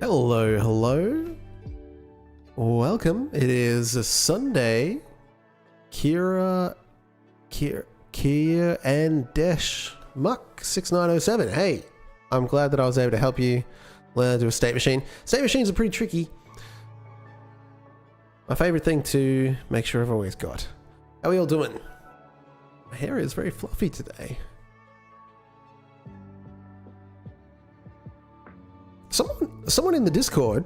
Hello, hello. Welcome. It is a Sunday. Kia and Dash Muck 6907. Hey, I'm glad that I was able to help you learn to do a state machine. State machines are pretty tricky. My favorite thing to make sure I've always got. How are we all doing? My hair is very fluffy today. Someone in the Discord,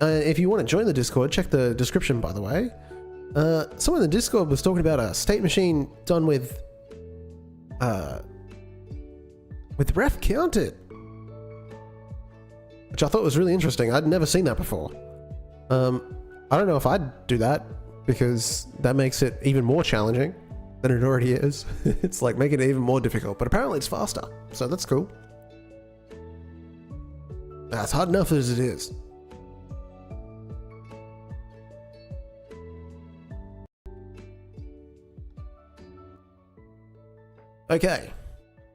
if you want to join the Discord, check the description, by the way. Someone in the Discord was talking about a state machine done with ref counted, which I thought was really interesting. I'd never seen that before. I don't know if I'd do that because that makes it even more challenging than it already is. It's like making it even more difficult, but apparently it's faster, so that's cool. That's hard enough as it is. Okay,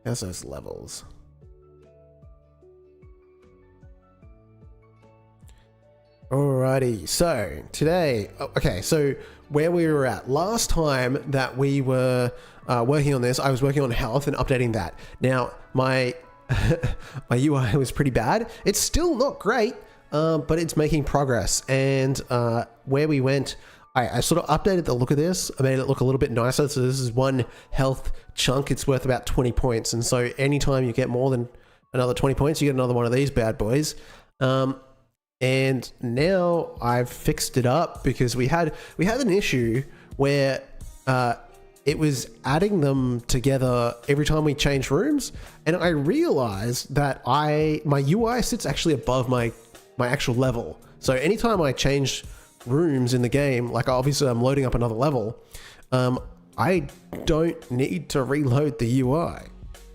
how's those levels? Alrighty, so today, okay, so where we were at last time that we were working on this, I was working on health and updating that. Now, my UI was pretty bad. It's still not great, but it's making progress. And where we went, I sort of updated the look of this. I made it look a little bit nicer. So this is one health chunk. It's worth about 20 points. And so anytime you get more than another 20 points, you get another one of these bad boys. And now I've fixed it up because we had an issue where it was adding them together every time we change rooms, and I realized that my UI sits actually above my actual level. So anytime I change rooms in the game, like obviously I'm loading up another level, I don't need to reload the UI.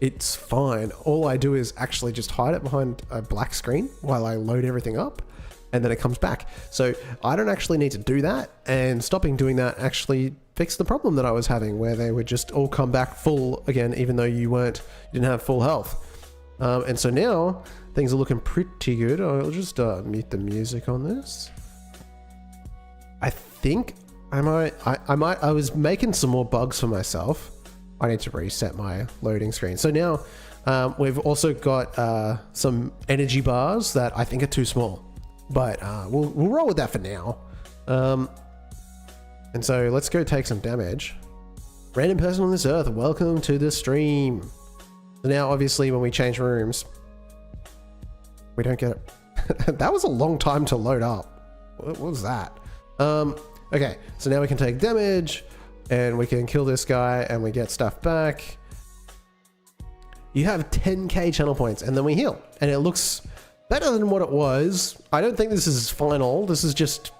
It's fine. All I do is actually just hide it behind a black screen while I load everything up, and then it comes back. So I don't actually need to do that, and stopping doing that actually fixed the problem that I was having where they would just all come back full again, even though you didn't have full health. And so now things are looking pretty good. I'll just mute the music on this. I think I was making some more bugs for myself. I need to reset my loading screen. So now we've also got some energy bars that I think are too small, but we'll roll with that for now. And so let's go take some damage. Random person on this earth, welcome to the stream. So now obviously when we change rooms, we don't get it. That was a long time to load up. What was that? Okay, so now we can take damage and we can kill this guy and we get stuff back. You have 10k channel points and then we heal. And it looks better than what it was. I don't think this is final. This is just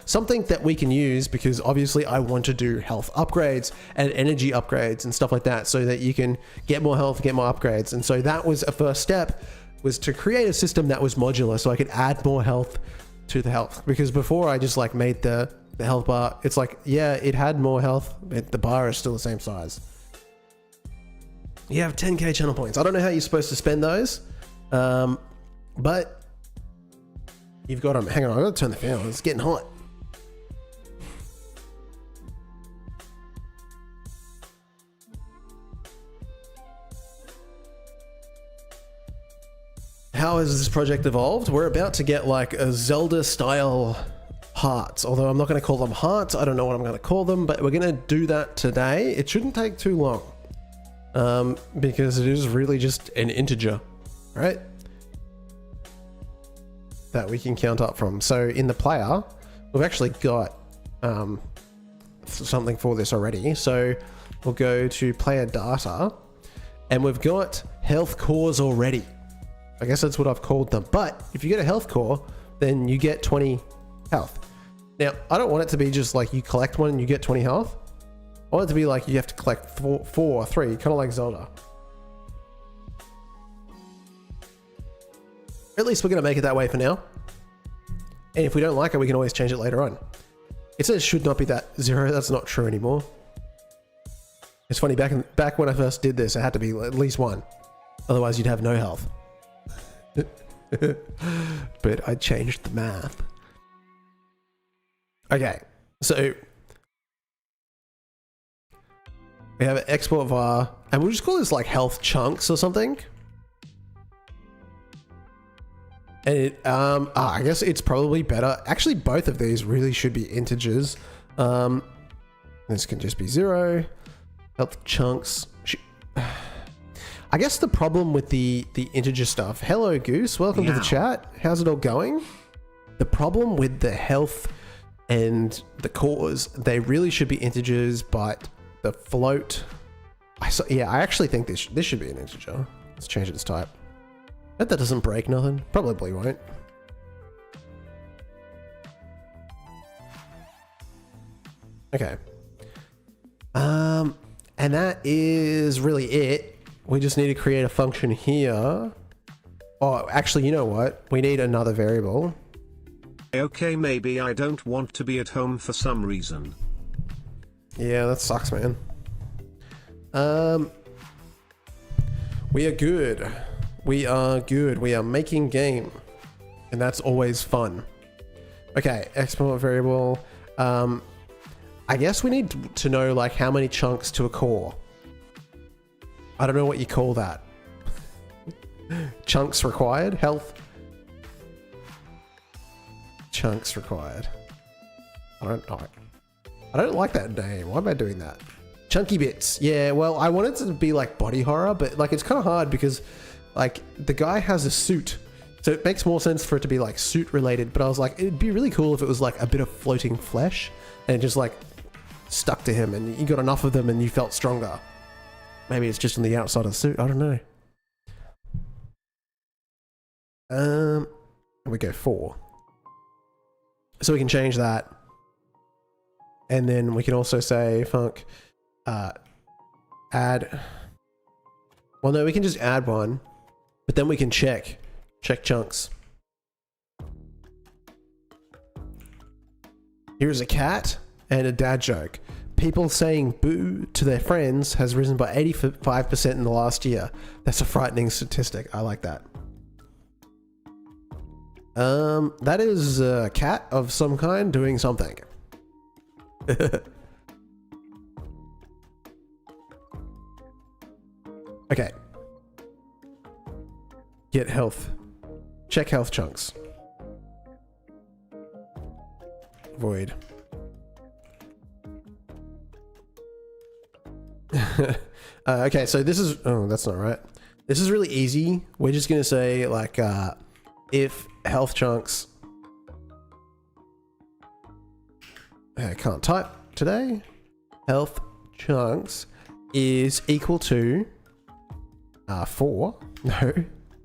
something that we can use because obviously I want to do health upgrades and energy upgrades and stuff like that so that you can get more health, get more upgrades. And so that was a first step, was to create a system that was modular so I could add more health to the health. Because before I just like made the health bar, it's like, yeah, it had more health, but the bar is still the same size. You have 10k channel points. I don't know how you're supposed to spend those, but you've got them. Hang on, I gotta turn the fan on. It's getting hot. How has this project evolved? We're about to get like a Zelda style hearts, although I'm not going to call them hearts. I don't know what I'm going to call them, but we're going to do that today. It shouldn't take too long because it is really just an integer, right? That we can count up from. So in the player, we've actually got something for this already. So we'll go to player data and we've got health cores already. I guess that's what I've called them. But if you get a health core, then you get 20 health. Now, I don't want it to be just like you collect one and you get 20 health. I want it to be like you have to collect four or three, kind of like Zelda. At least we're going to make it that way for now. And if we don't like it, we can always change it later on. It says should not be that 0. That's not true anymore. It's funny, back when I first did this, it had to be at least 1. Otherwise, you'd have no health. But I changed the math. Okay, so we have an export var, and we'll just call this like health chunks or something. And it, I guess it's probably better. Actually, both of these really should be integers. This can just be 0. Health chunks. I guess the problem with the integer stuff. Hello, Goose. Welcome to the chat. How's it all going? The problem with the health and the cores, they really should be integers, but the float. Yeah, I actually think this should be an integer. Let's change its type. Bet that doesn't break nothing. Probably won't. Okay. And that is really it. We just need to create a function here. Oh, actually, you know what? We need another variable. Okay, maybe I don't want to be at home for some reason. Yeah, that sucks, man. We are good. We are good. We are making game. And that's always fun. Okay, export variable. I guess we need to know like how many chunks to a core. I don't know what you call that. Chunks required? Health? Chunks required. I don't like that name. Why am I doing that? Chunky bits. Yeah, well, I wanted it to be like body horror, but like it's kind of hard because like the guy has a suit. So it makes more sense for it to be like suit related, but I was like, it'd be really cool if it was like a bit of floating flesh and it just like stuck to him and you got enough of them and you felt stronger. Maybe it's just on the outside of the suit. I don't know. We go 4. So we can change that. And then we can also say func add. Well, no, we can just add one, but then we can check chunks. Here's a cat and a dad joke. People saying boo to their friends has risen by 85% in the last year. That's a frightening statistic. I like that. That is a cat of some kind doing something. Okay. Get health. Check health chunks. Void. Okay, so this is, oh, that's not right. This is really easy. We're just gonna say like if health chunks, I can't type today, health chunks is equal to 4, no,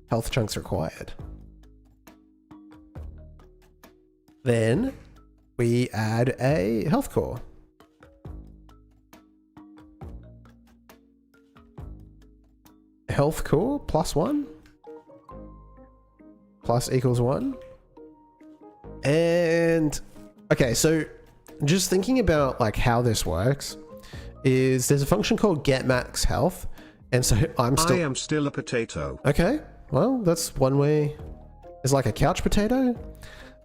health chunks required. Then we add a health core. Health core plus 1 plus equals 1. And okay, so just thinking about like how this works is there's a function called get max health, and so I am still a potato. Okay, well that's one way. It's like a couch potato.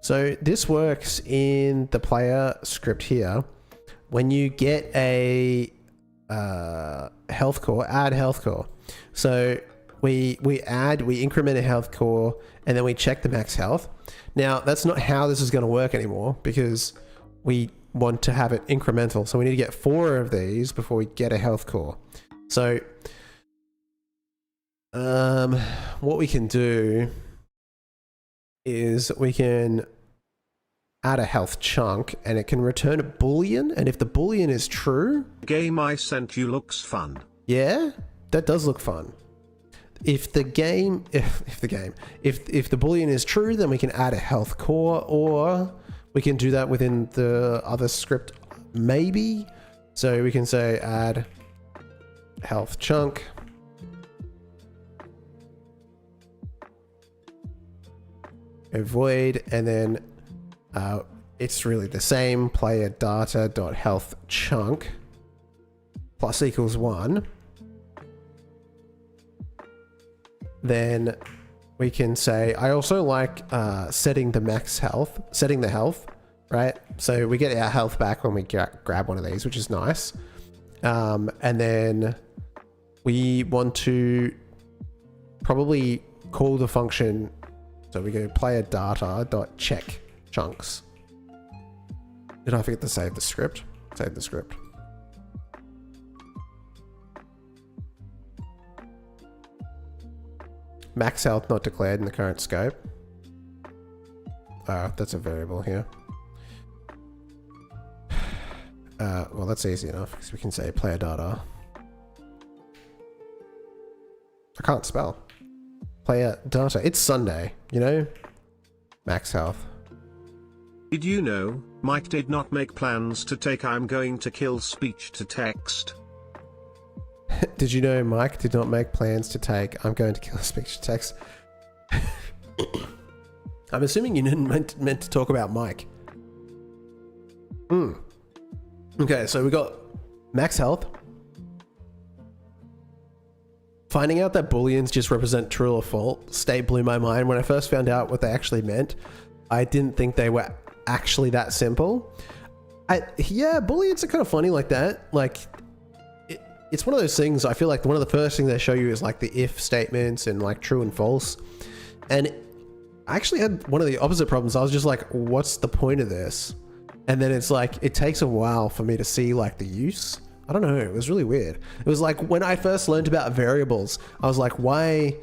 So this works in the player script here. When you get a health core, add health core. So we increment a health core and then we check the max health. Now that's not how this is going to work anymore because we want to have it incremental. So we need to get 4 of these before we get a health core. So what we can do is we can add a health chunk and it can return a boolean, and if the boolean is true, game I sent you looks fun. Yeah, that does look fun. If the boolean is true, then we can add a health core, or we can do that within the other script maybe. So we can say add health chunk. Void, and then it's really the same, player data dot health chunk plus equals 1. Then we can say, I also like setting the health, right? So we get our health back when we grab one of these, which is nice. And then we want to probably call the function. So we go player data dot check chunks. Did I forget to save the script? Save the script. Max health not declared in the current scope. That's a variable here. Well, that's easy enough because we can say player data. I can't spell. Player data. It's Sunday, you know? Max health. Did you know, Mike did not make plans to take I'm going to kill speech to text? Did you know Mike did not make plans to take I'm going to kill speech to text? I'm assuming you didn't meant to talk about Mike. Okay, so we got max health. Finding out that booleans just represent true or false blew my mind. When I first found out what they actually meant, I didn't think they were actually that simple. Yeah, booleans are kind of funny like that. Like, it's one of those things, I feel like one of the first things they show you is like the if statements and like true and false. And I actually had one of the opposite problems. I was just like, what's the point of this? And then it's like, it takes a while for me to see like the use. I don't know. It was really weird. It was like when I first learned about variables, I was like, why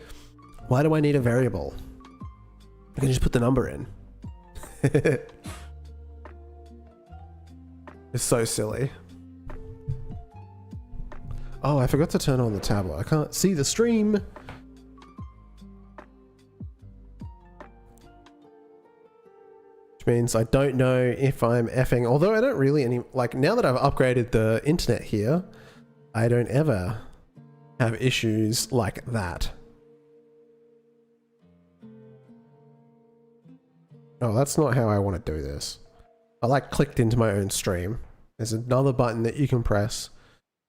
do I need a variable? I can just put the number in. It's so silly. Oh, I forgot to turn on the tablet. I can't see the stream. Which means I don't know if I'm effing, although I don't really like now that I've upgraded the internet here, I don't ever have issues like that. Oh, that's not how I want to do this. I like clicked into my own stream. There's another button that you can press,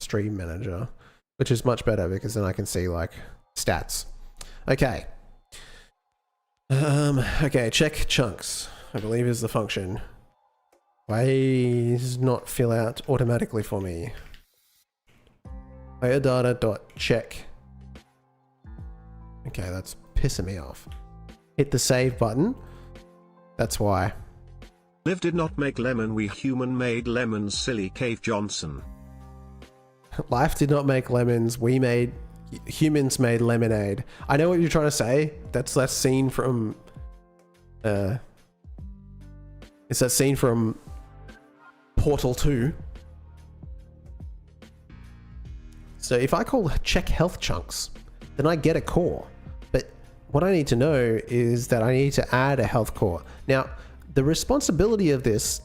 stream manager, which is much better because then I can see like stats. Okay. Okay, check chunks, I believe is the function. Why does not fill out automatically for me? Player data dot check. Okay, that's pissing me off. Hit the save button. That's why. Liv did not make lemon, we human made lemons, silly Cave Johnson. Life did not make lemons, humans made lemonade. I know what you're trying to say. That's that scene from it's that scene from Portal 2. So if I call check health chunks, then I get a core. But what I need to know is that I need to add a health core. Now, the responsibility of this,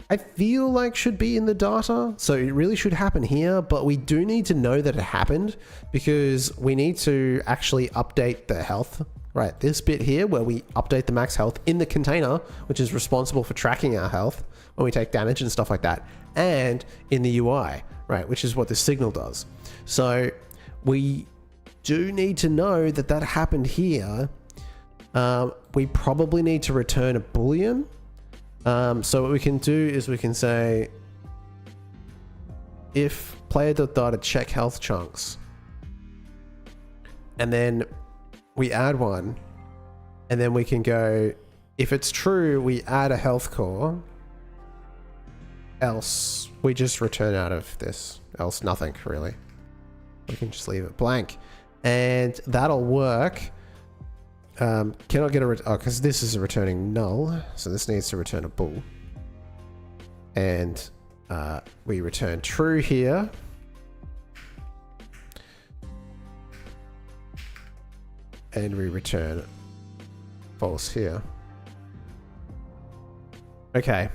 I feel like should be in the data. So it really should happen here, but we do need to know that it happened because we need to actually update the health, right? This bit here where we update the max health in the container, which is responsible for tracking our health when we take damage and stuff like that. And in the UI, right? Which is what this signal does. So we do need to know that that happened here. We probably need to return a boolean. So what we can do is we can say if player.data check health chunks, and then we add one, and then we can go, if it's true, we add a health core, else we just return out of this, else nothing really. We can just leave it blank, and that'll work. Cannot get a because this is a returning null, so this needs to return a bool, and we return true here, and we return false here. Okay,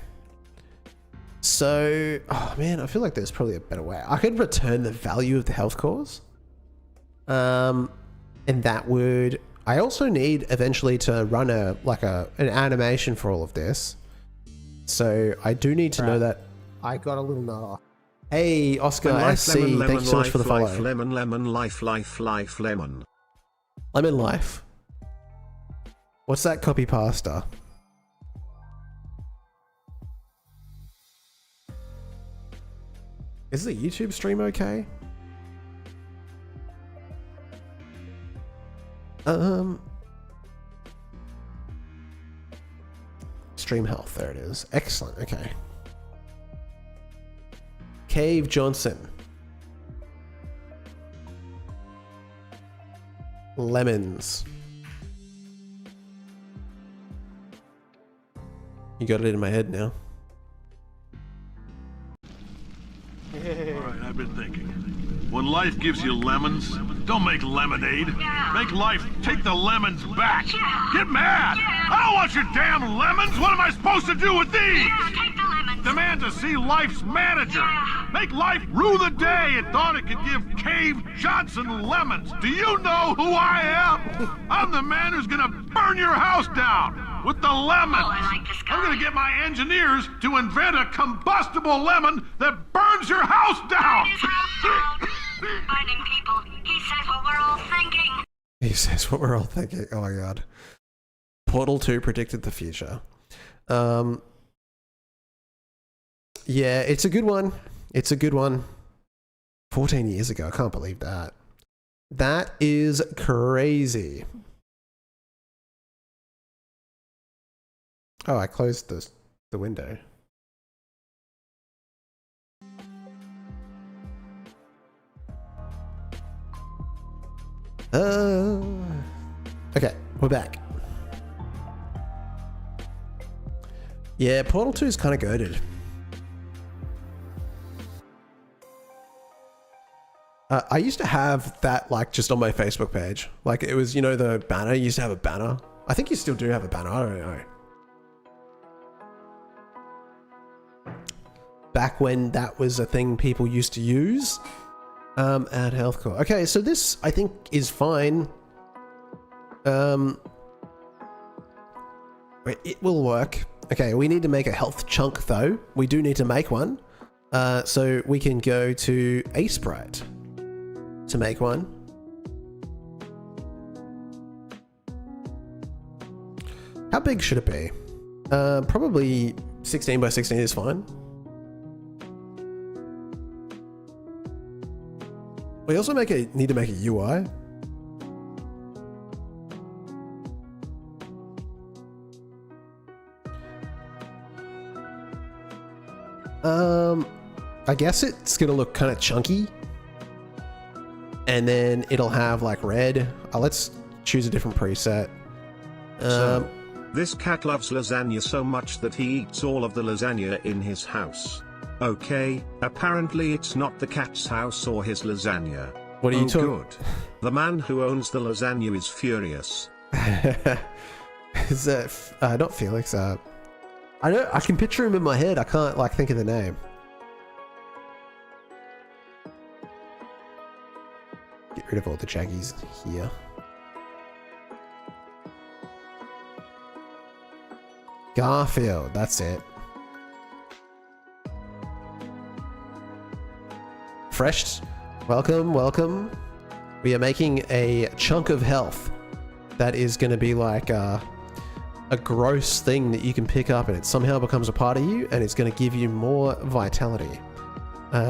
so oh man, I feel like there's probably a better way. I could return the value of the health cores, and that would. I also need eventually to run an animation for all of this. So I do need to know that I got a little nut. Hey, Oscar SC, thank you so much for the follow. Lemon, lemon, life, lemon. Lemon life. What's that copy pasta? Is the YouTube stream okay? Stream health, there it is. Excellent, okay. Cave Johnson. Lemons. You got it in my head now. Alright, I've been thinking. When life gives you lemons, don't make lemonade. Make life take the lemons back. Get mad! I don't want your damn lemons! What am I supposed to do with these? Take the lemons. Demand to see life's manager. Make life rue the day it thought it could give Cave Johnson lemons. Do you know who I am? I'm the man who's gonna burn your house down. With the lemons! Oh, I like this guy. I'm gonna get my engineers to invent a combustible lemon that burns your house down! His house down. Burning people. He says what we're all thinking. He says what we're all thinking. Oh my god. Portal 2 predicted the future. Yeah, it's a good one. It's a good one. 14 years ago. I can't believe that. That is crazy. Oh, I closed the window. Okay, we're back. Yeah, Portal 2 is kind of goated. I used to have that like just on my Facebook page. Like it was, you know, the banner. You used to have a banner. I think you still do have a banner. I don't know. Back when that was a thing people used to use. Add health core. Okay, so this I think is fine. It will work. Okay, we need to make a health chunk though. We do need to make one. So we can go to a sprite to make one. How big should it be? Probably 16 by 16 is fine. We also need to make a UI. I guess it's gonna look kind of chunky. And then it'll have like red. Let's choose a different preset. So, this cat loves lasagna so much that he eats all of the lasagna in his house. Okay, apparently it's not the cat's house or his lasagna. What are you talking? Good. The man who owns the lasagna is furious. Is that not Felix? I can picture him in my head. I can't like think of the name. Get rid of all the jaggies here. Garfield, that's it. Fresh, welcome, welcome. We are making a chunk of health that is going to be like a gross thing that you can pick up and it somehow becomes a part of you and it's going to give you more vitality,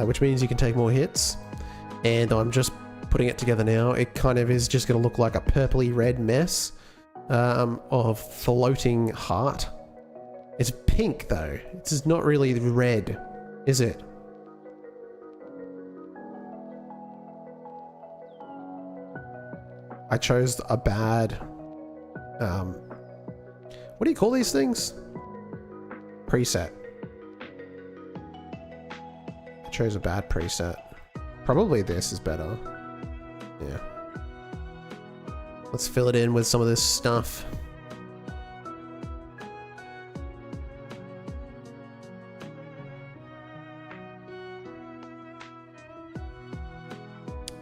which means you can take more hits. And I'm just putting it together now. It kind of is just going to look like a purpley red mess of floating heart. It's pink though. It's not really red, is it? I chose a bad, what do you call these things? Preset. I chose a bad preset. Probably this is better. Yeah. Let's fill it in with some of this stuff.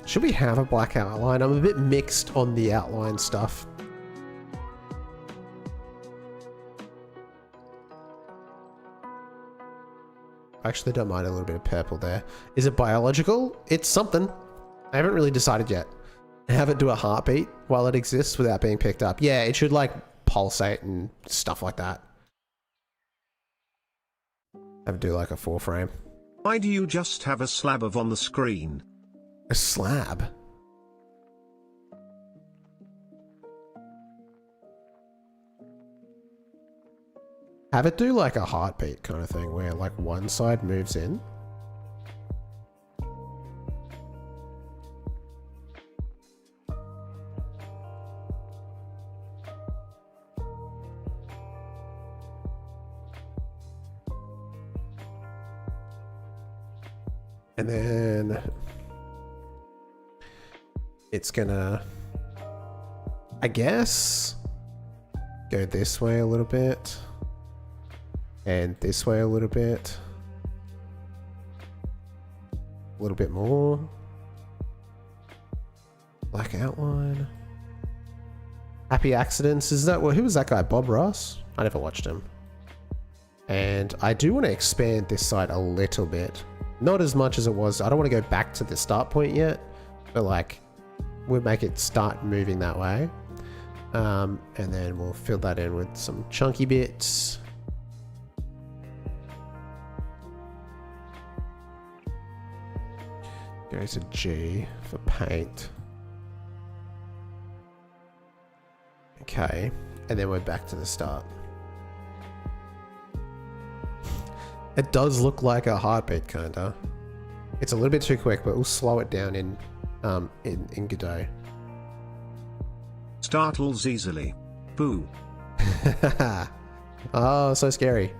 Should we have a black outline? I'm a bit mixed on the outline stuff. I actually don't mind a little bit of purple there. Is it biological? It's something. I haven't really decided yet. Have it do a heartbeat while it exists without being picked up. Yeah, it should like pulsate and stuff like that. Have to do like a 4-frame. Why do you just have a slab of on the screen? A slab? Have it do like a heartbeat kind of thing where like one side moves in. And then it's gonna, I guess, go this way a little bit and this way a little bit more. Black outline. Happy Accidents, is that, well, who was that guy? Bob Ross? I never watched him. And I do want to expand this side a little bit. Not as much as it was. I don't want to go back to the start point yet, but like we'll make it start moving that way. And then we'll fill that in with some chunky bits. Go to G for paint. Okay, and then we're back to the start. It does look like a heartbeat, kinda. It's a little bit too quick, but we'll slow it down in Godot. Startles easily. Boo. Oh, so scary.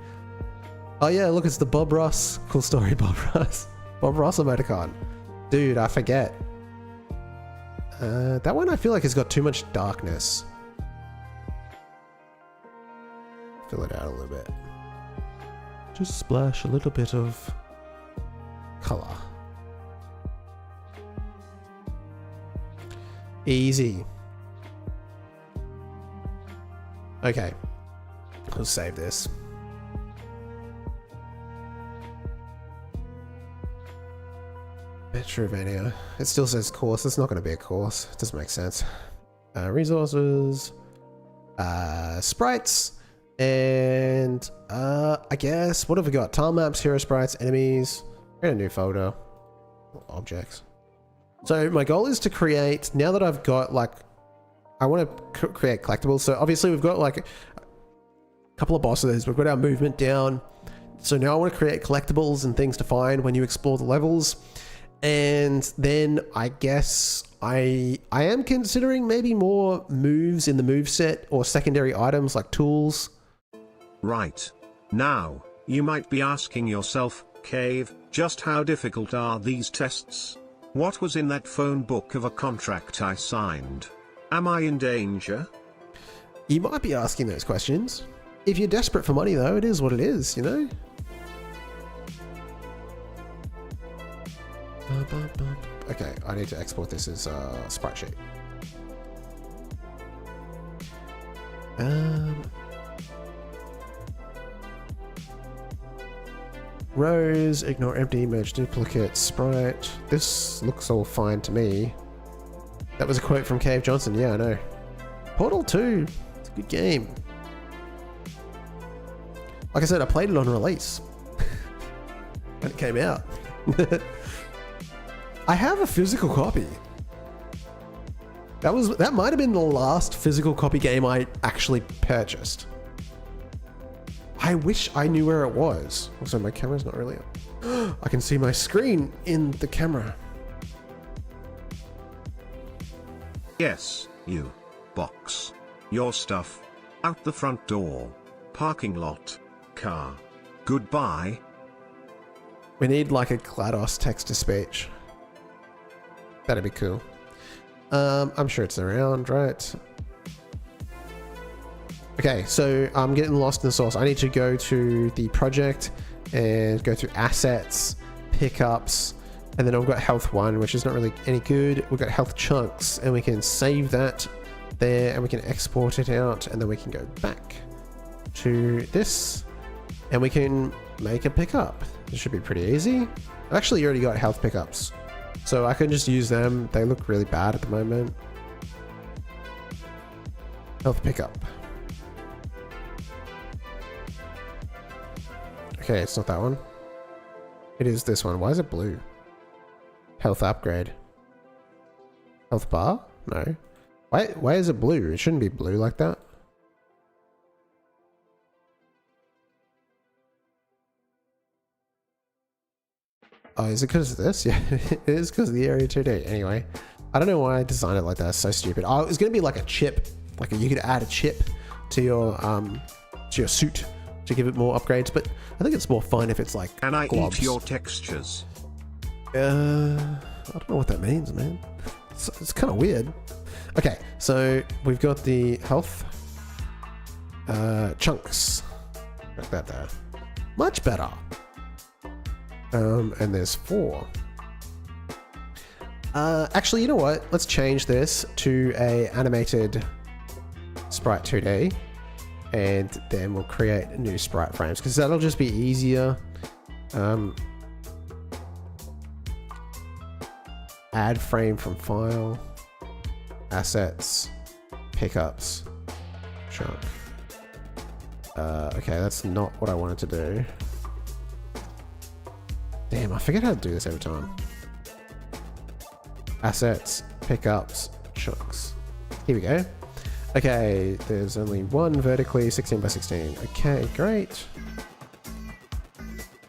Oh yeah, look, it's the Bob Ross. Cool story, Bob Ross. Bob Ross emoticon. Dude, I forget. That one I feel like has got too much darkness. Fill it out a little bit. Just splash a little bit of color. Easy. Okay. I'll save this. Petrovania. It still says course. It's not going to be a course. It doesn't make sense. Resources. Sprites. And I guess, what have we got? Tile maps, hero sprites, enemies. Create a new folder. Objects. So my goal is to create, now that I've got like, I want to create collectibles. So obviously we've got like a couple of bosses. We've got our movement down. So now I want to create collectibles and things to find when you explore the levels. And then I guess I am considering maybe more moves in the moveset or secondary items like tools. Right. Now, you might be asking yourself, Cave, just how difficult are these tests? What was in that phone book of a contract I signed? Am I in danger? You might be asking those questions. If you're desperate for money though, it is what it is, you know? Okay, I need to export this as a sprite sheet. Rows, ignore empty, merge duplicate, sprite. This looks all fine to me. That was a quote from Cave Johnson, yeah, I know. Portal 2, it's a good game. Like I said, I played it on release. When it came out. I have a physical copy. That might have been the last physical copy game I actually purchased. I wish I knew where it was. Also, my camera's not really up. I can see my screen in the camera. Yes, you. Box. Your stuff. Out the front door. Parking lot. Car. Goodbye. We need like a GLaDOS text-to-speech. That'd be cool. I'm sure it's around, right? Okay, so I'm getting lost in the source. I need to go to the project and go through assets, pickups, and then I've got health 1, which is not really any good. We've got health chunks, and we can save that there, and we can export it out, and then we can go back to this, and we can make a pickup. This should be pretty easy. I've actually already got health pickups, so I can just use them. They look really bad at the moment. Health pickup. Okay, it's not that one. It is this one. Why is it blue? Health upgrade. Health bar? No. Why is it blue? It shouldn't be blue like that. Oh, is it because of this? Yeah, it is because of the Area 2D. Anyway, I don't know why I designed it like that. It's so stupid. Oh, it was going to be like a chip. Like you could add a chip to your suit to give it more upgrades. But I think it's more fun if it's like And I globs. eat your textures. I don't know what that means, man. It's kind of weird. Okay, so we've got the health chunks. Like that there. Much better. And there's 4. Actually, you know what? Let's change this to a animated sprite 2D, and then we'll create new sprite frames because that'll just be easier. Add frame from file, assets, pickups, chunk. Okay, that's not what I wanted to do. Damn, I forget how to do this every time. Assets, pickups, chunks. Here we go. Okay, there's only one vertically, 16 by 16. Okay, great.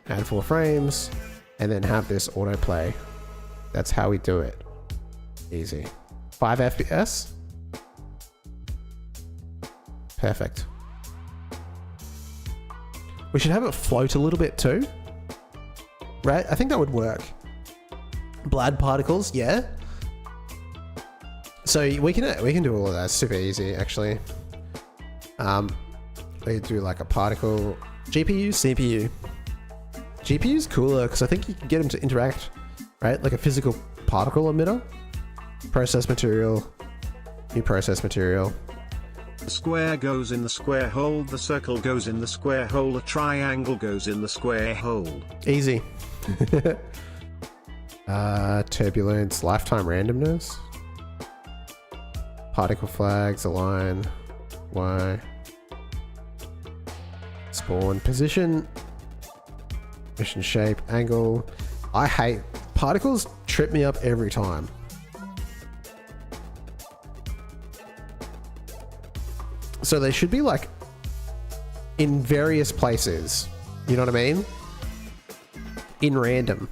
Add 4 frames, and then have this autoplay. That's how we do it. Easy. 5 FPS. Perfect. We should have it float a little bit too. Right? I think that would work. Blood particles, yeah. So we can do all of that. Super easy, actually. We do like a particle GPU, CPU. GPU's cooler because I think you can get them to interact, right? Like a physical particle emitter. Process material. New process material. The square goes in the square hole, the circle goes in the square hole, the triangle goes in the square hole. Easy. Turbulence, lifetime randomness. Particle flags, align, Y. Spawn, position. Mission shape, angle. I hate particles, trip me up every time. So they should be like in various places. You know what I mean? In random.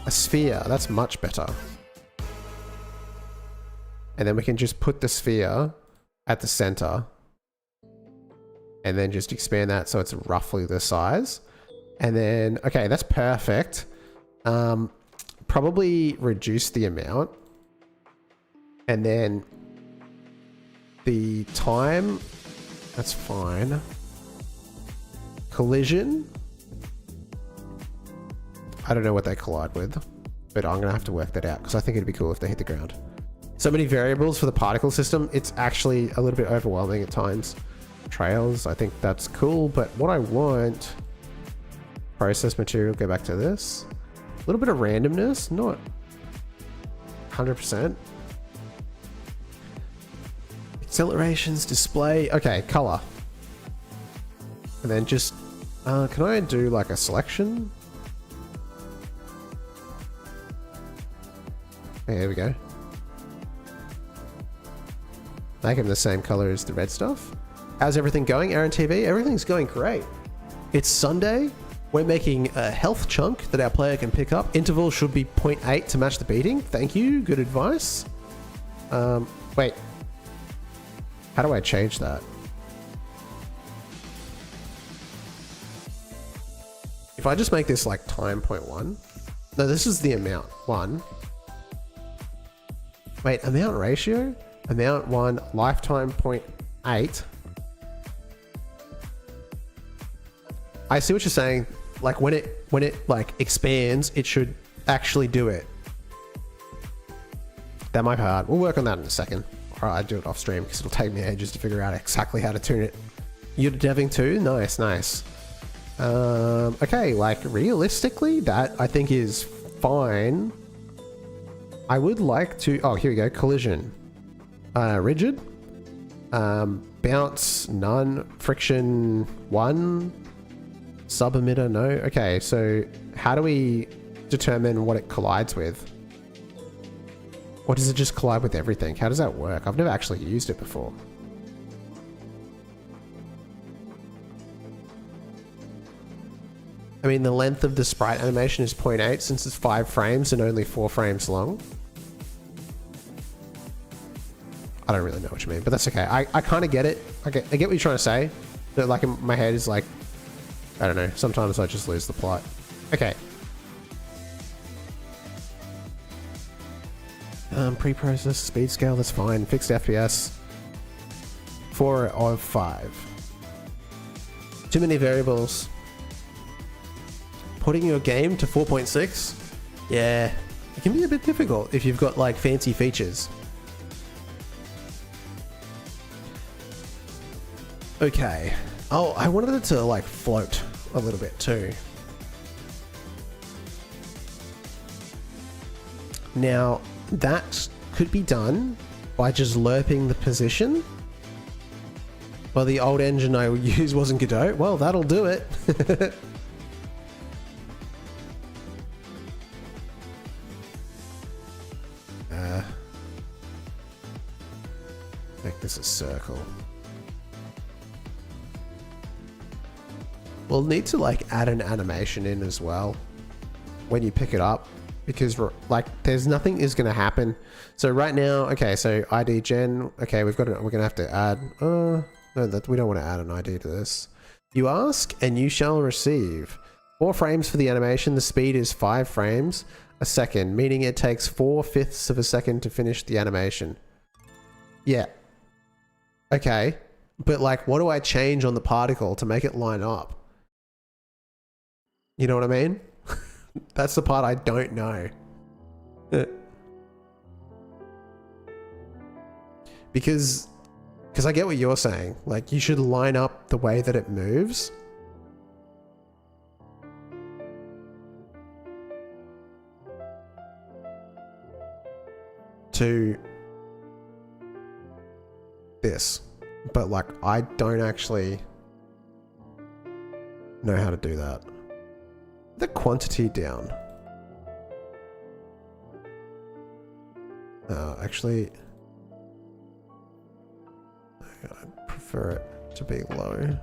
A sphere, that's much better. And then we can just put the sphere at the center. And then just expand that so it's roughly the size. And then, okay, that's perfect. Probably reduce the amount. And then the time, that's fine. Collision. I don't know what they collide with, but I'm going to have to work that out because I think it'd be cool if they hit the ground. So many variables for the particle system. It's actually a little bit overwhelming at times. Trails, I think that's cool, but what I want, process material, go back to this. A little bit of randomness, not 100%. Accelerations, display, okay, color. And then just, can I do like a selection? Okay, here we go. Make them the same color as the red stuff. How's everything going, Aaron TV? Everything's going great. It's Sunday. We're making a health chunk that our player can pick up. Interval should be 0.8 to match the beating. Thank you. Good advice. Wait. How do I change that? If I just make this like time 0.1. No, this is the amount. 1. Wait, amount ratio? Amount 1, lifetime 0.8. I see what you're saying. Like when it like expands, it should actually do it. That might be hard. We'll work on that in a second. Or I'll do it off stream because it'll take me ages to figure out exactly how to tune it. You're deving too? Nice, nice. Okay, like realistically, that I think is fine. I would like to, oh, here we go. Collision. Rigid. Bounce, none. Friction, 1. Sub-emitter, no. Okay, so how do we determine what it collides with? Or does it just collide with everything? How does that work? I've never actually used it before. I mean, the length of the sprite animation is 0.8 since it's 5 frames and only 4 frames long. I don't really know what you mean, but that's okay. I kind of get it. I get what you're trying to say. But like in my head is like, I don't know. Sometimes I just lose the plot. Okay. Pre-processed speed scale, that's fine. Fixed FPS. 4 of 5. Too many variables. Putting your game to 4.6? Yeah. It can be a bit difficult if you've got like fancy features. Okay. Oh, I wanted it to like float a little bit too. Now, that could be done by just lerping the position. Well, the old engine I used wasn't Godot. Well, that'll do it. Make this a circle. We'll need to like add an animation in as well when you pick it up, because like there's nothing is going to happen. So right now, okay, so ID gen, okay, we're going to have to add, no, that we don't want to add an ID to this. You ask and you shall receive 4 frames for the animation. The speed is 5 frames a second, meaning it takes 4/5 of a second to finish the animation. Yeah. Okay. But like, what do I change on the particle to make it line up? You know what I mean? That's the part I don't know. Because I get what you're saying. Like, you should line up the way that it moves. To this. But like, I don't actually know how to do that. The quantity down. Actually, I prefer it to be low.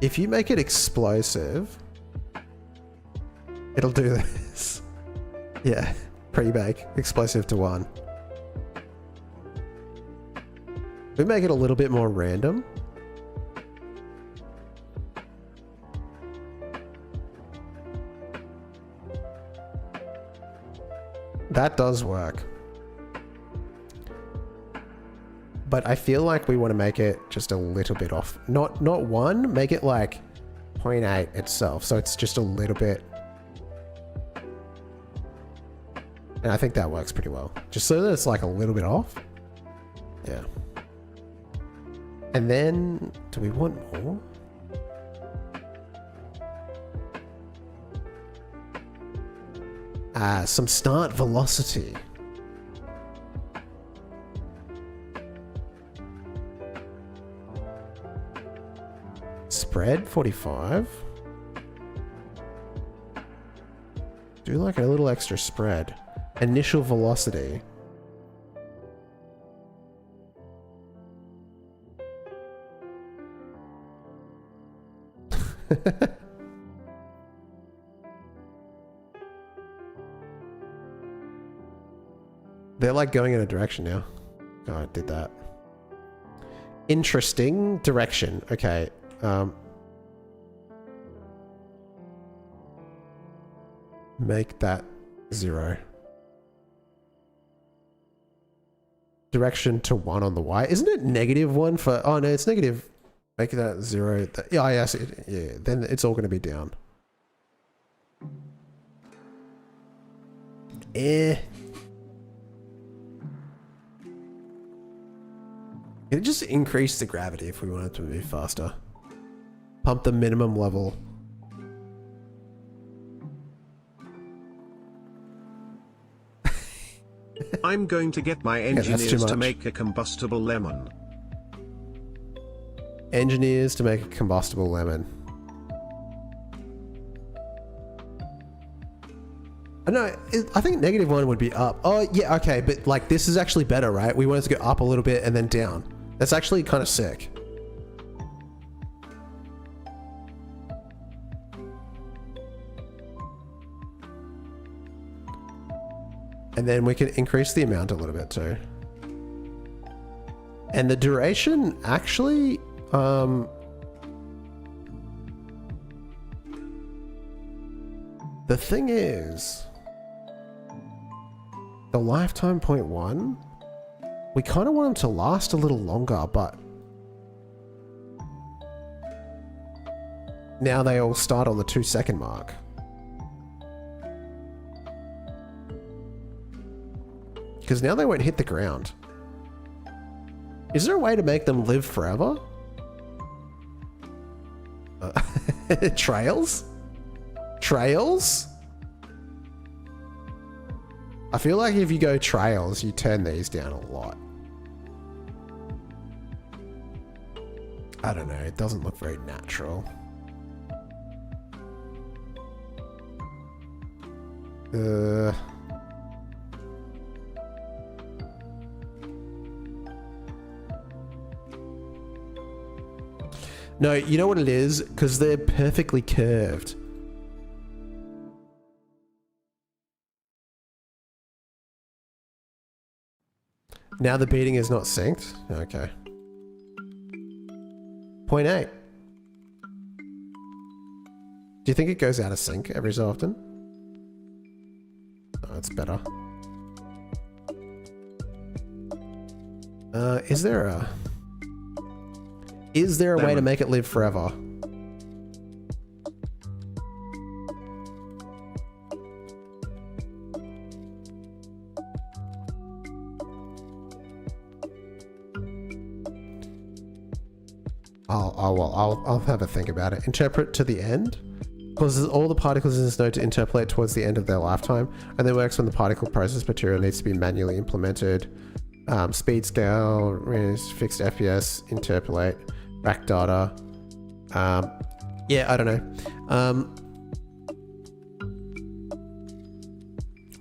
If you make it explosive, it'll do this. Yeah, pre-bake, explosive to 1. We make it a little bit more random. That does work. But I feel like we want to make it just a little bit off. Not 1, make it like 0.8 itself. So it's just a little bit. And I think that works pretty well. Just so that it's like a little bit off. Yeah. And then, do we want more? Some start velocity. Spread 45. Do like a little extra spread. Initial velocity. They're like going in a direction now. Oh, I did that. Interesting direction. Okay. Make that 0. Direction to 1 on the Y. Isn't it -1 for... Oh, no, it's negative. Make that 0. Yeah, yes. Yeah, then it's all going to be down. It just increase the gravity if we wanted to move faster. Pump the minimum level. I'm going to get my that's too engineers to much. make a combustible lemon. Engineers to make a combustible lemon. No, I think -1 would be up. Oh, yeah, okay, but like this is actually better, right? We want it to go up a little bit and then down. That's actually kind of sick. And then we can increase the amount a little bit too. And the duration actually, the thing is, the lifetime 0.1, we kind of want them to last a little longer, but now they all start on the 2-second mark. Because now they won't hit the ground. Is there a way to make them live forever? Trails? Trails? I feel like if you go trails, you turn these down a lot. I don't know, it doesn't look very natural. No, you know what it is? Because they're perfectly curved. Now the beating is not synced? Okay. 0.8. Do you think it goes out of sync every so often? Oh, that's better. Is there a way to make it live forever? I'll have a think about it. Interpret to the end. Causes all the particles in this node to interpolate towards the end of their lifetime, and then works when the particle process material needs to be manually implemented. Speed scale, fixed FPS, interpolate, rack data. Yeah, I don't know.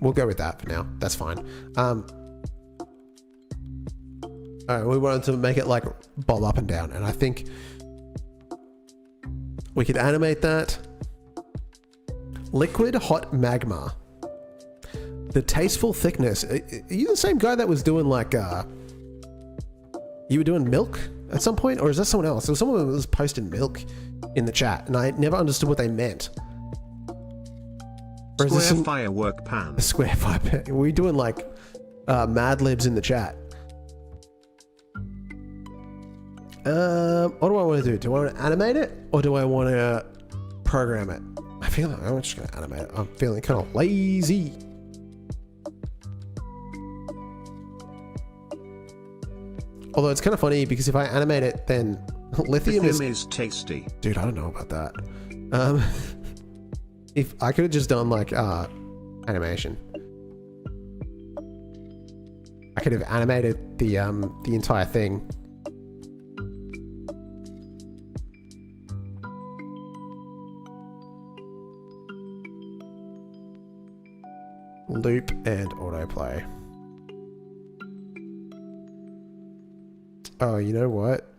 We'll go with that for now. That's fine. Alright, we wanted to make it like bob up and down, and I think we could animate that. Liquid hot magma. The tasteful thickness. Are you the same guy that was doing like you were doing milk at some point, or is that someone else? There was someone that was posting milk in the chat, and I never understood what they meant. Or is this Square firework pan. a square fire pan? Were we doing like Mad Libs in the chat? What do I want to do? Do I want to animate it, or do I want to program it? I feel like I'm just going to animate it. I'm feeling kind of lazy. Although it's kind of funny because if I animate it, then lithium is tasty. Dude, I don't know about that. If I could have just done like animation, I could have animated the entire thing. Loop and autoplay. Oh, you know what?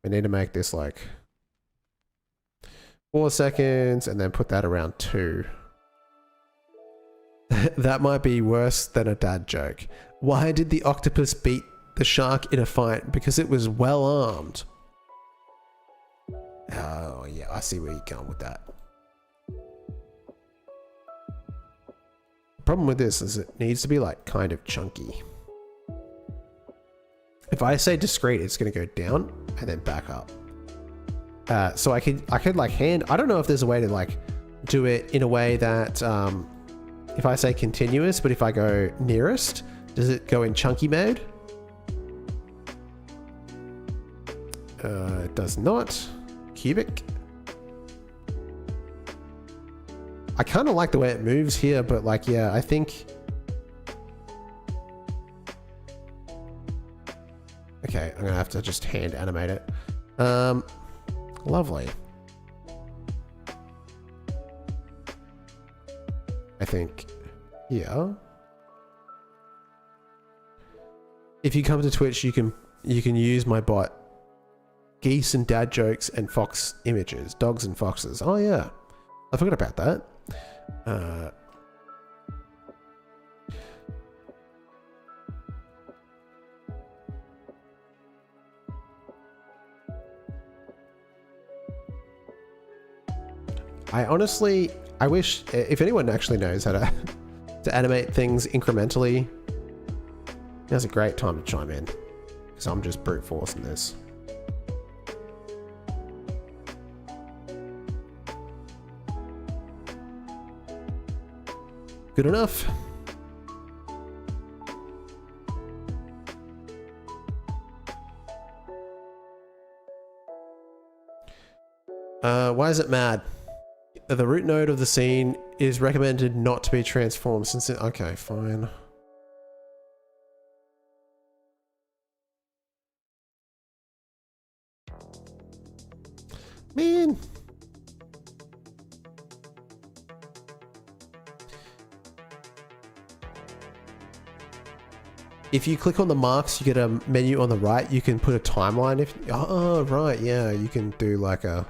We need to make this like 4 seconds and then put that around 2. That might be worse than a dad joke. Why did the octopus beat the shark in a fight? Because it was well armed. Oh yeah, I see where you're going with that. The problem with this is it needs to be like kind of chunky. If I say discrete, it's going to go down and then back up. So I could like I don't know if there's a way to like do it in a way that if I say continuous, but if I go nearest, does it go in chunky mode? It does not. Cubic. I kind of like the way it moves here, but like, yeah, I think Okay, I'm gonna have to just hand animate it. Lovely. I think here. If you come to Twitch, you can use my bot. Geese and dad jokes and fox images, dogs and foxes. Oh yeah, I forgot about that. I wish if anyone actually knows how to animate things incrementally, now's a great time to chime in, because I'm just brute forcing this. Good enough. Why is it mad? The root node of the scene is recommended not to be transformed since it... Okay, fine. Man. If you click on the marks, you get a menu on the right. You can put a timeline. If oh right, yeah, you can do like a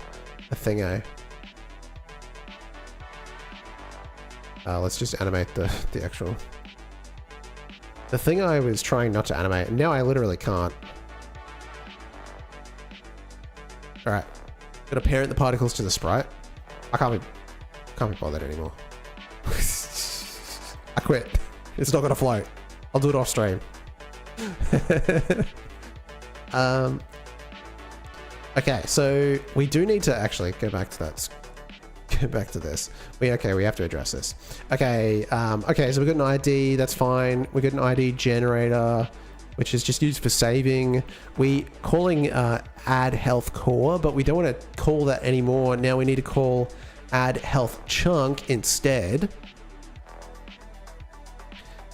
thingo. Let's just animate the actual... The thing I was trying not to animate, and now I literally can't. Alright. Gotta parent the particles to the sprite. I can't be bothered anymore. I quit. It's not gonna float. I'll do it off stream. Okay, so we do need to actually go back to that. Go back to this. We have to address this. Okay, okay, so we've got an ID, that's fine. We got an ID generator, which is just used for saving. We calling add health core, but we don't want to call that anymore. Now we need to call add health chunk instead.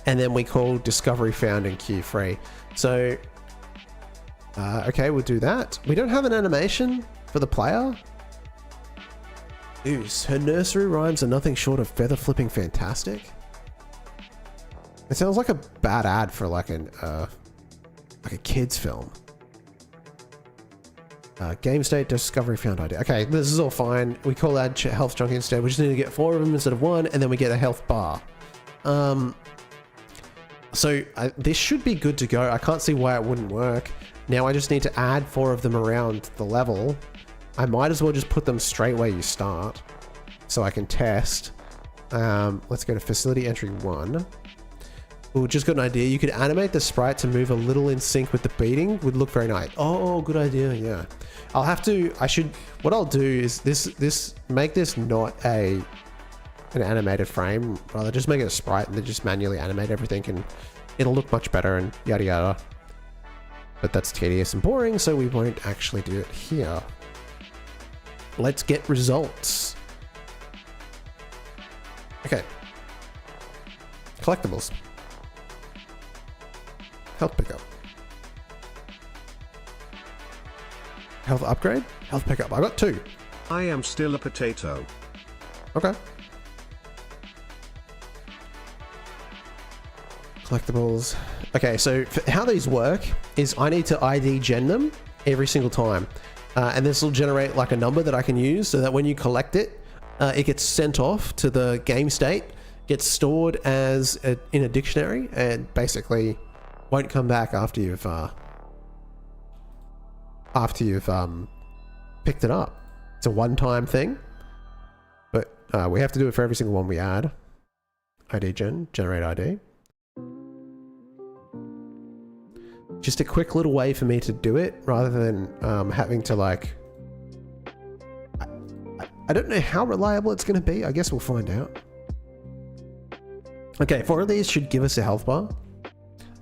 And then we call discovery found in queue free. So, okay, we'll do that. We don't have an animation for the player. Ooze, her nursery rhymes are nothing short of feather flipping fantastic. It sounds like a bad ad for like a kid's film. Game state, discovery found ID. Okay, this is all fine. We call add health chunk instead. We just need to get 4 of them instead of 1, and then we get a health bar. So this should be good to go. I can't see why it wouldn't work. Now I just need to add 4 of them around the level. I might as well just put them straight where you start so I can test. Let's go to facility entry 1. Ooh, just got an idea. You could animate the sprite to move a little in sync with the beating. Would look very nice. Oh, good idea. Yeah. What I'll do is make this not an animated frame, rather just make it a sprite and then just manually animate everything, and it'll look much better and yada yada. But that's tedious and boring, so we won't actually do it here. Let's get results. Okay. Collectibles. Health pickup. Health upgrade? Health pickup. I got 2. I am still a potato. Okay. Collectibles. Okay, so how these work is I need to ID gen them every single time. And this will generate like a number that I can use so that when you collect it, it gets sent off to the game state, gets stored as in a dictionary, and basically won't come back after you've picked it up. It's a one-time thing, but we have to do it for every single one we add. ID generate ID. Just a quick little way for me to do it rather than having to like... I don't know how reliable it's going to be. I guess we'll find out. Okay, 4 of these should give us a health bar.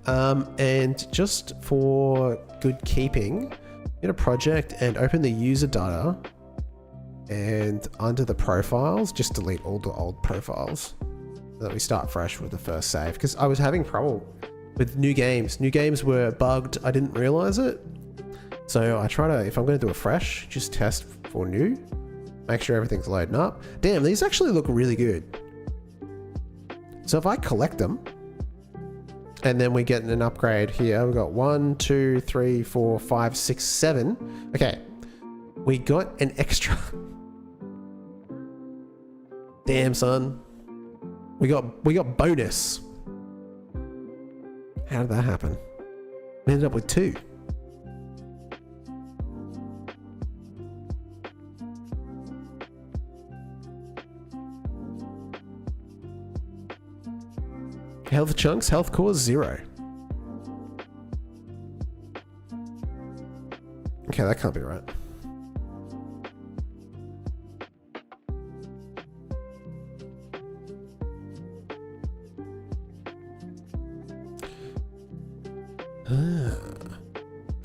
And just for good keeping, get a project and open the user data, and under the profiles, just delete all the old profiles so that we start fresh with the first save, because I was having trouble with new games. New games were bugged. I didn't realize it. So I try to, if I'm going to do a fresh, just test for new. Make sure everything's loading up. Damn, these actually look really good. So if I collect them, and then we get an upgrade here. We've got 1, 2, 3, 4, 5, 6, 7. Okay. We got an extra. Damn, son. We got bonus. How did that happen? We ended up with 2. Health chunks, health cores 0. Okay, that can't be right.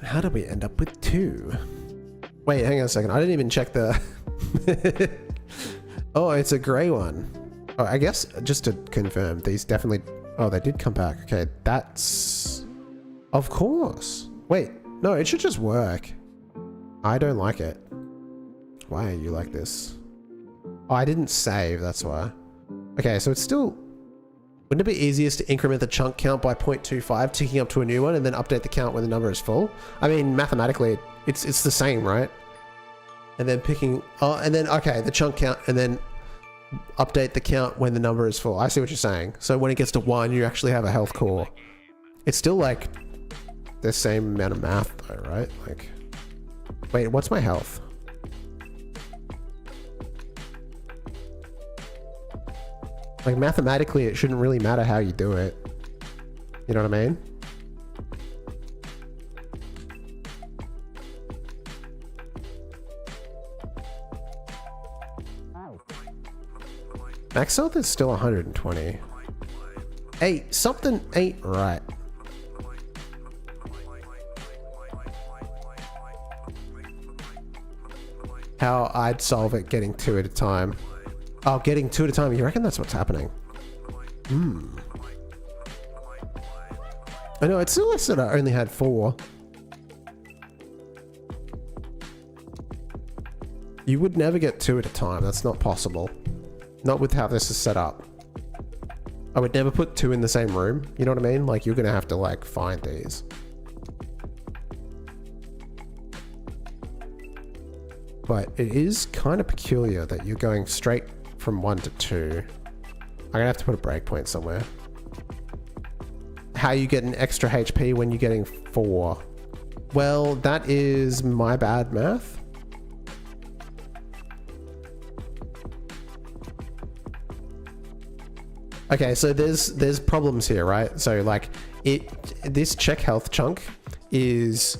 How did we end up with 2? Wait, hang on a second. I didn't even check the... Oh, it's a grey one. Oh, I guess just to confirm, these definitely... Oh, they did come back. Okay, that's... Of course. Wait, no, it should just work. I don't like it. Why are you like this? Oh, I didn't save, that's why. Okay, so it's still... Wouldn't it be easiest to increment the chunk count by 0.25, ticking up to a new one, and then update the count when the number is full? I mean, mathematically, it's the same, right? And then picking... Oh, and then, okay, the chunk count, and then... update the count when the number is full. I see what you're saying. So when it gets to 1, you actually have a health core. It's still like the same amount of math though, right? Like, wait, what's my health? Like mathematically, it shouldn't really matter how you do it. You know what I mean? Max health is still 120. 8, something ain't right. How I'd solve it getting 2 at a time. Oh, getting 2 at a time. You reckon that's what's happening? I know, it still said I only had 4. You would never get 2 at a time. That's not possible. Not with how this is set up. I would never put 2 in the same room. You know what I mean? Like, you're gonna have to, like, find these. But it is kind of peculiar that you're going straight from 1 to 2. I'm gonna have to put a breakpoint somewhere. How you get an extra HP when you're getting 4? Well, that is my bad math. Okay, so there's problems here, right? So like this check health chunk is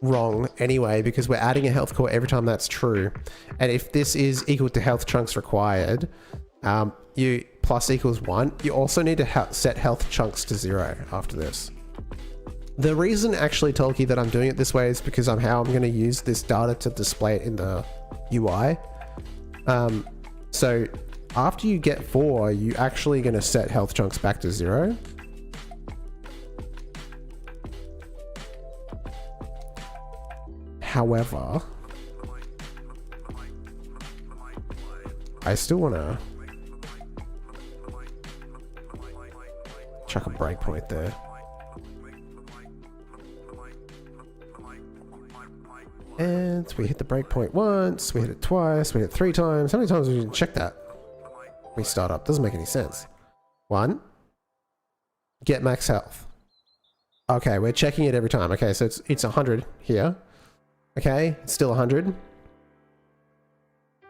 wrong anyway because we're adding a health core every time that's true. And if this is equal to health chunks required, you plus equals 1, you also need to set health chunks to 0 after this. The reason actually, Tolkien, that I'm doing it this way is because how I'm going to use this data to display it in the UI. So after you get 4, you're actually going to set health chunks back to 0. However, I still want to chuck a breakpoint there. And we hit the breakpoint once, we hit it twice, we hit it 3 times. How many times have we checked that? We start up. Doesn't make any sense. 1. Get max health. Okay, we're checking it every time. Okay, so it's 100 here. Okay, it's still 100.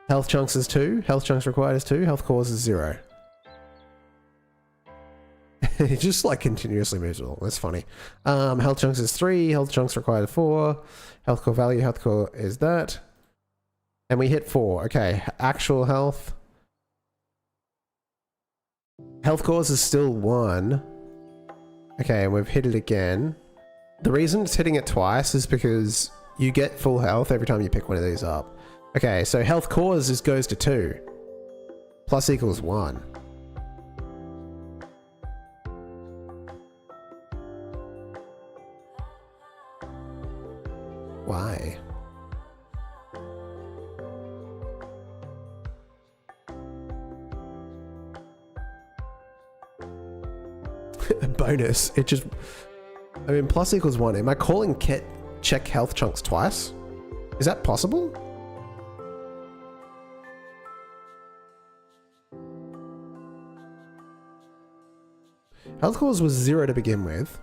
Health chunks is 2. Health chunks required is 2. Health cores is 0. It just like continuously moves it all. That's funny. Health chunks is 3. Health chunks required is 4. Health core value. Health core is that. And we hit 4. Okay, actual health. Health cores is still 1. Okay, and we've hit it again. The reason it's hitting it twice is because you get full health every time you pick one of these up. Okay, so health cores goes to 2. Plus equals 1. Why? A bonus. It just... I mean, plus equals 1. Am I calling check health chunks twice? Is that possible? Health cores was 0 to begin with.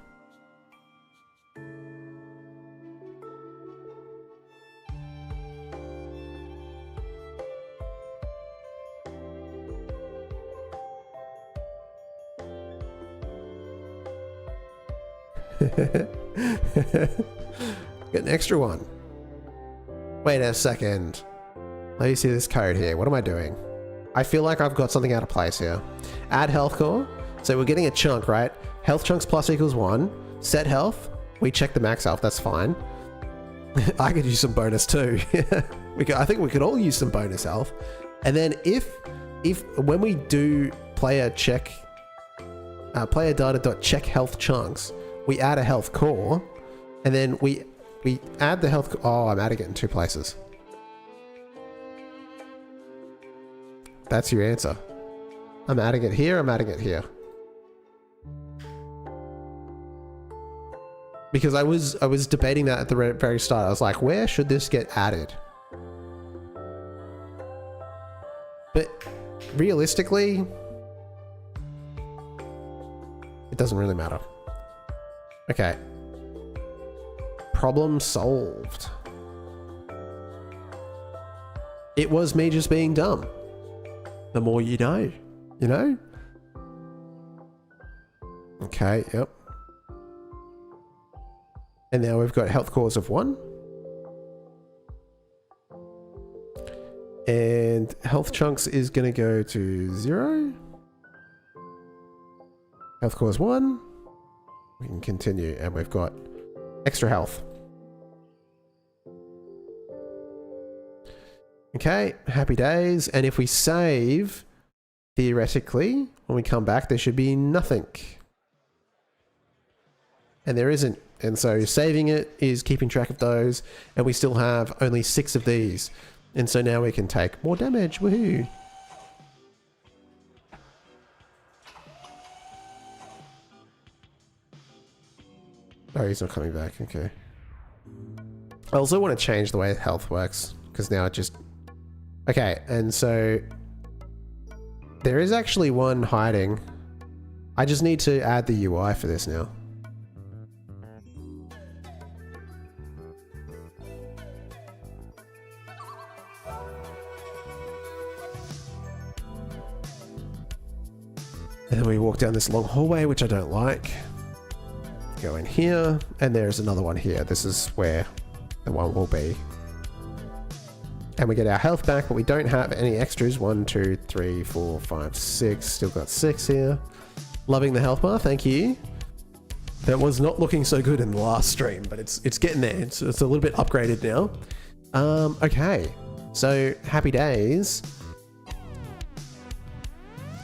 Get an extra one. Wait a second. Let me see this code here. What am I doing? I feel like I've got something out of place here. Add health core. So we're getting a chunk, right? Health chunks plus equals 1. Set health. We check the max health. That's fine. I could use some bonus too. I think we could all use some bonus health. And then if when we do player data.check health chunks, we add a health core, and then we add the health. Oh, I'm adding it in 2 places. That's your answer. I'm adding it here. I'm adding it here. Because I was debating that at the very start. I was like, where should this get added? But realistically, it doesn't really matter. Okay. Problem solved. It was me just being dumb. The more you know, you know? Okay, yep. And now we've got health cores of 1. And health chunks is going to go to 0. Health cores 1. We can continue, and we've got extra health. Okay, happy days. And if we save, theoretically, when we come back, there should be nothing. And there isn't. And so saving it is keeping track of those, and we still have only 6 of these. And so now we can take more damage. Woohoo! Oh, he's not coming back. Okay. I also want to change the way health works, because now it just... Okay, and so there is actually one hiding. I just need to add the UI for this now. And then we walk down this long hallway, which I don't like. Go in here, and there's another one here. This is where the one will be. And we get our health back, but we don't have any extras. 1, 2, 3, 4, 5, 6. Still got 6 here. Loving the health bar, thank you. That was not looking so good in the last stream, but it's getting there. It's a little bit upgraded now. Okay, so happy days.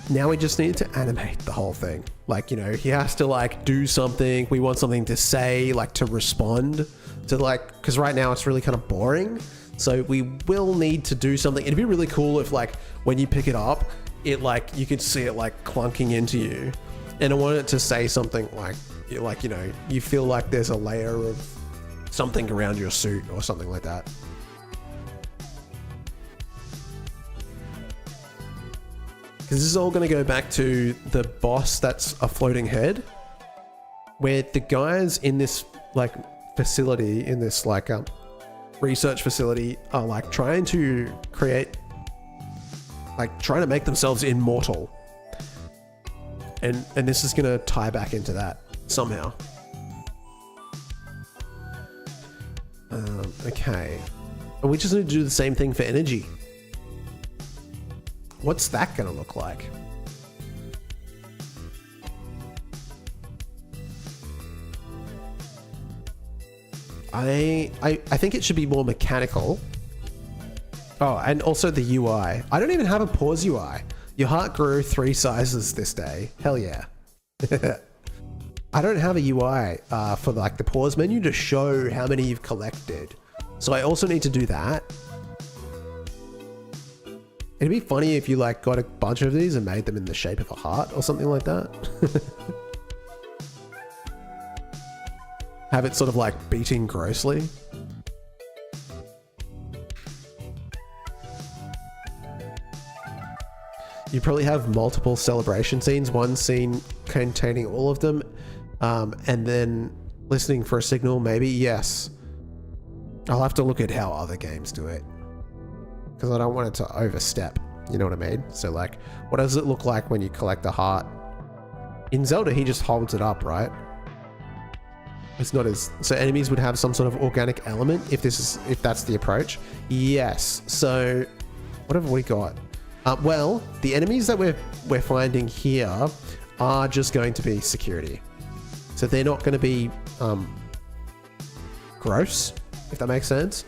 Now we just need to animate the whole thing. Like, you know, he has to like do something. We want something to say, like to respond to, like, because right now it's really kind of boring. So we will need to do something. It'd be really cool if like when you pick it up, it like, you could see it like clunking into you. And I want it to say something like, you know, you feel like there's a layer of something around your suit or something like that. Because this is all going to go back to the boss that's a floating head, where the guys in this like facility, in this like research facility, are like trying to create, like trying to make themselves immortal. And this is going to tie back into that somehow. Okay. And we just need to do the same thing for energy. What's that going to look like? I think it should be more mechanical. Oh, and also the UI. I don't even have a pause UI. Your heart grew 3 sizes this day. Hell yeah. I don't have a UI for like the pause menu to show how many you've collected So I also need to do that. It'd be funny if you like got a bunch of these and made them in the shape of a heart or something like that. Have it sort of like beating grossly. You probably have multiple celebration scenes, one scene containing all of them, and then listening for a signal, maybe. Yes. I'll have to look at how other games do it, because I don't want it to overstep, you know what I mean? So like, what does it look like when you collect a heart? In Zelda, he just holds it up, right? It's not as... So enemies would have some sort of organic element if that's the approach. Yes. So what have we got? Well, the enemies that we're finding here are just going to be security. So they're not going to be gross, if that makes sense,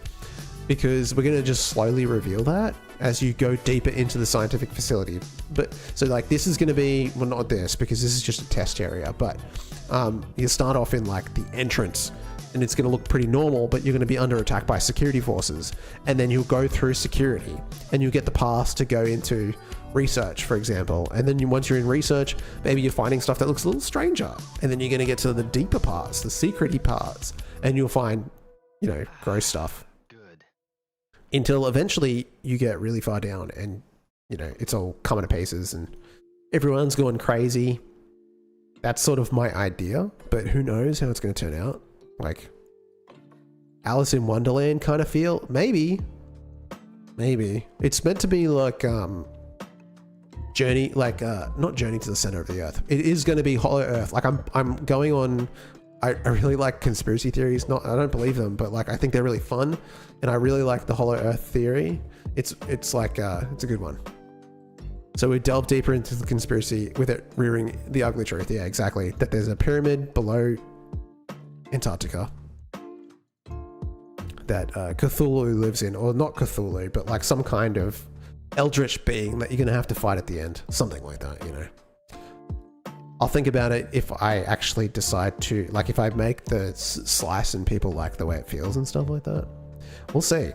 because we're going to just slowly reveal that as you go deeper into the scientific facility. But so like this is going to be, well, not this, because this is just a test area, but you start off in like the entrance and it's going to look pretty normal, but you're going to be under attack by security forces. And then you'll go through security and you'll get the pass to go into research, for example. And then once you're in research, maybe you're finding stuff that looks a little stranger. And then you're going to get to the deeper parts, the secrety parts, and you'll find, you know, gross stuff. Good. Until eventually you get really far down and, you know, it's all coming to pieces and everyone's going crazy. That's sort of my idea, but who knows how it's going to turn out. Like Alice in Wonderland kind of feel. Maybe it's meant to be like journey, like not Journey to the Center of the Earth. It is going to be Hollow Earth. Like I'm going on. I really like conspiracy theories. I don't believe them, but like I think they're really fun, and I really like the Hollow Earth theory. It's like it's a good one. So we delve deeper into the conspiracy with it rearing the ugly truth. Yeah, exactly. That there's a pyramid below Antarctica that Cthulhu lives in, or not Cthulhu, but like some kind of eldritch being that you're gonna have to fight at the end, something like that, you know. I'll think about it if I actually decide to, like, if I make the slice and people like the way it feels and stuff like that. We'll see.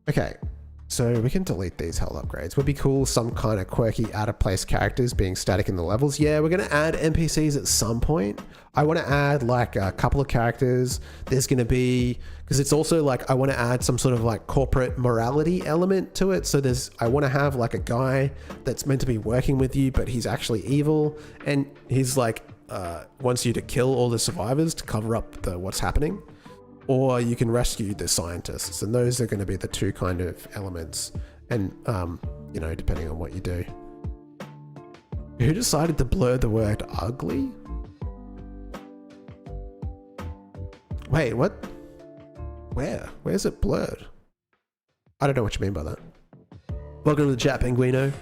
Okay. So we can delete these health upgrades. Would be cool, some kind of quirky out of place characters being static in the levels. Yeah, we're going to add NPCs at some point. I want to add like a couple of characters. There's going to be, because it's also like, I want to add some sort of like corporate morality element to it. So I want to have like a guy that's meant to be working with you, but he's actually evil. And he's like, wants you to kill all the survivors to cover up what's happening. Or you can rescue the scientists, and those are going to be the two kind of elements. And, you know, depending on what you do. Who decided to blur the word ugly? Wait, what? Where? Where's it blurred? I don't know what you mean by that. Welcome to the chat, Penguino.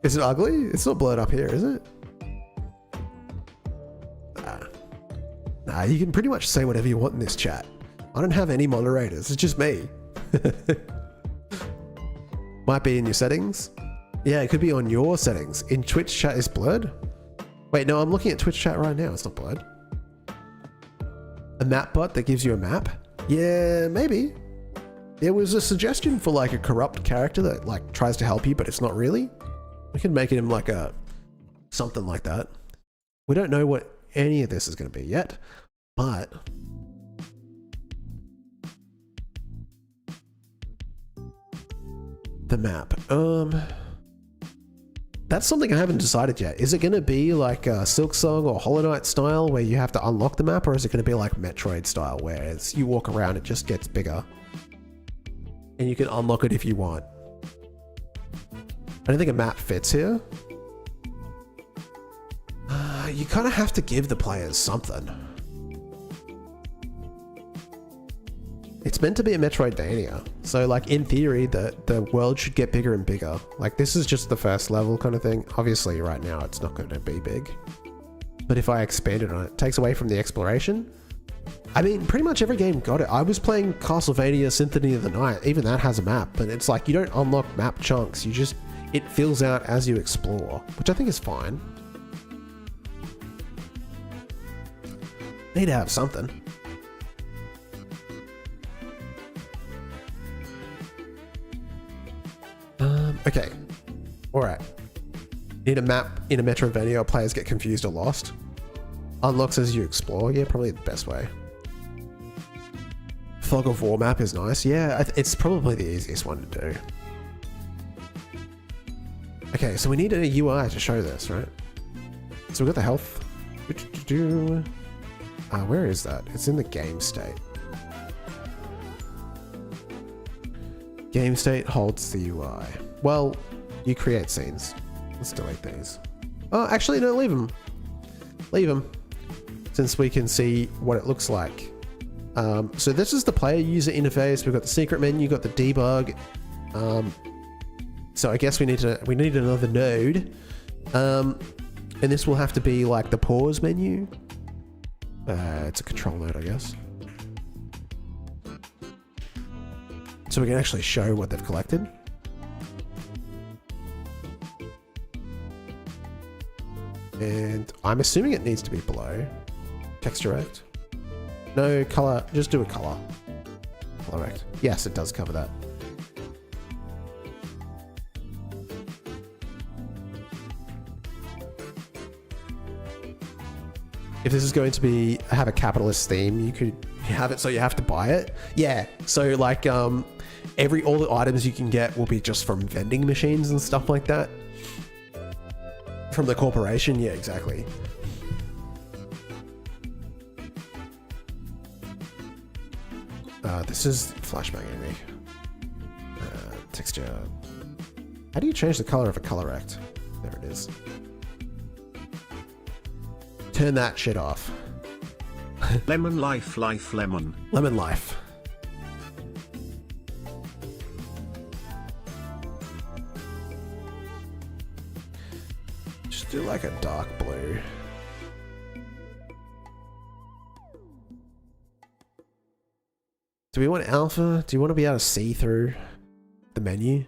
Is it ugly? It's not blurred up here, is it? Nah, you can pretty much say whatever you want in this chat. I don't have any moderators, it's just me. Might be in your settings. Yeah, it could be on your settings. In Twitch chat is blurred? Wait, no, I'm looking at Twitch chat right now, it's not blurred. A map bot that gives you a map? Yeah, maybe. There was a suggestion for like a corrupt character that like tries to help you, but it's not really. We can make him like something like that. We don't know what any of this is going to be yet, but the map, that's something I haven't decided yet. Is it going to be like a Silksong or Hollow Knight style where you have to unlock the map, or is it going to be like Metroid style where as you walk around it just gets bigger and you can unlock it if you want? I don't think a map fits here. You kind of have to give the players something. It's meant to be a Metroidvania, so like in theory the world should get bigger and bigger. Like this is just the first level kind of thing. Obviously right now it's not going to be big, but if I expanded on it, it takes away from the exploration. I mean, pretty much every game got it. I was playing Castlevania Symphony of the Night, even that has a map, but it's like you don't unlock map chunks, it fills out as you explore, which I think is fine. Need to have something. Okay. Alright. Need a map in a Metrovania or players get confused or lost. Unlocks as you explore. Yeah, probably the best way. Fog of War map is nice. Yeah, it's probably the easiest one to do. Okay, so we need a UI to show this, right? So we've got the health. Where is that? It's in the game state. Game state holds the UI. Well, you create scenes. Let's delete these. Oh, actually, no, leave them. Leave them. Since we can see what it looks like. So this is the player user interface. We've got the secret menu, got the debug. So I guess we need another node. And this will have to be like the pause menu. It's a control node, I guess. So we can actually show what they've collected. And I'm assuming it needs to be below. Texture rect. No, color. Just do a color. Color rect. Yes, it does cover that. If this is going to have a capitalist theme, you could have it so you have to buy it. Yeah. So like all the items you can get will be just from vending machines and stuff like that. From the corporation, yeah, exactly. This is flashbang enemy. Texture. How do you change the color of a color rect? There it is. Turn that shit off. Lemon life, lemon. Lemon life. Just do like a dark blue. Do we want alpha? Do you want to be able to see through the menu?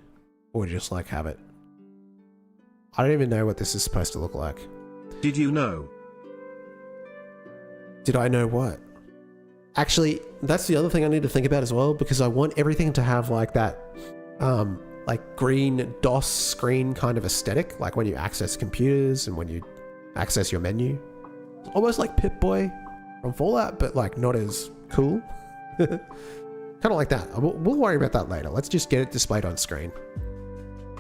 Or just like have it? I don't even know what this is supposed to look like. Did you know? Did I know what? Actually, that's the other thing I need to think about as well, because I want everything to have like that, like green DOS screen kind of aesthetic, like when you access computers and when you access your menu. Almost like Pip-Boy from Fallout, but like not as cool. Kind of like that. We'll worry about that later. Let's just get it displayed on screen.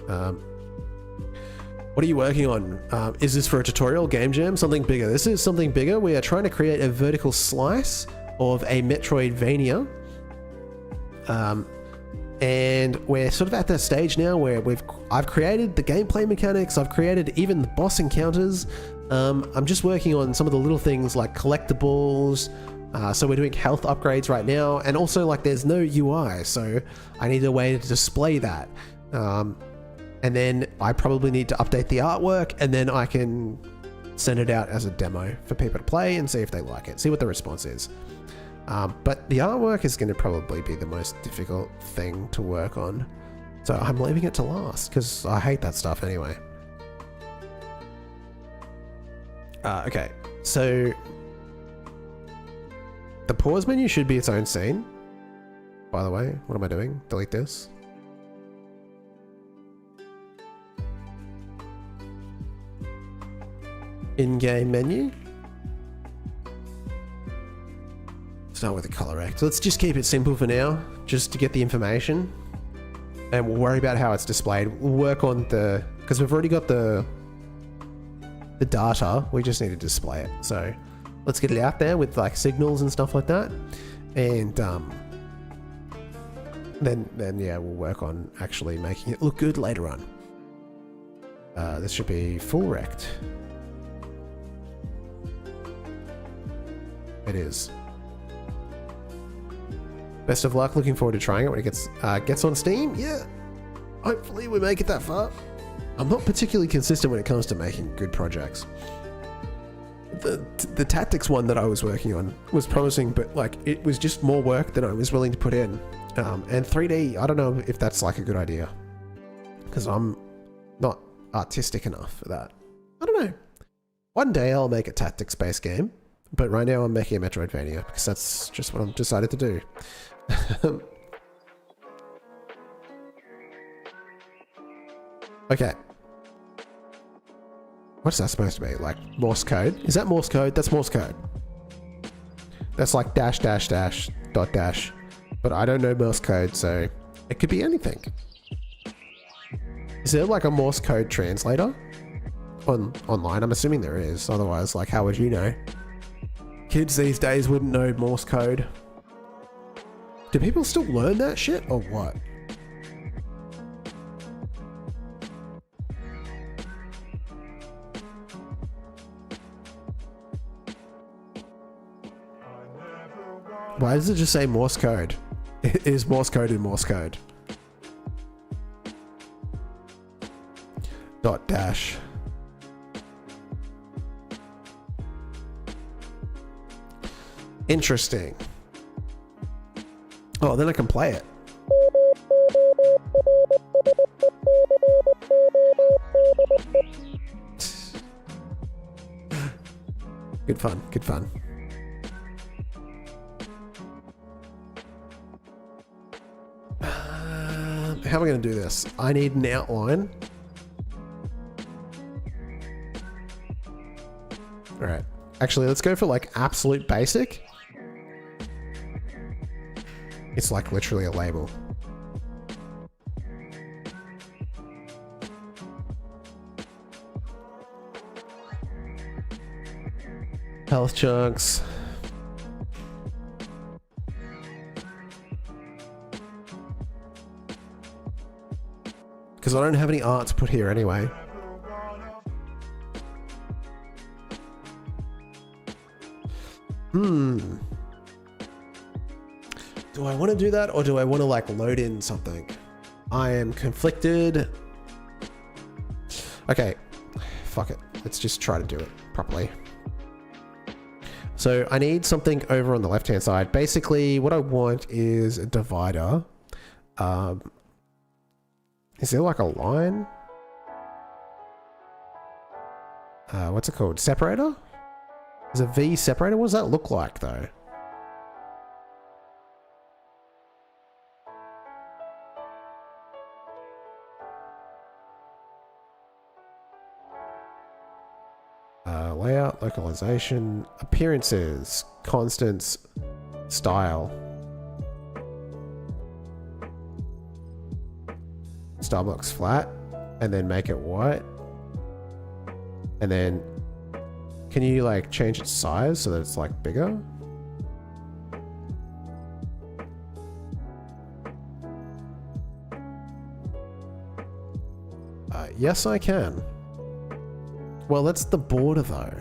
What are you working on? Is this for a tutorial, game jam, something bigger? This is something bigger. We are trying to create a vertical slice of a Metroidvania. And we're sort of at that stage now where I've created the gameplay mechanics. I've created even the boss encounters. I'm just working on some of the little things like collectibles. So we're doing health upgrades right now, and also like there's no UI, so I need a way to display that. And then I probably need to update the artwork, and then I can send it out as a demo for people to play and see if they like it, see what the response is. But the artwork is going to probably be the most difficult thing to work on. So I'm leaving it to last because I hate that stuff anyway. Okay, so the pause menu should be its own scene. By the way, what am I doing? Delete this. In-game menu. Start with the color rect. Let's just keep it simple for now, just to get the information. And we'll worry about how it's displayed. We'll work on because we've already got the data, we just need to display it. So let's get it out there with like signals and stuff like that. And then yeah, we'll work on actually making it look good later on. This should be full rect. It is. Best of luck. Looking forward to trying it when it gets on Steam. Yeah, hopefully we make it that far. I'm not particularly consistent when it comes to making good projects. The tactics one that I was working on was promising, but like it was just more work than I was willing to put in. And 3D, I don't know if that's like a good idea, because I'm not artistic enough for that. I don't know. One day I'll make a tactics-based game. But right now I'm making a Metroidvania because that's just what I've decided to do. Okay. What's that supposed to be? Like Morse code? Is that Morse code? That's Morse code. That's like dash, dash, dash, dot, dash. But I don't know Morse code, so it could be anything. Is there like a Morse code translator online? I'm assuming there is. Otherwise, like, how would you know? Kids these days wouldn't know Morse code. Do people still learn that shit or what? Why does it just say Morse code? It is Morse code in Morse code. Dot dash. Interesting. Oh, then I can play it. Good fun, good fun. How am I going to do this? I need an outline. All right. Actually, let's go for like absolute basic. It's like literally a label. Health chunks. Because I don't have any art to put here anyway. Do I want to do that or do I want to like load in something? I am conflicted. Okay, fuck it. Let's just try to do it properly. So I need something over on the left hand side. Basically what I want is a divider. Is there like a line? What's it called? Separator? Is a V separator? What does that look like though? Layout, localization, appearances, constants, style. Style blocks flat, and then make it white. And then, can you like change its size so that it's like bigger? Yes, I can. Well, that's the border though.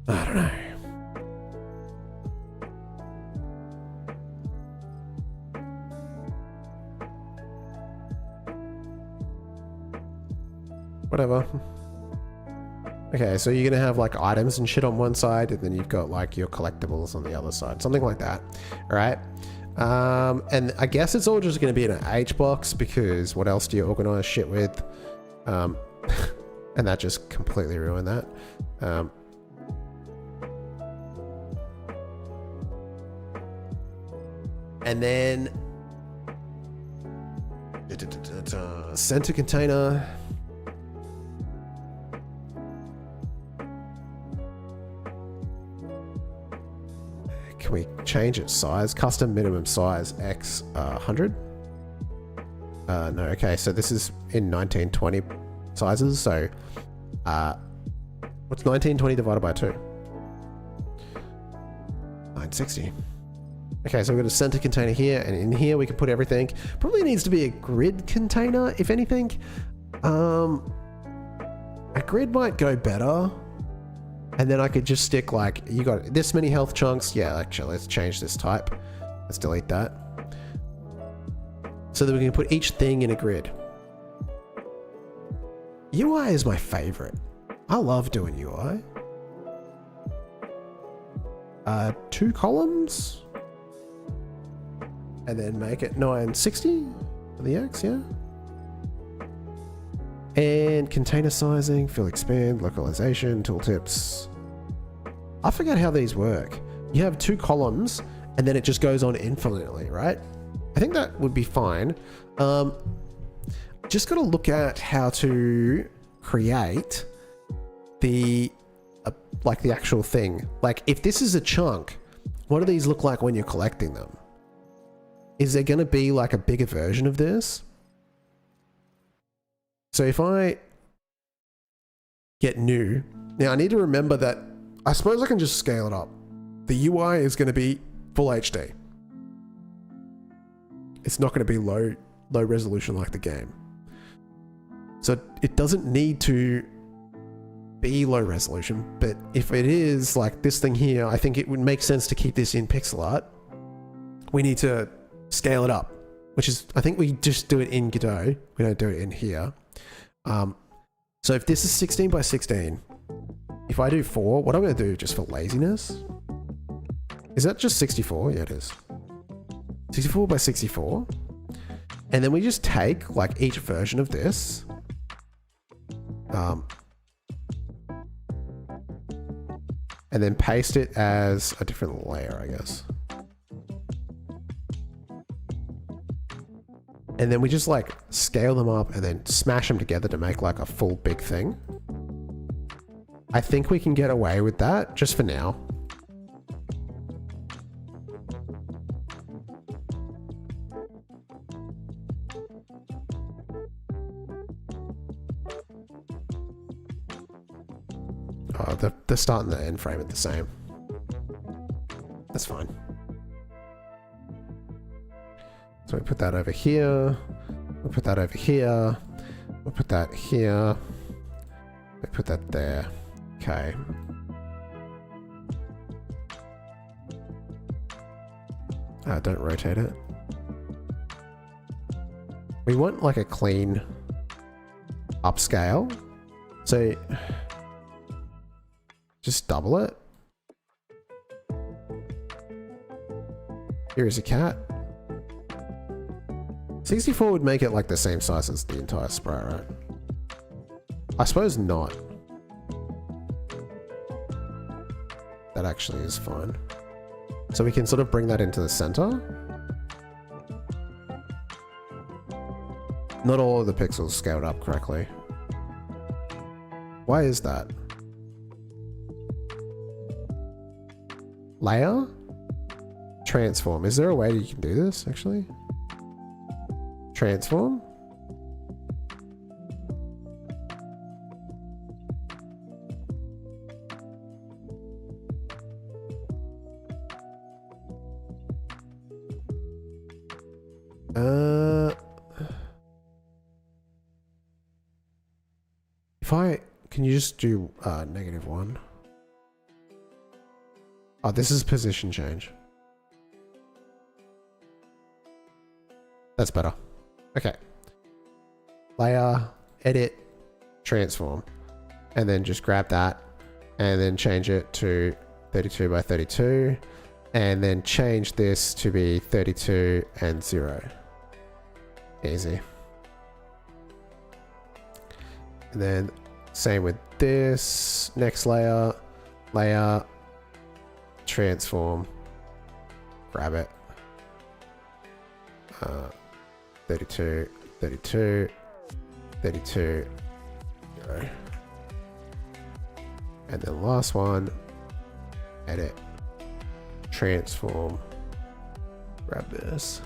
I don't know. Whatever. Okay, so you're gonna have like items and shit on one side, and then you've got like your collectibles on the other side, something like that. All right. And I guess it's all just going to be in an H box because what else do you organize shit with? And that just completely ruined that. And then center container. Can we change its size? Custom minimum size X 100. No, okay, so this is in 1920 sizes. So what's 1920 divided by 2? 960. Okay, so we've got a center container here, and in here we can put everything. Probably needs to be a grid container, if anything. A grid might go better. And then I could just stick like, you got this many health chunks. Yeah, actually, let's change this type. Let's delete that. So that we can put each thing in a grid. UI is my favorite. I love doing UI. 2 columns. And then make it 960 for the X, yeah? And container sizing, fill expand, localization, tooltips. I forget how these work. You have 2 columns and then it just goes on infinitely, right? I think that would be fine. Just got to look at how to create the like the actual thing. Like if this is a chunk, what do these look like when you're collecting them? Is there going to be like a bigger version of this? So if I get new, now I need to remember that I suppose I can just scale it up. The UI is going to be full HD. It's not going to be low resolution like the game. So it doesn't need to be low resolution, but if it is like this thing here, I think it would make sense to keep this in pixel art. We need to scale it up, which is, I think we just do it in Godot. We don't do it in here. So if this is 16 by 16, if I do 4, what I'm going to do just for laziness, is that just 64? Yeah, it is. 64 by 64. And then we just take like each version of this. And then paste it as a different layer, I guess. And then we just like scale them up and then smash them together to make like a full big thing. I think we can get away with that just for now. Oh, they're starting the end frame at the same. That's fine. So we put that over here. We'll put that over here. We'll put that here. We put that there. Okay. Don't rotate it. We want like a clean upscale. So just double it. Here is a cat. 64 would make it like the same size as the entire sprite, right? I suppose not. That actually is fine. So we can sort of bring that into the center. Not all of the pixels scaled up correctly. Why is that? Layer? Transform. Is there a way you can do this, actually? Transform? Can you just do -1? Oh, this is position change. That's better. Okay. Layer, edit, transform. And then just grab that and then change it to 32 by 32. And then change this to be 32 and 0. Easy. And then same with this. Next layer, layer, transform, grab it. 32, 32, 32, 0. And then last one, edit, transform, grab this.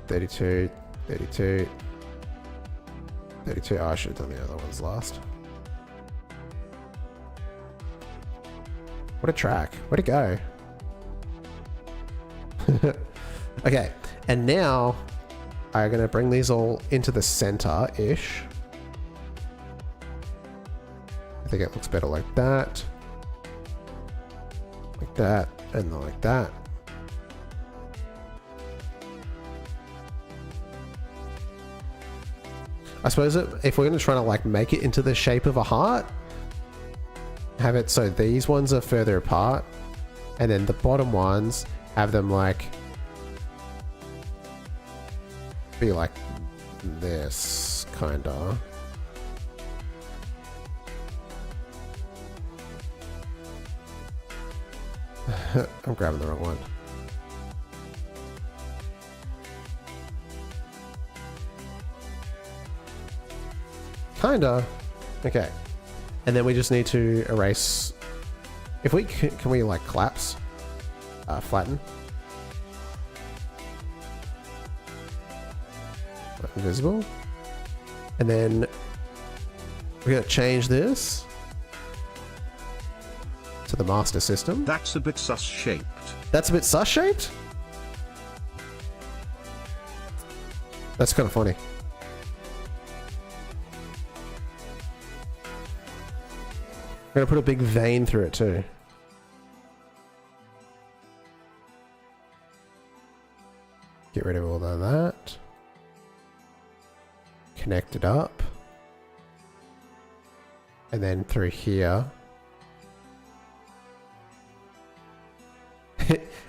32, 32, 32. Oh, I should have done the other ones last. What a track. Where'd it go? Okay, and now I'm going to bring these all into the center-ish. I think it looks better like that. Like that, and then like that. I suppose if we're going to try to like make it into the shape of a heart, have it so these ones are further apart, and then the bottom ones have them like be like this kinda. I'm grabbing the wrong one. Kinda. Okay. And then we just need to erase. If we can we like collapse? Flatten? Invisible. And then we're going to change this to the master system. That's a bit sus-shaped. That's a bit sus-shaped? That's kind of funny. I'm going to put a big vein through it too. Get rid of all of that. Connect it up. And then through here.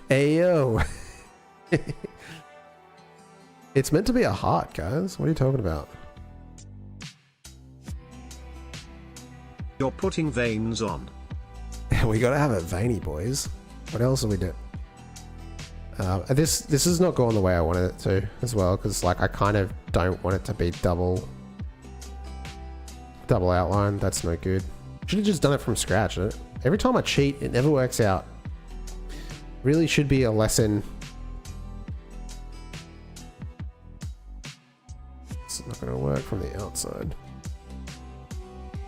Ayo. It's meant to be a heart, guys. What are you talking about? You're putting veins on. We gotta have it veiny, boys. What else do we do? This is not going the way I wanted it to as well, because like I kind of don't want it to be double outline. That's no good. Should have just done it from scratch. Every time I cheat, it never works out. Really should be a lesson. It's not going to work from the outside.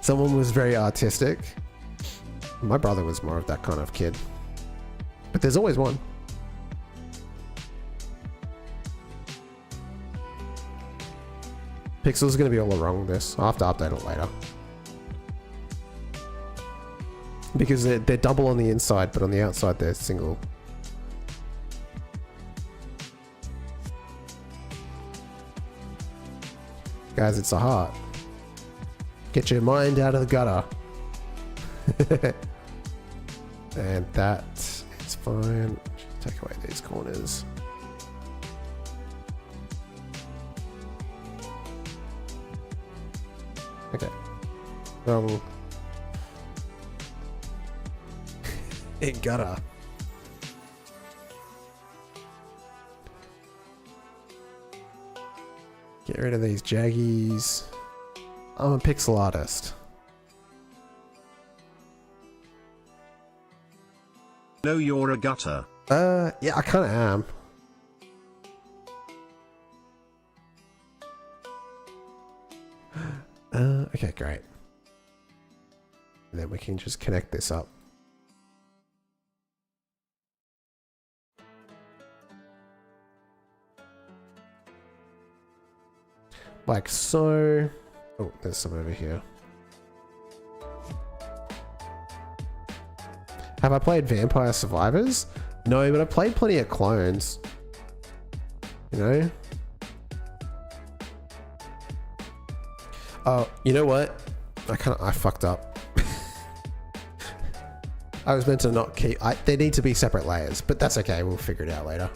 Someone was very artistic. My brother was more of that kind of kid. But there's always one. Pixel's going to be all wrong with this. I'll have to update it later. Because they're double on the inside, but on the outside they're single. Guys, it's a heart. Get your mind out of the gutter. And that is fine. Take away these corners. Okay. It gutter. Get rid of these jaggies. I'm a pixel artist. No, you're a gutter. Yeah, I kind of am. Okay, great. And then we can just connect this up. Like so. Oh, there's some over here. Have I played Vampire Survivors? No, but I played plenty of clones. You know? Oh, you know what? I fucked up. I was meant to not keep... they need to be separate layers, but that's okay. We'll figure it out later.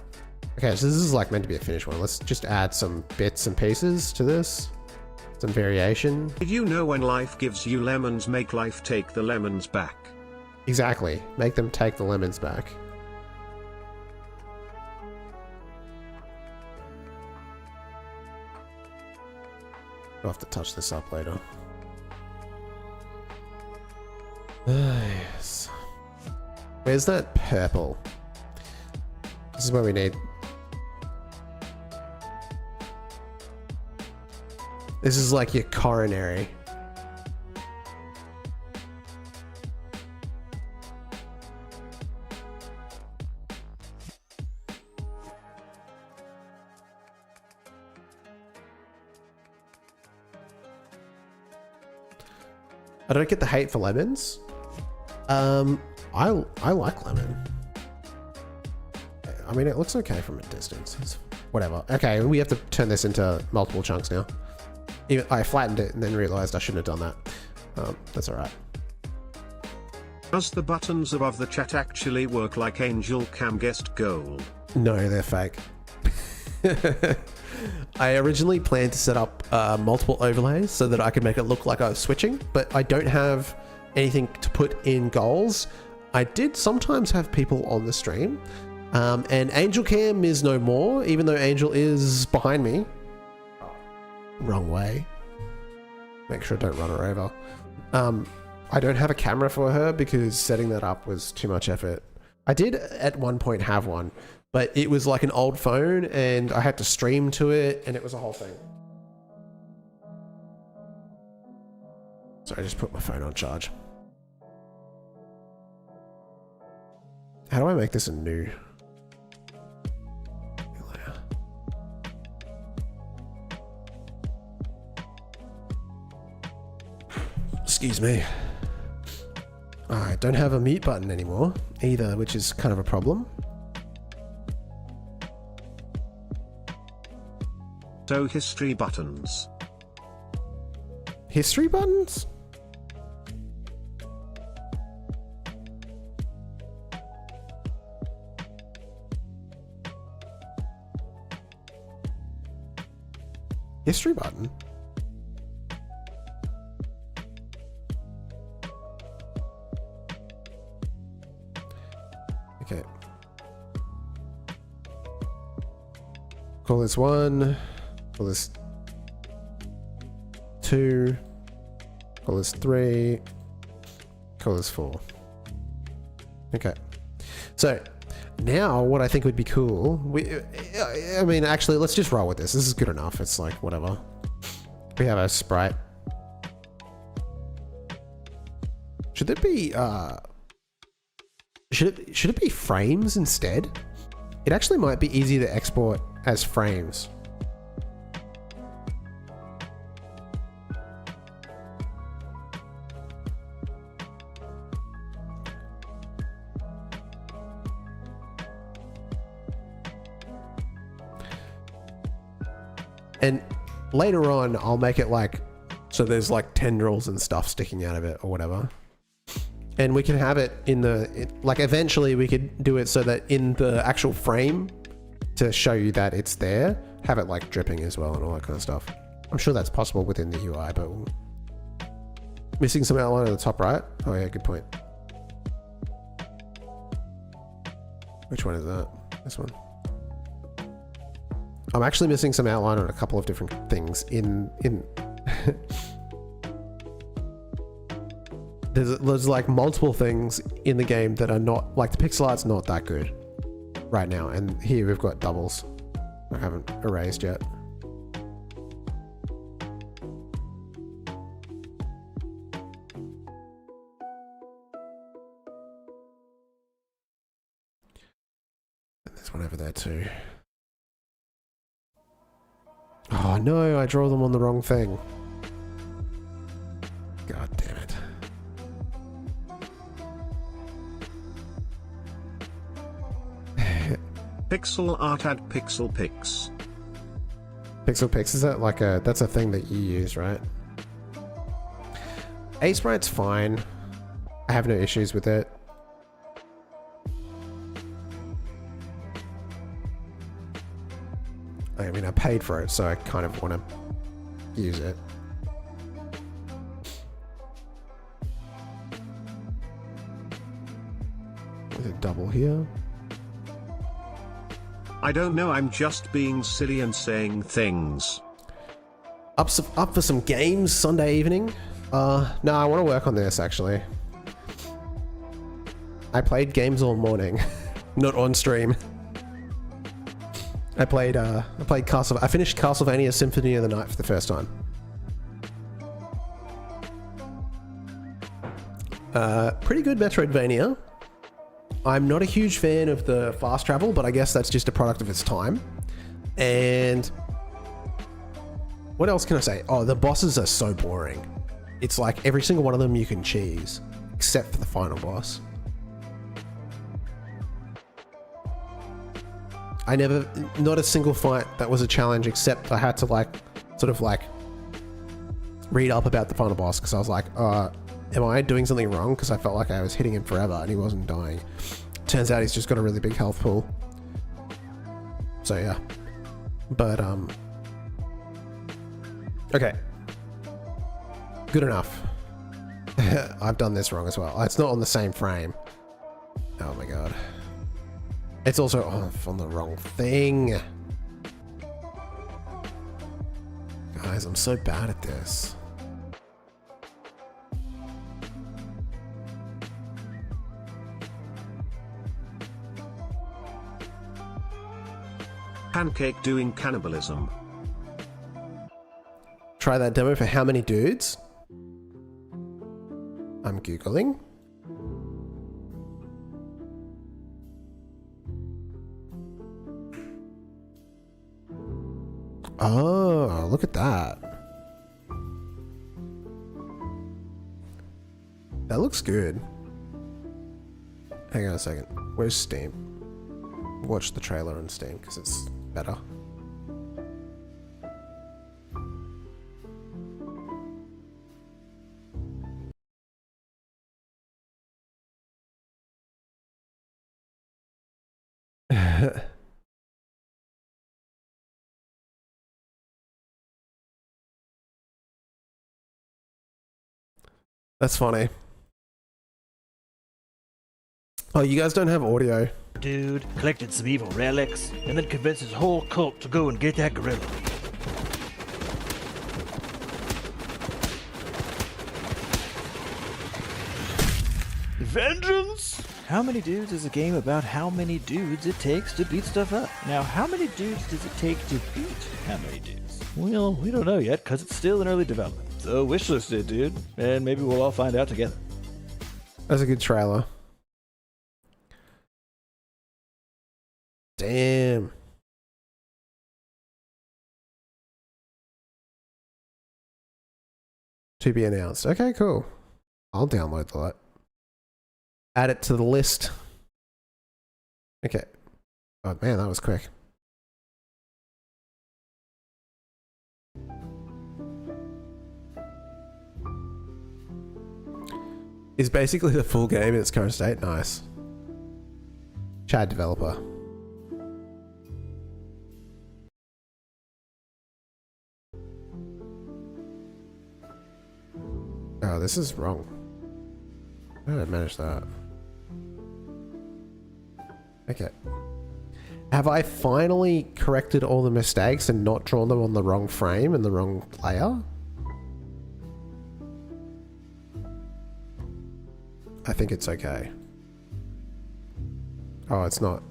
Okay, so this is like meant to be a finished one. Let's just add some bits and pieces to this. Some variation. Did you know when life gives you lemons, make life take the lemons back? Exactly. Make them take the lemons back. I'll have to touch this up later. Yes. Where's that purple? This is where we need... This is like your coronary. I don't get the hate for lemons. I like lemon. I mean, it looks okay from a distance. It's whatever. Okay, we have to turn this into multiple chunks now. I flattened it and then realized I shouldn't have done that. That's all right. Does the buttons above the chat actually work like Angel Cam guest gold? No, they're fake. I originally planned to set up multiple overlays so that I could make it look like I was switching, but I don't have anything to put in goals. I did sometimes have people on the stream, and Angel Cam is no more, even though Angel is behind me. Wrong way. Make sure I don't run her over. I don't have a camera for her because setting that up was too much effort. I did at one point have one, but it was like an old phone and I had to stream to it and it was a whole thing. So I just put my phone on charge. How do I make this a new layer? Excuse me. I don't have a mute button anymore either, which is kind of a problem. So history buttons. History buttons? History button? Okay. Call this 1. Call this 2. Call this 3. Call this 4. Okay. So now what I think would be cool, I mean, actually, let's just roll with this. This is good enough. It's like, whatever. We have a sprite. Should there be, should it be frames instead? It actually might be easier to export as frames. And later on, I'll make it like, so there's like tendrils and stuff sticking out of it or whatever. And we can have it in the, like eventually we could do it so that in the actual frame to show you that it's there, have it like dripping as well and all that kind of stuff. I'm sure that's possible within the UI, but missing some outline on the top right. Oh yeah, good point. Which one is that? This one. I'm actually missing some outline on a couple of different things in there's like multiple things in the game that are not, like the pixel art's not that good right now, and here we've got doubles I haven't erased yet. And there's one over there too. Oh no, I draw them on the wrong thing. God damn it. Pixel art add pixel pix. Pixel pix, is that like a, that's a thing that you use, right? A-Sprite's fine. I have no issues with it. I mean, I paid for it, so I kind of want to use it. There's a double here. I don't know, I'm just being silly and saying things. Up for some games Sunday evening? No, I want to work on this actually. I played games all morning, not on stream. I played I finished Castlevania Symphony of the Night for the first time. Pretty good Metroidvania. I'm not a huge fan of the fast travel, but I guess that's just a product of its time. And what else can I say? Oh, the bosses are so boring. It's like every single one of them you can cheese, except for the final boss. Not a single fight that was a challenge, except I had to like, sort of like read up about the final boss because I was like, am I doing something wrong? Because I felt like I was hitting him forever and he wasn't dying. Turns out he's just got a really big health pool. So yeah. But Okay. Good enough. I've done this wrong as well. It's not on the same frame. Oh my god. It's also on the wrong thing. Guys, I'm so bad at this. Pancake doing cannibalism. Try that demo for how many dudes? I'm Googling. Oh, look at that. That looks good. Hang on a second. Where's Steam? Watch the trailer on Steam because it's better. That's funny. Oh, you guys don't have audio. Dude collected some evil relics and then convinced his whole cult to go and get that gorilla. Vengeance! How many dudes is a game about how many dudes it takes to beat stuff up? Now, how many dudes does it take to beat how many dudes? Well, we don't know yet because it's still in early development. So wishlist it, dude, and maybe we'll all find out together. That's a good trailer. Damn. To be announced. Okay, cool. I'll download that. Add it to the list. Okay. Oh man, that was quick. Is basically the full game in its current state. Nice. Chad developer. Oh, this is wrong. How did I manage that? Okay. Have I finally corrected all the mistakes and not drawn them on the wrong frame and the wrong layer? I think it's okay. Oh, it's not.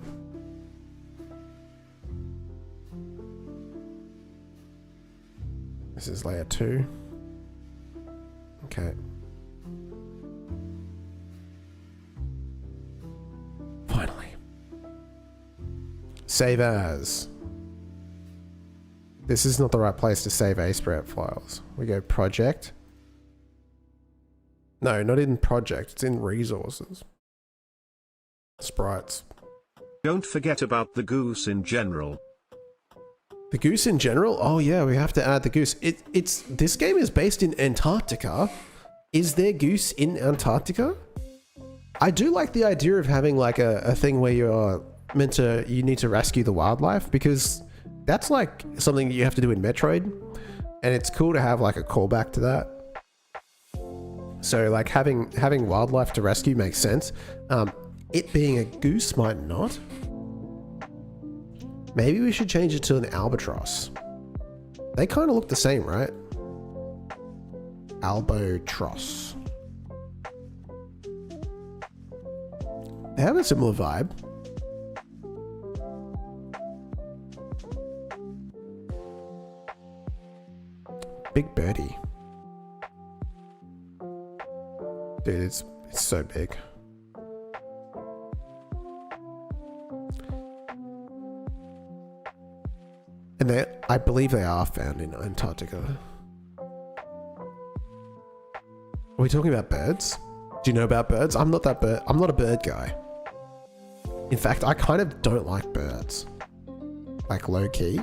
This is layer 2. Okay. Finally. Save as. This is not the right place to save ASPREP files. We go project. No, not in project. It's in resources. Sprites. Don't forget about the goose in general. The goose in general? Oh yeah, we have to add the goose. It's this game is based in Antarctica. Is there goose in Antarctica? I do like the idea of having like a thing where you need to rescue the wildlife, because that's like something you have to do in Metroid, and it's cool to have like a callback to that. So like having wildlife to rescue makes sense. It being a goose might not. Maybe we should change it to an albatross. They kind of look the same, right? Albatross. They have a similar vibe. Big birdie. Dude, it's so big. And I believe they are found in Antarctica. Are we talking about birds? Do you know about birds? I'm not that bird. I'm not a bird guy. In fact, I kind of don't like birds. Like low key.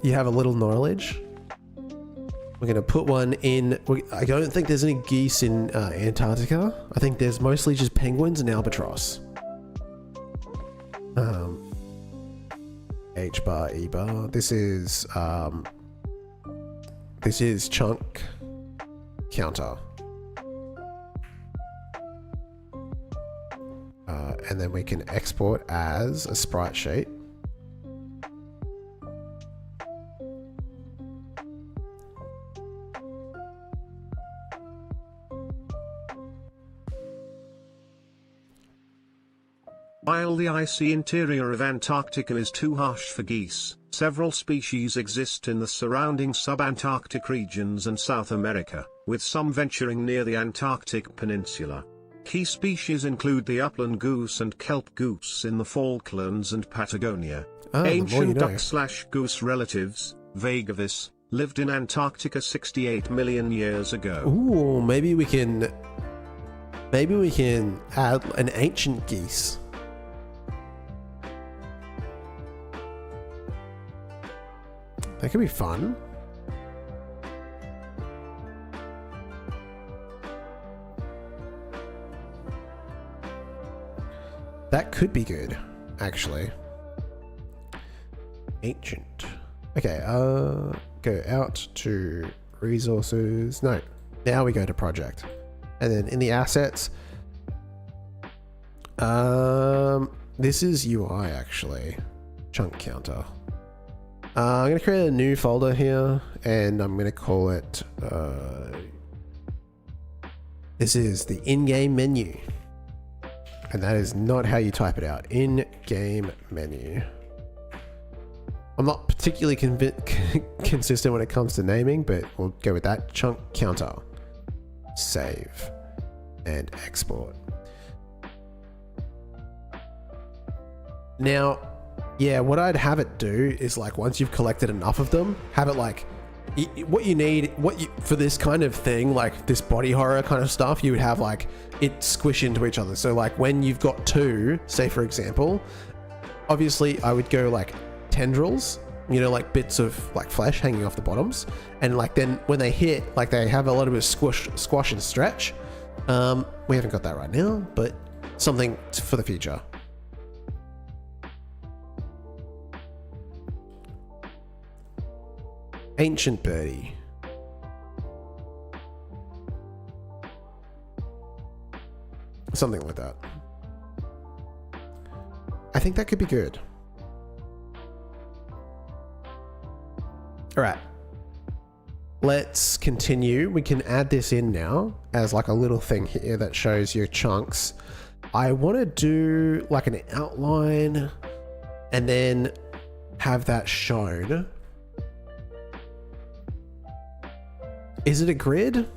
You have a little knowledge? We're going to put one in. I don't think there's any geese in Antarctica. I think there's mostly just penguins and albatross. H bar, E bar. This is chunk counter. And then we can export as a sprite sheet. While the icy interior of Antarctica is too harsh for geese, several species exist in the surrounding subantarctic regions and South America, with some venturing near the Antarctic Peninsula. Key species include the upland goose and kelp goose in the Falklands and Patagonia. Ancient duck/goose relatives, Vagavis, lived in Antarctica 68 million years ago. Ooh, maybe we can add an ancient geese. That could be fun. That could be good, actually. Ancient. Okay, go out to resources. No, now we go to project. And then in the assets, this is UI actually. Chunk counter. I'm going to create a new folder here and I'm going to call it, this is the in-game menu. And that is not how you type it out. In-game menu. I'm not particularly consistent when it comes to naming, but we'll go with that. Chunk counter. Save. And export. Now, yeah, what I'd have it do is like once you've collected enough of them, have it like what you need, for this kind of thing, like this body horror kind of stuff, you would have like it squish into each other. So like when you've got two, say for example, obviously I would go like tendrils, you know, like bits of like flesh hanging off the bottoms, and like then when they hit, like they have a little bit of squash and stretch. We haven't got that right now, but something for the future. Ancient birdie. Something like that. I think that could be good. All right. Let's continue. We can add this in now as like a little thing here that shows your chunks. I want to do like an outline and then have that shown. Is it a grid?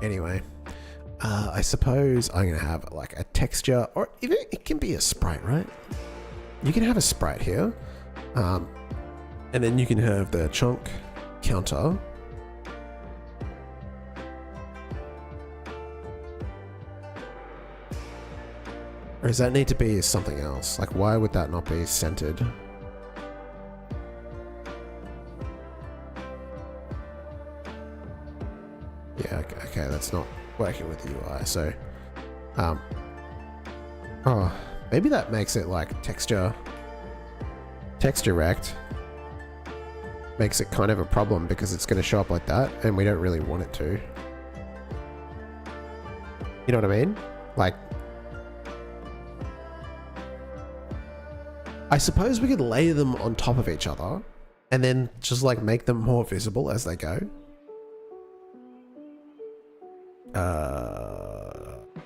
Anyway, I suppose I'm gonna have like a texture, or even it can be a sprite, right? You can have a sprite here, and then you can have the chunk counter. Or does that need to be something else? Like, why would that not be centered? Yeah, okay, that's not working with the UI, so, oh, maybe that makes it like texture rect. Makes it kind of a problem because it's going to show up like that, and we don't really want it to. You know what I mean? Like, I suppose we could layer them on top of each other, and then just like make them more visible as they go.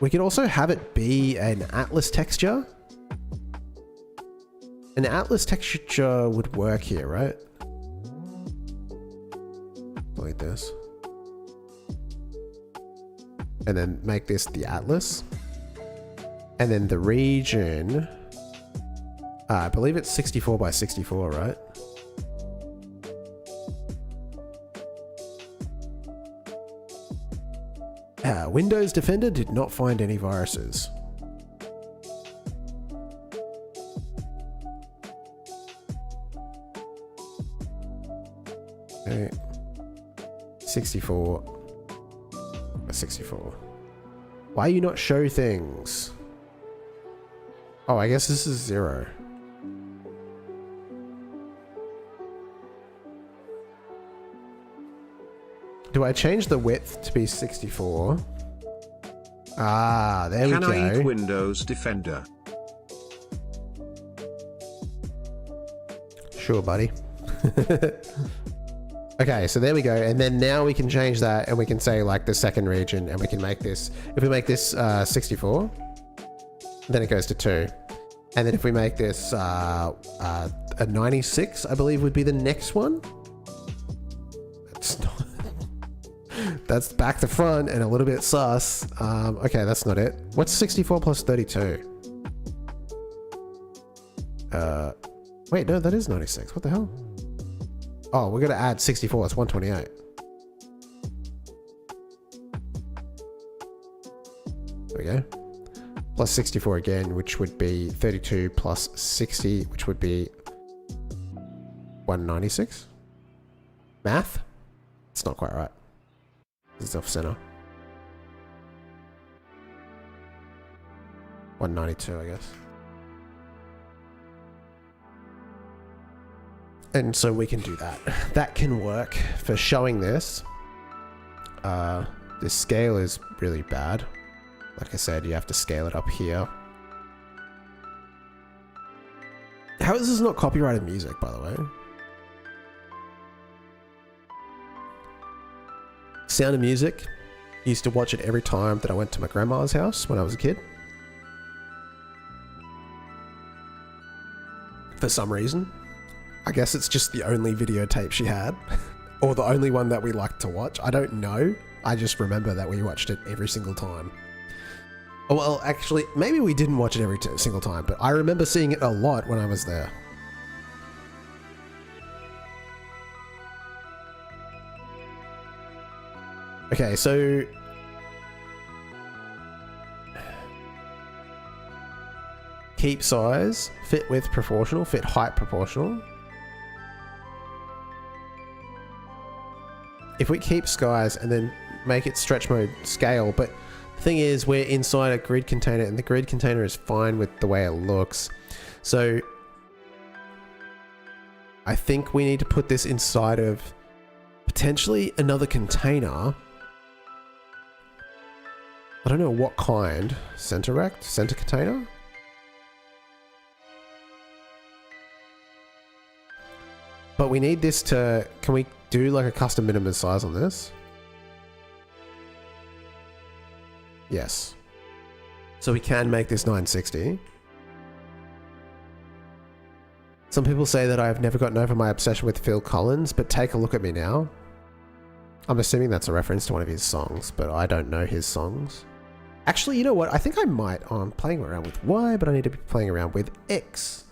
We could also have it be an atlas texture. An atlas texture would work here, right? Like this. And then make this the atlas. And then the region, I believe it's 64 by 64, right? Windows Defender did not find any viruses. Okay. 64. 64. Why you not show things? Oh, I guess this is 0. Do I change the width to be 64? Ah, there we go. Can I eat Windows Defender? Sure, buddy. Okay, so there we go. And then now we can change that and we can say like the second region and we can make this, if we make this 64, then it goes to 2. And then if we make this a 96, I believe would be the next one. That's not, that's back to front and a little bit sus. Okay, that's not it. What's 64 plus 32? Wait, no, that is 96. What the hell? Oh, we're going to add 64. It's 128. There we go. Plus 64 again, which would be 32 plus 60, which would be 196. Math? It's not quite right. This is off center. 192, I guess. And so we can do that. That can work for showing this. This scale is really bad. Like I said, you have to scale it up here. How is this not copyrighted music, by the way? Sound of Music. Used to watch it every time that I went to my grandma's house when I was a kid. For some reason. I guess it's just the only videotape she had. Or the only one that we liked to watch. I don't know. I just remember that we watched it every single time. Oh, well, actually, maybe we didn't watch it every single time, but I remember seeing it a lot when I was there. Okay, so... keep size, fit width proportional, fit height proportional. If we keep skies and then make it stretch mode scale, but the thing is we're inside a grid container and the grid container is fine with the way it looks. So I think we need to put this inside of potentially another container. I don't know what kind. Center rect? Center container? But we need this to... can we do like a custom minimum size on this? Yes. So we can make this 960. Some people say that I've never gotten over my obsession with Phil Collins, but take a look at me now. I'm assuming that's a reference to one of his songs, but I don't know his songs. Actually, you know what? I think I might. Oh, I'm playing around with Y, but I need to be playing around with X.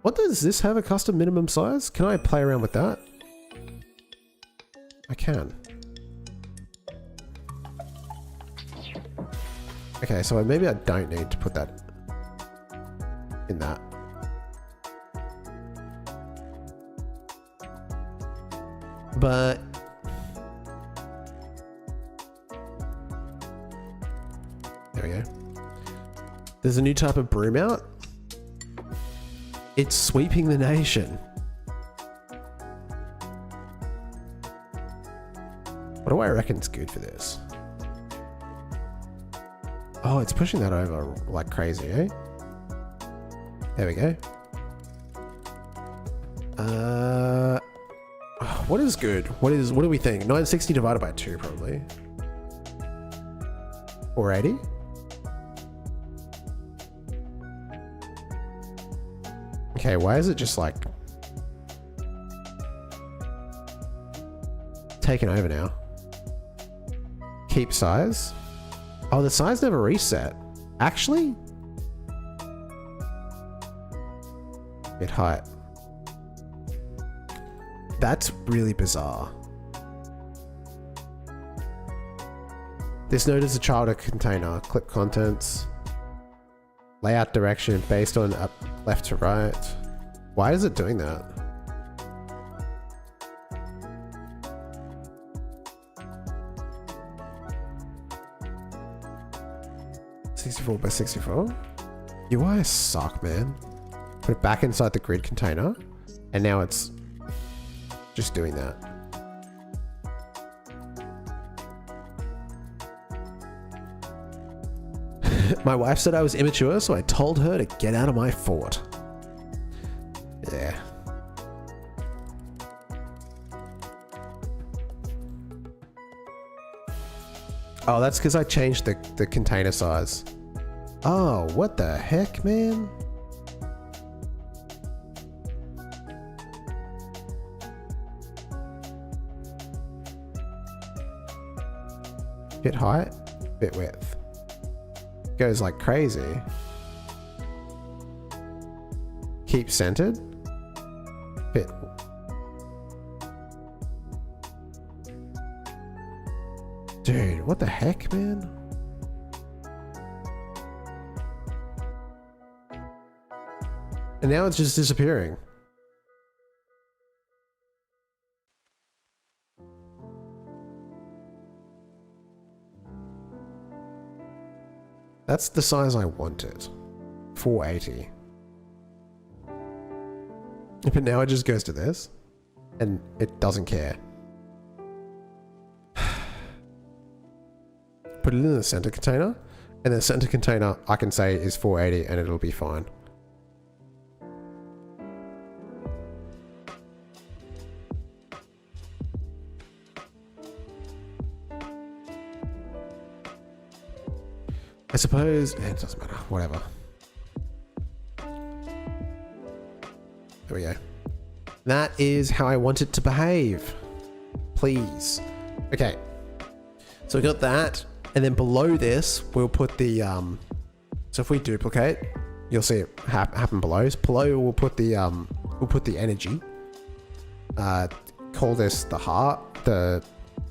What does this have a custom minimum size? Can I play around with that? I can. Okay, so maybe I don't need to put that in that. But there we go. There's a new type of broom out. It's sweeping the nation. What do I reckon's good for this? Oh, it's pushing that over like crazy, eh? There we go. What is good? What do we think? 960 divided by 2 probably. 480? Okay, why is it just like taken over now? Keep size. Oh, the size never reset. Actually? Mid height. That's really bizarre. This node is a child container. Clip contents. Layout direction based on up left to right. Why is it doing that? 64 by 64. UI suck, man. Put it back inside the grid container, and now it's just doing that. My wife said I was immature, so I told her to get out of my fort. Yeah. Oh, that's because I changed the container size. Oh, what the heck, man? Bit height, bit width. Goes like crazy. Keep centered. Bit. Dude, what the heck, man? And now it's just disappearing. That's the size I wanted. 480. But now it just goes to this. And it doesn't care. Put it in the center container. And the center container I can say is 480 and it'll be fine. I suppose it doesn't matter, whatever. There we go. That is how I want it to behave. Please. Okay. So we got that, and then below this, we'll put the, so if we duplicate, you'll see it happen below. Below we'll put the energy. Call this the heart, the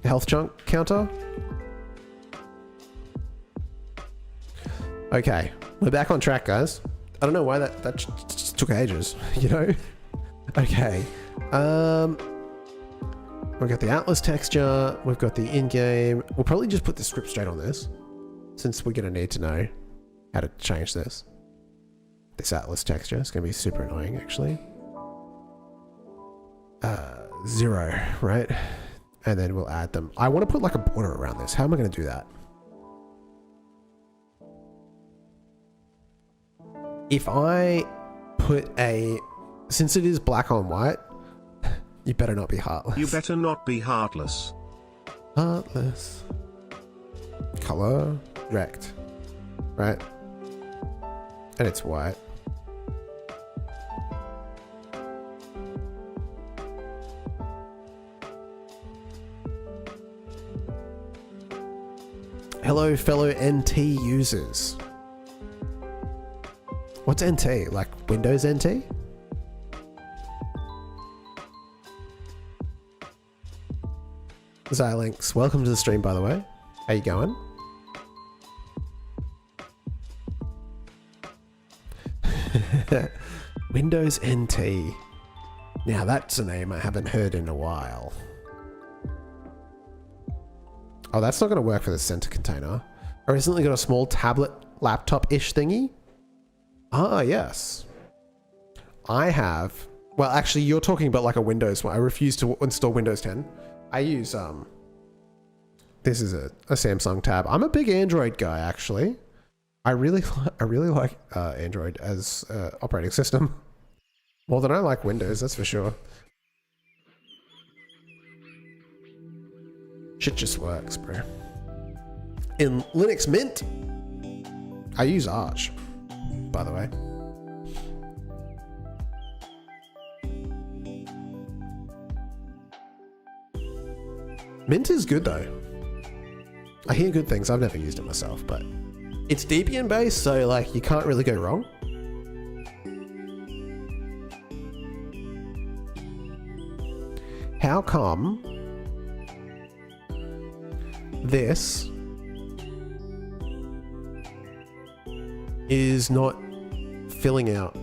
health chunk counter. Okay, we're back on track, guys. I don't know why that just took ages, you know? Okay. We've got the Atlas texture. We've got the in-game. We'll probably just put the script straight on this, since we're going to need to know how to change this. This Atlas texture. It's going to be super annoying, actually. 0, right? And then we'll add them. I want to put like a border around this. How am I going to do that? If I put since it is black on white, you better not be heartless. You better not be heartless. Heartless. Color, rect, right? And it's white. Hello, fellow NT users. What's NT? Like Windows NT? Xilinx, welcome to the stream, by the way. How you going? Windows NT. Now that's a name I haven't heard in a while. Oh, that's not going to work for the center container. I recently got a small tablet laptop-ish thingy. Ah, yes. I have... Well, actually, you're talking about like a Windows one. I refuse to install Windows 10. I use... This is a Samsung tab. I'm a big Android guy, actually. I really like Android as operating system. More than I like Windows, that's for sure. Shit just works, bro. In Linux Mint, I use Arch, by the way. Mint is good though. I hear good things. I've never used it myself, but it's Debian based, so like you can't really go wrong. How come this is not filling out?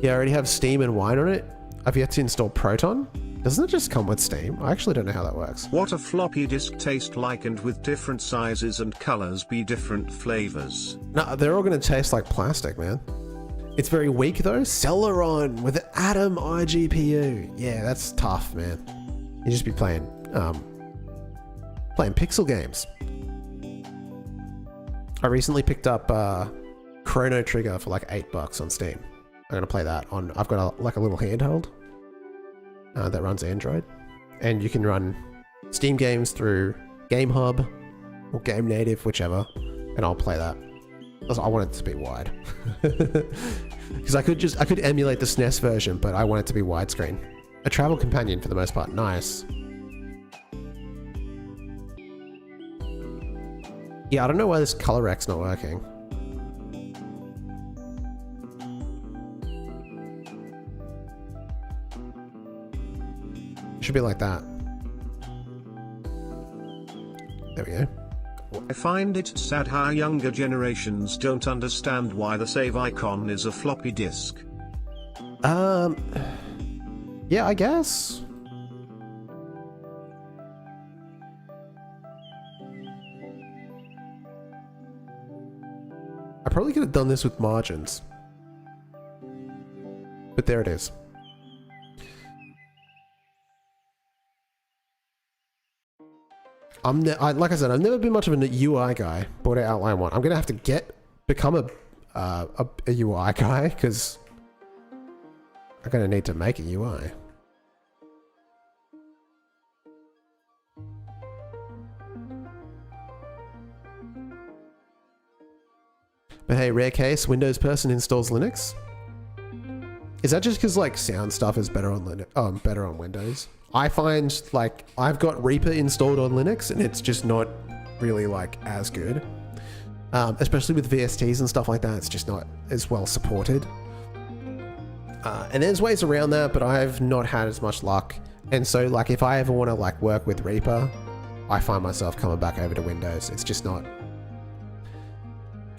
Yeah, I already have Steam and Wine on it. I've yet to install Proton. Doesn't it just come with Steam? I actually don't know how that works. What a floppy disk taste like, and with different sizes and colors be different flavors. No, they're all going to taste like plastic, man. It's very weak though. Celeron with an Atom iGPU. Yeah, that's tough, man. You just be playing pixel games. I recently picked up Chrono Trigger for like $8 on Steam. I'm gonna play that on. I've got a little handheld that runs Android, and you can run Steam games through Game Hub or Game Native, whichever, and I'll play that. I want it to be wide because I could emulate the SNES version, but I want it to be widescreen. A travel companion for the most part. Nice. Yeah, I don't know why this color X not working. It should be like that. There we go. I find it sad how younger generations don't understand why the save icon is a floppy disk. Yeah, I guess. I probably could have done this with margins. But there it is. Like I said, I've never been much of a UI guy, but I outline one. I'm gonna have to become a UI guy because I'm gonna need to make a UI. But hey, rare case, Windows person installs Linux. Is that just because like sound stuff is better on Linux? Better on Windows. I find like I've got Reaper installed on Linux and it's just not really like as good. Especially with VSTs and stuff like that, it's just not as well supported. And there's ways around that, but I've not had as much luck. And so like if I ever want to like work with Reaper, I find myself coming back over to Windows. It's just not.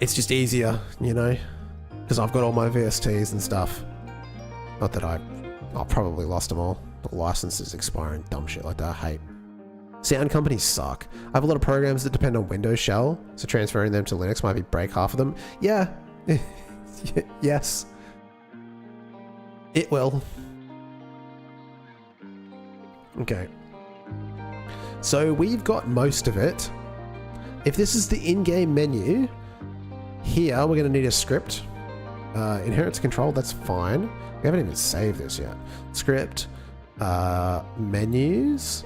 It's just easier, you know, because I've got all my VSTs and stuff. Not that I've probably lost them all. The licenses expiring, dumb shit like that. I hate. Sound companies suck. I have a lot of programs that depend on Windows Shell, so transferring them to Linux might break half of them. Yeah. Yes. It will. Okay. So we've got most of it. If this is the in-game menu, here we're going to need a script. Inheritance control, that's fine. We haven't even saved this yet. Script, menus,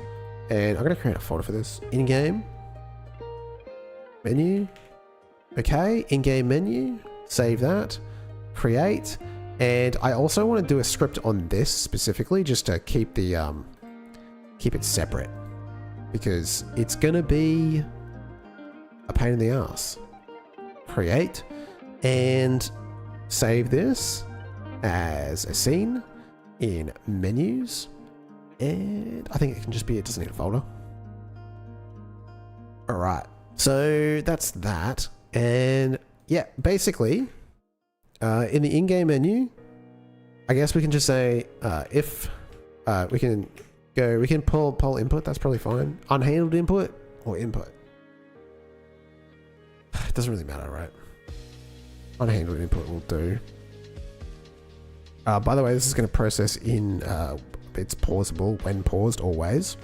and I'm going to create a folder for this. In-game, menu, okay, in-game menu, save that, create, and I also want to do a script on this specifically just to keep the keep it separate because it's going to be a pain in the ass. Create and save this as a scene in menus, and I think it can just be, it doesn't need a folder. Alright, so that's that, and yeah, basically in the in-game menu, I guess we can just say if we can pull input, that's probably fine. Unhandled input or input. It doesn't really matter, right? Unhandled input will do. By the way, this is going to process in, it's pausable when paused always.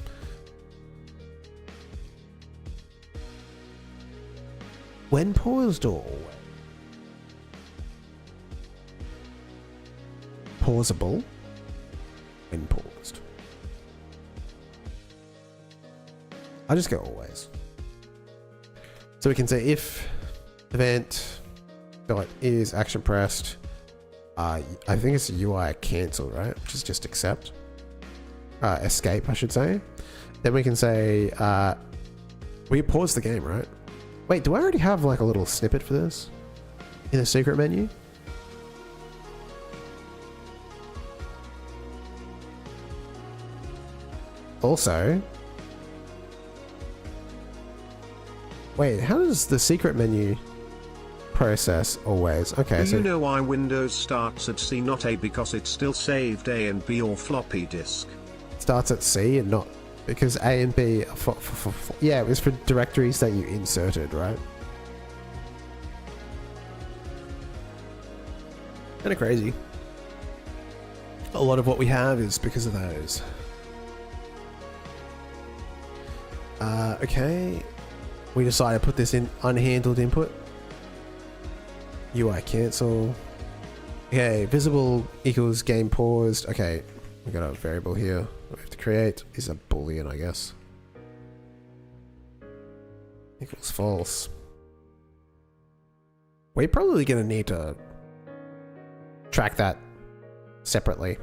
When paused or always? Pausable when paused. I just go always. So we can say if event dot is action pressed. I think it's UI cancel, right? Which is just accept. Escape, I should say. Then we can say we pause the game, right? Wait, do I already have like a little snippet for this in the secret menu? Also, wait, how does the secret menu process always? Okay, Do so you know why Windows starts at C not A? Because it's still saved A and B or floppy disk. starts at C and not because A and B are yeah, it was for directories that you inserted, right? Kind of crazy. A lot of what we have is because of those. Okay. We decided to put this in unhandled input. UI cancel. Okay, visible equals game paused. Okay, we got a variable here we have to create. Is a boolean, I guess. Equals false. We're probably going to need to track that separately.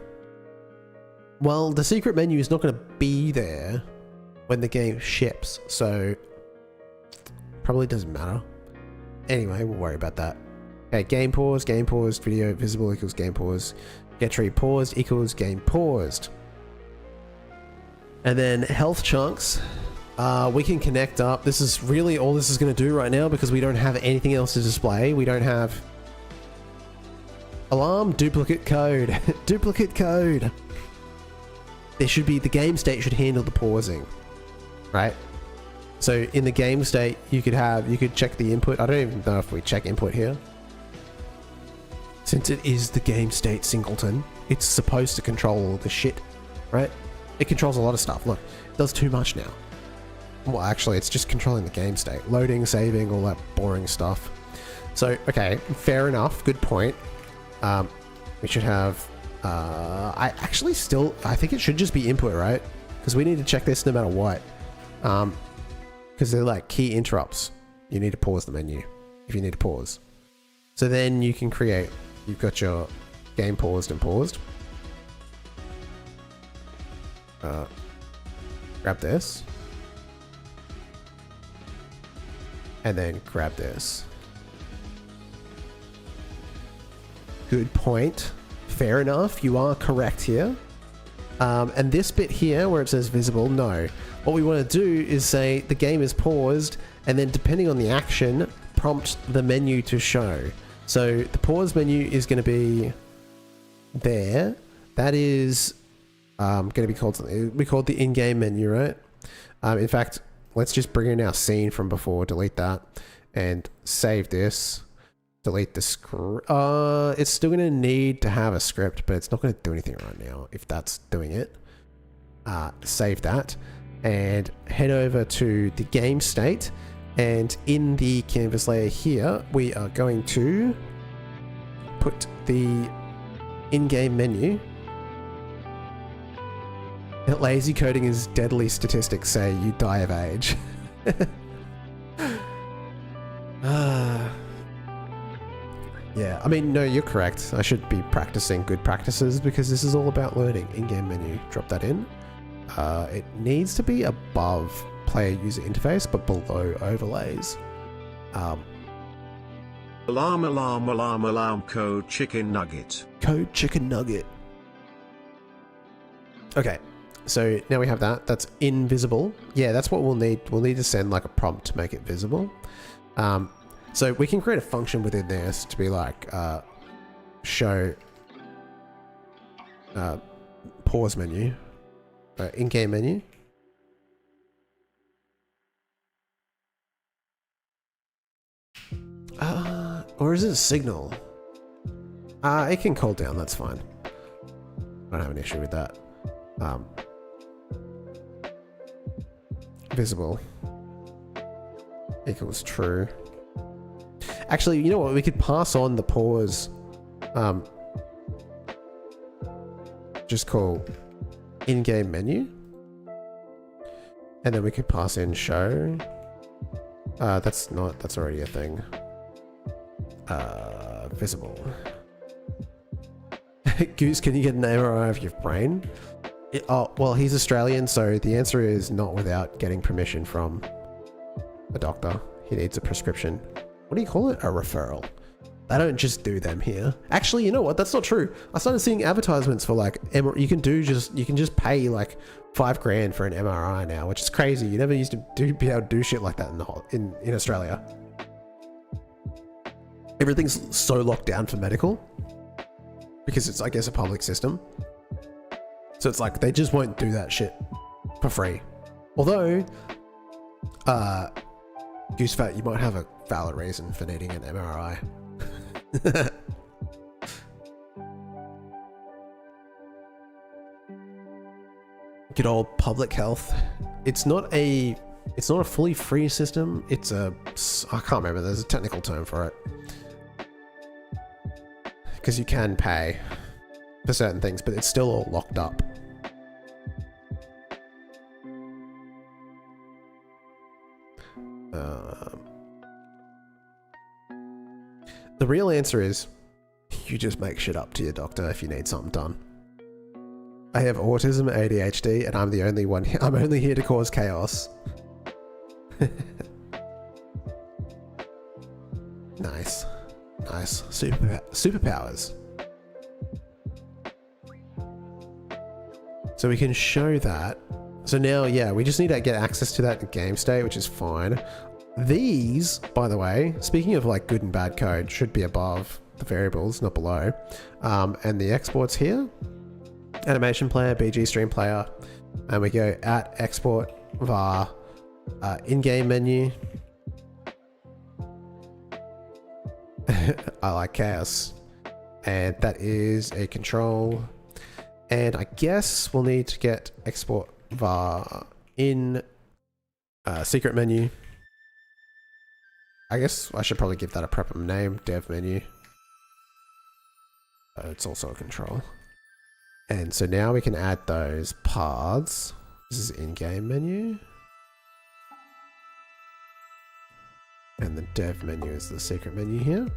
Well, the secret menu is not going to be there when the game ships, so probably doesn't matter. Anyway, we'll worry about that. Okay, game paused, video visible equals game pause, get tree paused equals game paused. And then health chunks, we can connect up. This is really all this is going to do right now because we don't have anything else to display. We don't have alarm, duplicate code, duplicate code. There should be, the game state should handle the pausing, right? So in the game state, you could check the input. I don't even know if we check input here. Since it is the game state singleton, it's supposed to control all the shit, right? It controls a lot of stuff. Look, it does too much now. Well, actually, it's just controlling the game state. Loading, saving, all that boring stuff. So, okay, fair enough. Good point. We should have... I think it should just be input, right? Because we need to check this no matter what. Because they're like key interrupts. You need to pause the menu if you need to pause. So then you can create... You've got your game paused and paused. Grab this. And then grab this. Good point. Fair enough. You are correct here. And this bit here where it says visible, no. What we want to do is say the game is paused, and then depending on the action, prompt the menu to show. So the pause menu is going to be there. That is going to be called something. We called the in-game menu, right? In fact, let's just bring in our scene from before, delete that, and save this. Delete the script. It's still going to need to have a script, but it's not going to do anything right now if that's doing it. Save that and head over to the game state. And in the canvas layer here, we are going to put the in-game menu. Lazy coding is deadly statistics say you die of age. Yeah, I mean, no, you're correct. I should be practicing good practices because this is all about learning. In-game menu, drop that in. It needs to be above player user interface, but below overlays. Alarm, alarm, alarm, alarm, code chicken nugget. Code chicken nugget. Okay, so now we have that. That's invisible. Yeah, that's what we'll need. We'll need to send like a prompt to make it visible. So we can create a function within this to be like show pause menu, in-game menu. Or is it a signal? It can call down, that's fine. I don't have an issue with that. Visible equals true. Actually, you know what? We could pass on the pause. Just call in-game menu. And then we could pass in show. That's already a thing. Visible. Goose, can you get an MRI of your brain? Well, he's Australian, so the answer is not without getting permission from a doctor. He needs a prescription. What do you call it? A referral. They don't just do them here. Actually, you know what? That's not true. I started seeing advertisements for like you can just pay like $5,000 for an MRI now, which is crazy. You never used to be able to do shit like that in Australia. Everything's so locked down for medical because it's, I guess, a public system. So it's like they just won't do that shit for free. Although, Goose Fat, you might have a valid reason for needing an MRI. Good old public health. It's not a fully free system. It's a, I can't remember. There's a technical term for it. Because you can pay for certain things, but it's still all locked up. The real answer is you just make shit up to your doctor if you need something done. I have autism, ADHD, and I'm the only one. I'm only here to cause chaos. Nice. Nice. Superpowers. So we can show that. So now, yeah, we just need to get access to that in game state, which is fine. These, by the way, speaking of like good and bad code, should be above the variables, not below. And the exports here, animation player, BG stream player, and we go at export var in-game menu. I like chaos, and that is a control. And I guess we'll need to get export var in secret menu. I guess I should probably give that a proper name, dev menu. It's also a control. And so now we can add those paths. This is in-game menu. And the dev menu is the secret menu here.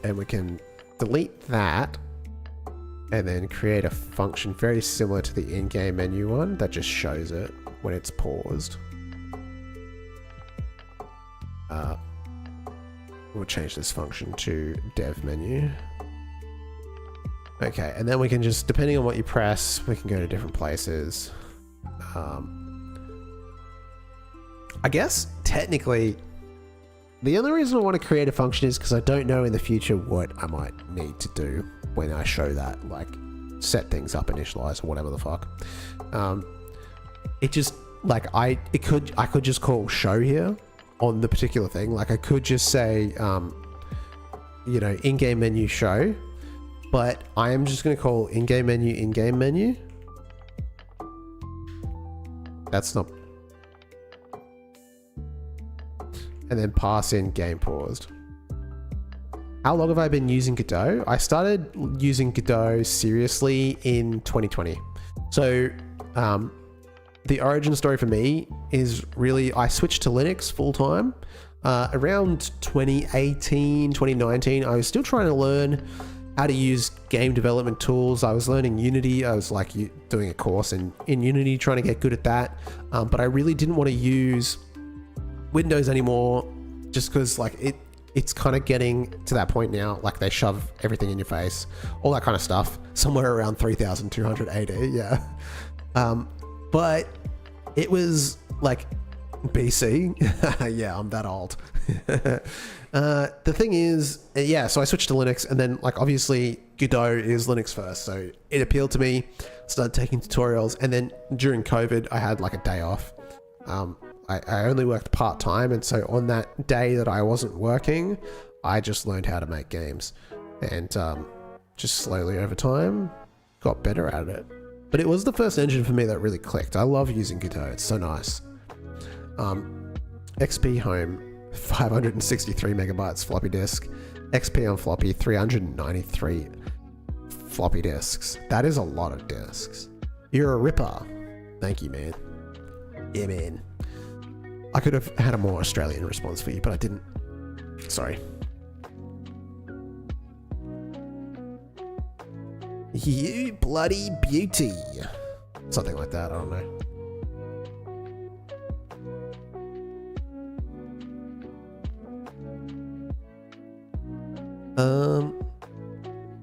And we can delete that and then create a function very similar to the in-game menu one that just shows it when it's paused. We'll change this function to dev menu. Okay, and then we can just, depending on what you press, we can go to different places. I guess, technically, the only reason I want to create a function is because I don't know in the future what I might need to do when I show that, like, set things up, initialize, or whatever the fuck. It just, like, I could just call show here on the particular thing. Like, I could just say, you know, in-game menu show, but I am just going to call in-game menu. That's not... And then pass in game paused. How long have I been using Godot? I started using Godot seriously in 2020. So, the origin story for me is really, I switched to Linux full time. Around 2018, 2019, I was still trying to learn how to use game development tools. I was learning Unity. I was like doing a course in Unity, trying to get good at that. But I really didn't want to use Windows anymore, just because like it's kind of getting to that point now, like they shove everything in your face, all that kind of stuff, somewhere around 3200 AD, yeah. But it was like BC. Yeah, I'm that old. The thing is, yeah, so I switched to Linux, and then like obviously Godot is Linux first, so it appealed to me. Started taking tutorials, and then during COVID I had like a day off. I only worked part-time, and so on that day that I wasn't working, I just learned how to make games, and just slowly over time got better at it. But it was the first engine for me that really clicked. I love using Godot, it's so nice. XP home, 563 megabytes floppy disk. XP on floppy, 393 floppy disks. That is a lot of disks. You're a ripper. Thank you, man. Yeah, man. I could have had a more Australian response for you, but I didn't. Sorry. You bloody beauty. Something like that, I don't know.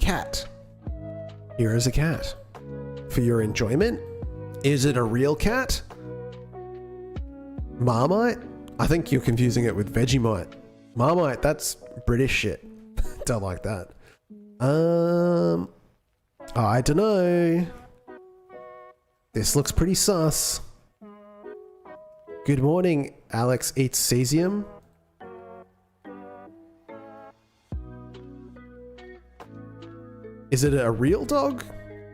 Cat. Here is a cat. For your enjoyment? Is it a real cat? Marmite? I think you're confusing it with Vegemite. Marmite, that's British shit. Don't like that. I don't know. This looks pretty sus. Good morning, Alex eats cesium. Is it a real dog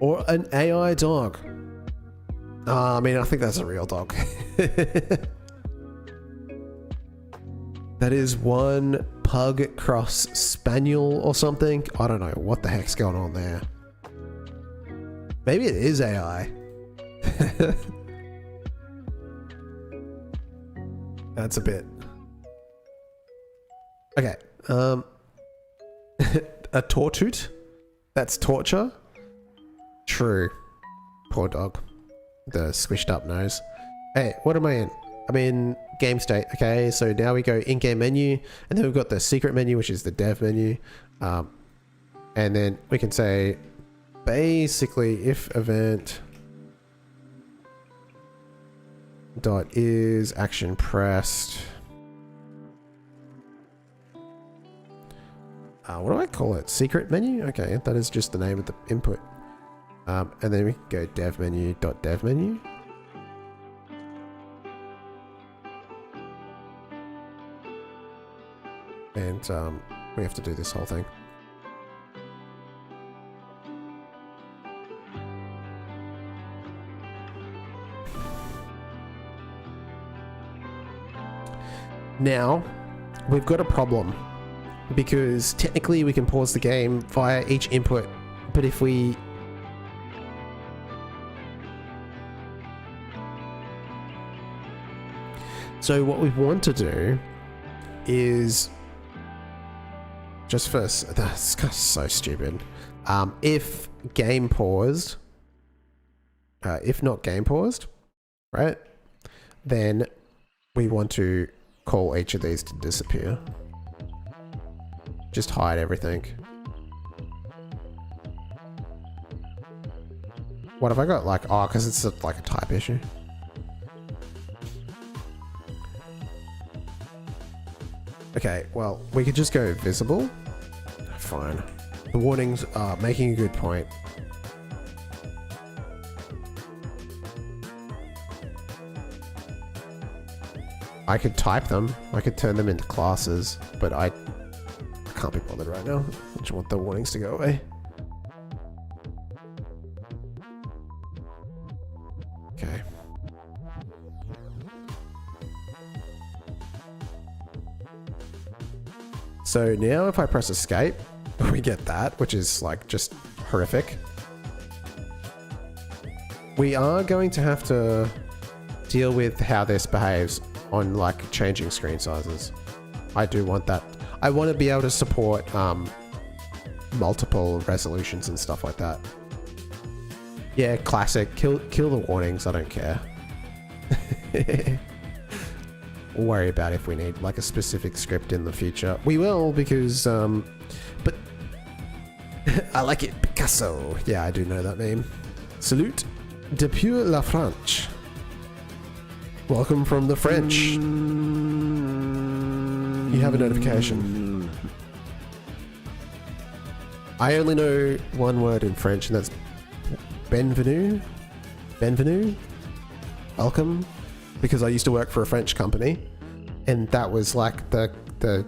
or an AI dog? I mean, I think that's a real dog. That is one pug cross spaniel or something. I don't know what the heck's going on there. Maybe it is AI. That's a bit. Okay. A tortoot? That's torture? True. Poor dog. The squished up nose. Hey, what am I in? I'm in game state. Okay, so now we go in-game menu, and then we've got the secret menu, which is the dev menu. And then we can say, basically, if event dot is action pressed. What do I call it? Secret menu? Okay, that is just the name of the input. And then we can go dev menu dot dev menu. And we have to do this whole thing. Now, we've got a problem. Because technically we can pause the game via each input, but if we... So what we want to do is... Just first, that's so stupid. If game paused, if not game paused, right? Then we want to call each of these to disappear. Just hide everything. What have I got? Like, oh, because it's like a type issue. Okay, well, we could just go visible. Fine. The warnings are making a good point. I could type them. I could turn them into classes, but I can't be bothered right now. I just want the warnings to go away. Okay. So now if I press escape, we get that, which is like just horrific. We are going to have to deal with how this behaves on like changing screen sizes. I do want that. I want to be able to support multiple resolutions and stuff like that. Yeah, classic. Kill the warnings. I don't care. We'll worry about if we need like a specific script in the future. We will because, but I like it. Picasso. Yeah, I do know that meme. Salute depuis la France. Welcome from the French. You have a notification. I only know one word in French, and that's bienvenue. Bienvenue. Welcome. Because I used to work for a French company, and that was like the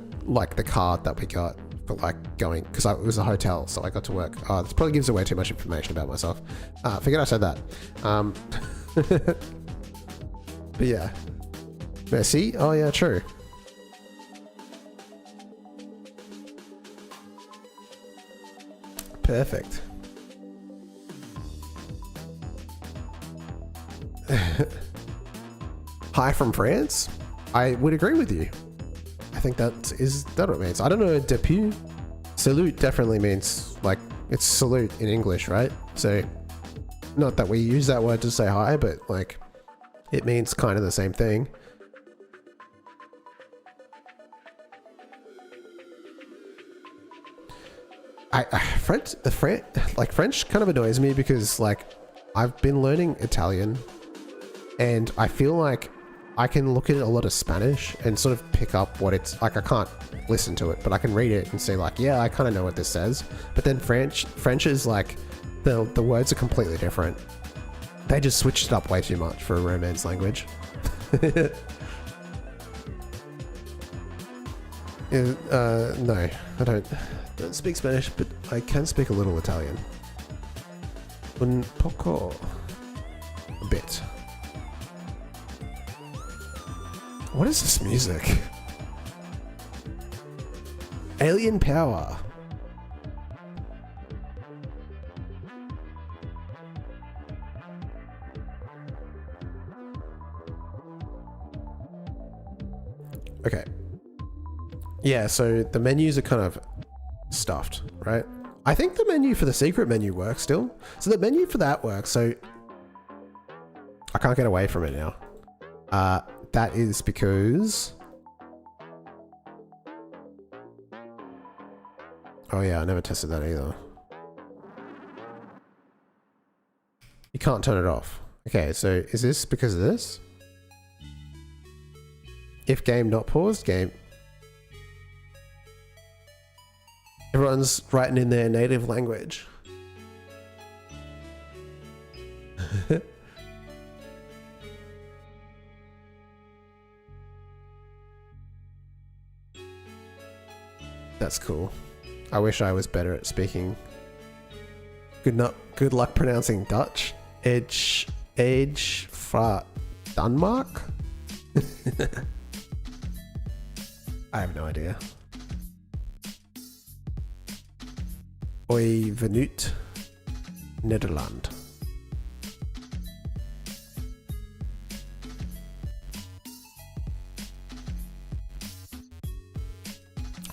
card that we got for like going, because it was a hotel, so I got to work. Oh, this probably gives away too much information about myself. Forget I said that. But yeah. Merci? Oh yeah, true. Perfect. Hi from France? I would agree with you. I think that what it means. I don't know, depuis. Salute definitely means, like, it's salute in English, right? So, not that we use that word to say hi, but, like, it means kind of the same thing. French kind of annoys me because, like, I've been learning Italian, and I feel like I can look at a lot of Spanish and sort of pick up what it's like. I can't listen to it, but I can read it and say like, yeah, I kind of know what this says. But then French is like, The words are completely different. They just switched it up way too much for a Romance language. No, I don't speak Spanish, but I can speak a little Italian. Un poco. A bit. What is this music? Alien power. Okay. Yeah, so the menus are kind of stuffed, right? I think the menu for the secret menu works still. So the menu for that works, so I can't get away from it now. That is because... Oh yeah, I never tested that either. You can't turn it off. Okay, so is this because of this? If game not paused, game... Everyone's writing in their native language. That's cool. I wish I was better at speaking. Good luck pronouncing Dutch. Age fra Denmark? I have no idea. Oi Venut, Nederland.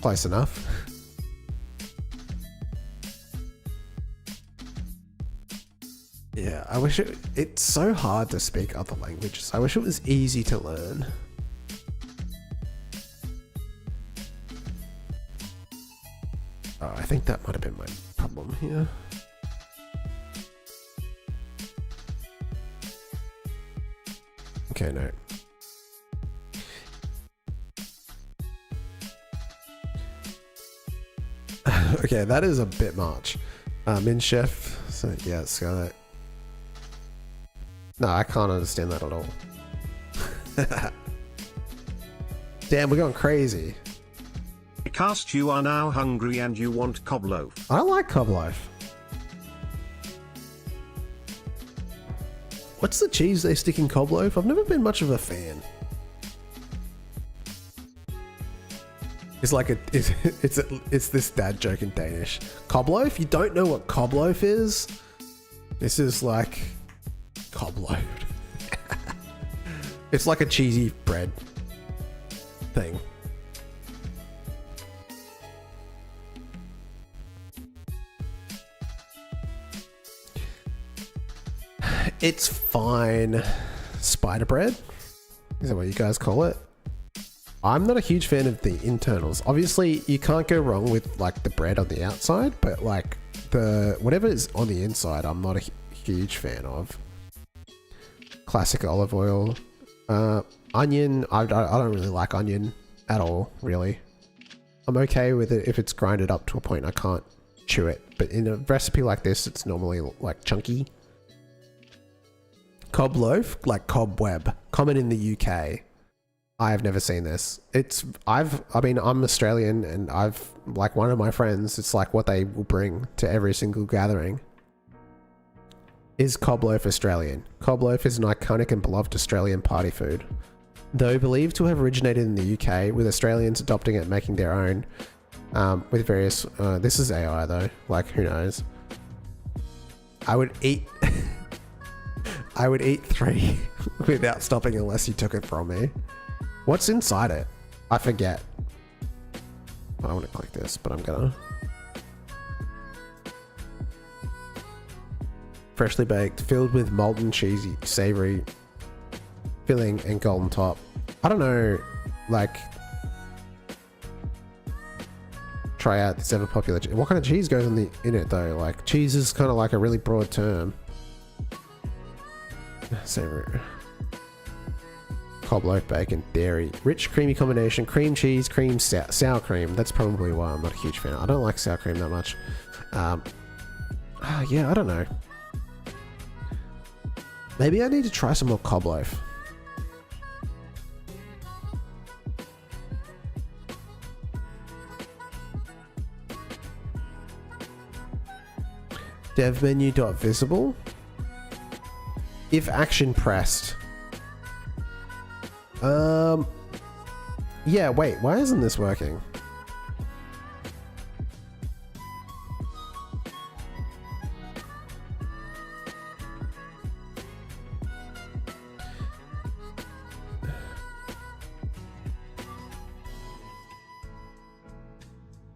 Close enough. Yeah, I wish it's so hard to speak other languages. I wish it was easy to learn. Oh, I think that might have been my problem here. Okay, no. Okay, that is a bit much. In Chef, so yeah, it's got it. No, I can't understand that at all. Damn, we're going crazy. Cast, you are now hungry and you want cob loaf. I like cob loaf. What's the cheese they stick in cob loaf? I've never been much of a fan. It's like it's this dad joke in Danish. Cob loaf? You don't know what cob loaf is? This is like cob loaf. It's like a cheesy bread thing. It's fine. Spider bread? Is that what you guys call it? I'm not a huge fan of the internals. Obviously, you can't go wrong with like the bread on the outside, but like the whatever is on the inside, I'm not a huge fan of. Classic olive oil. Onion, I don't really like onion at all, really. I'm okay with it if it's grinded up to a point I can't chew it, but in a recipe like this, it's normally like chunky. Cob loaf, like cobweb, common in the UK. I have never seen this. I mean, I'm Australian and I've, like one of my friends, it's like what they will bring to every single gathering. Is cob loaf Australian? Cob loaf is an iconic and beloved Australian party food. Though believed to have originated in the UK, with Australians adopting it and making their own, with various, this is AI though, like who knows. I would eat... I would eat 3 without stopping unless you took it from me. What's inside it? I forget. I want to click this, but I'm gonna. Freshly baked, filled with molten, cheesy, savory filling and golden top. I don't know, like... Try out this ever popular... What kind of cheese goes in it though? Like, cheese is kind of like a really broad term. Savory. Cob loaf, bacon, dairy. Rich, creamy combination. Cream cheese, cream, sour cream. That's probably why I'm not a huge fan. I don't like sour cream that much. Yeah, I don't know. Maybe I need to try some more cob loaf. Dev menu dot visible. If action pressed. Yeah, wait, why isn't this working?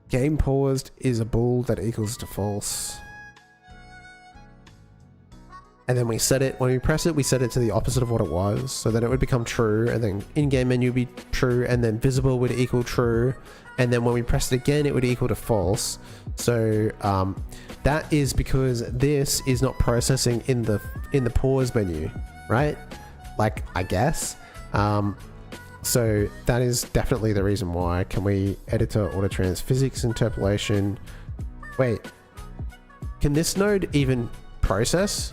Game paused is a bool that equals to false. And then we set it, when we press it, we set it to the opposite of what it was, so that it would become true, and then in-game menu would be true, and then visible would equal true, and then when we press it again, it would equal to false. So that is because this is not processing in the pause menu, right? Like, I guess. So that is definitely the reason why. Can we editor autotrans physics interpolation? Wait, can this node even process?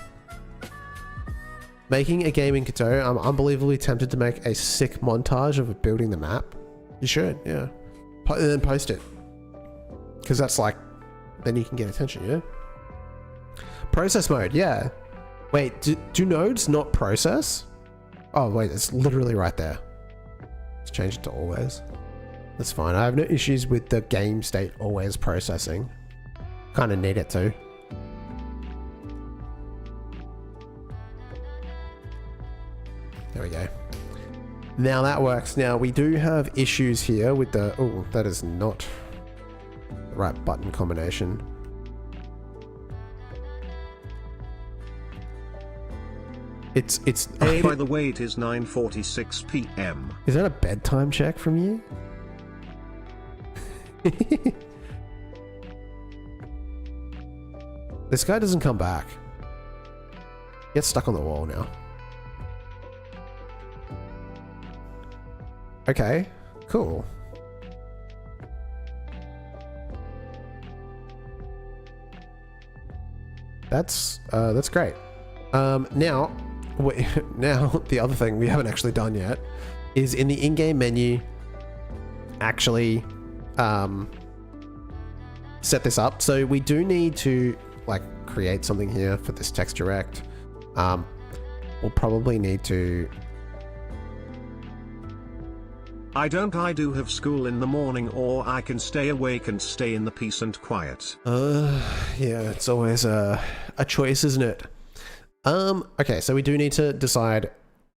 Making a game in Godot, I'm unbelievably tempted to make a sick montage of building the map. You should, yeah. And then post it. Because that's like, then you can get attention, yeah? Process mode, yeah. Wait, do nodes not process? Oh wait, it's literally right there. Let's change it to always. That's fine. I have no issues with the game state always processing. Kind of need it to. There we go. Now that works. Now we do have issues here with the... Oh, that is not the right button combination. It's By the way, it is 9:46 p.m. Is that a bedtime check from you? This guy doesn't come back. Get stuck on the wall now. Okay, cool. That's great. Now the other thing we haven't actually done yet is in the in-game menu actually set this up. So we do need to like create something here for this text direct. We'll probably need to... I do have school in the morning, or I can stay awake and stay in the peace and quiet. Yeah, it's always a choice, isn't it? Okay, so we do need to decide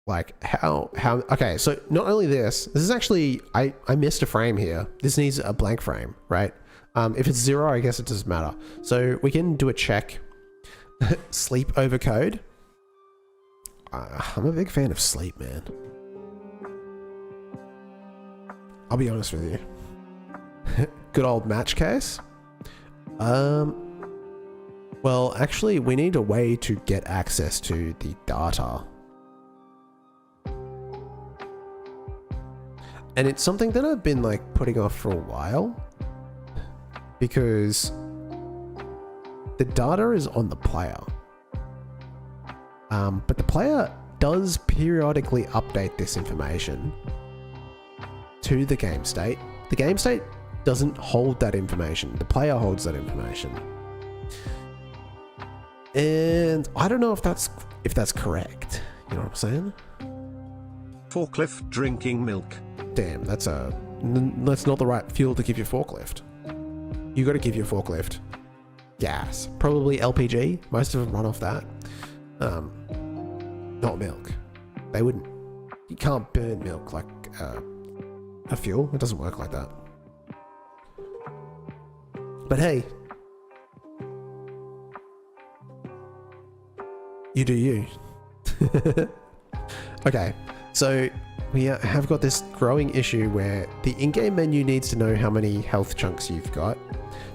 like how, okay, so not only this is actually, I missed a frame here. This needs a blank frame, right? If it's 0, I guess it doesn't matter. So we can do a check. Sleep over code. I'm a big fan of sleep, man. I'll be honest with you. Good old match case. Well, actually, we need a way to get access to the data. And it's something that I've been like putting off for a while because the data is on the player. But the player does periodically update this information to the game state. The game state doesn't hold that information. The player holds that information. And I don't know if that's correct. You know what I'm saying? Forklift drinking milk. Damn, that's not the right fuel to give your forklift. You got to give your forklift gas, probably LPG. Most of them run off that. Not milk. They wouldn't. You can't burn milk like a fuel. It doesn't work like that. But hey, you do you. Okay, so we have got this growing issue where the in-game menu needs to know how many health chunks you've got.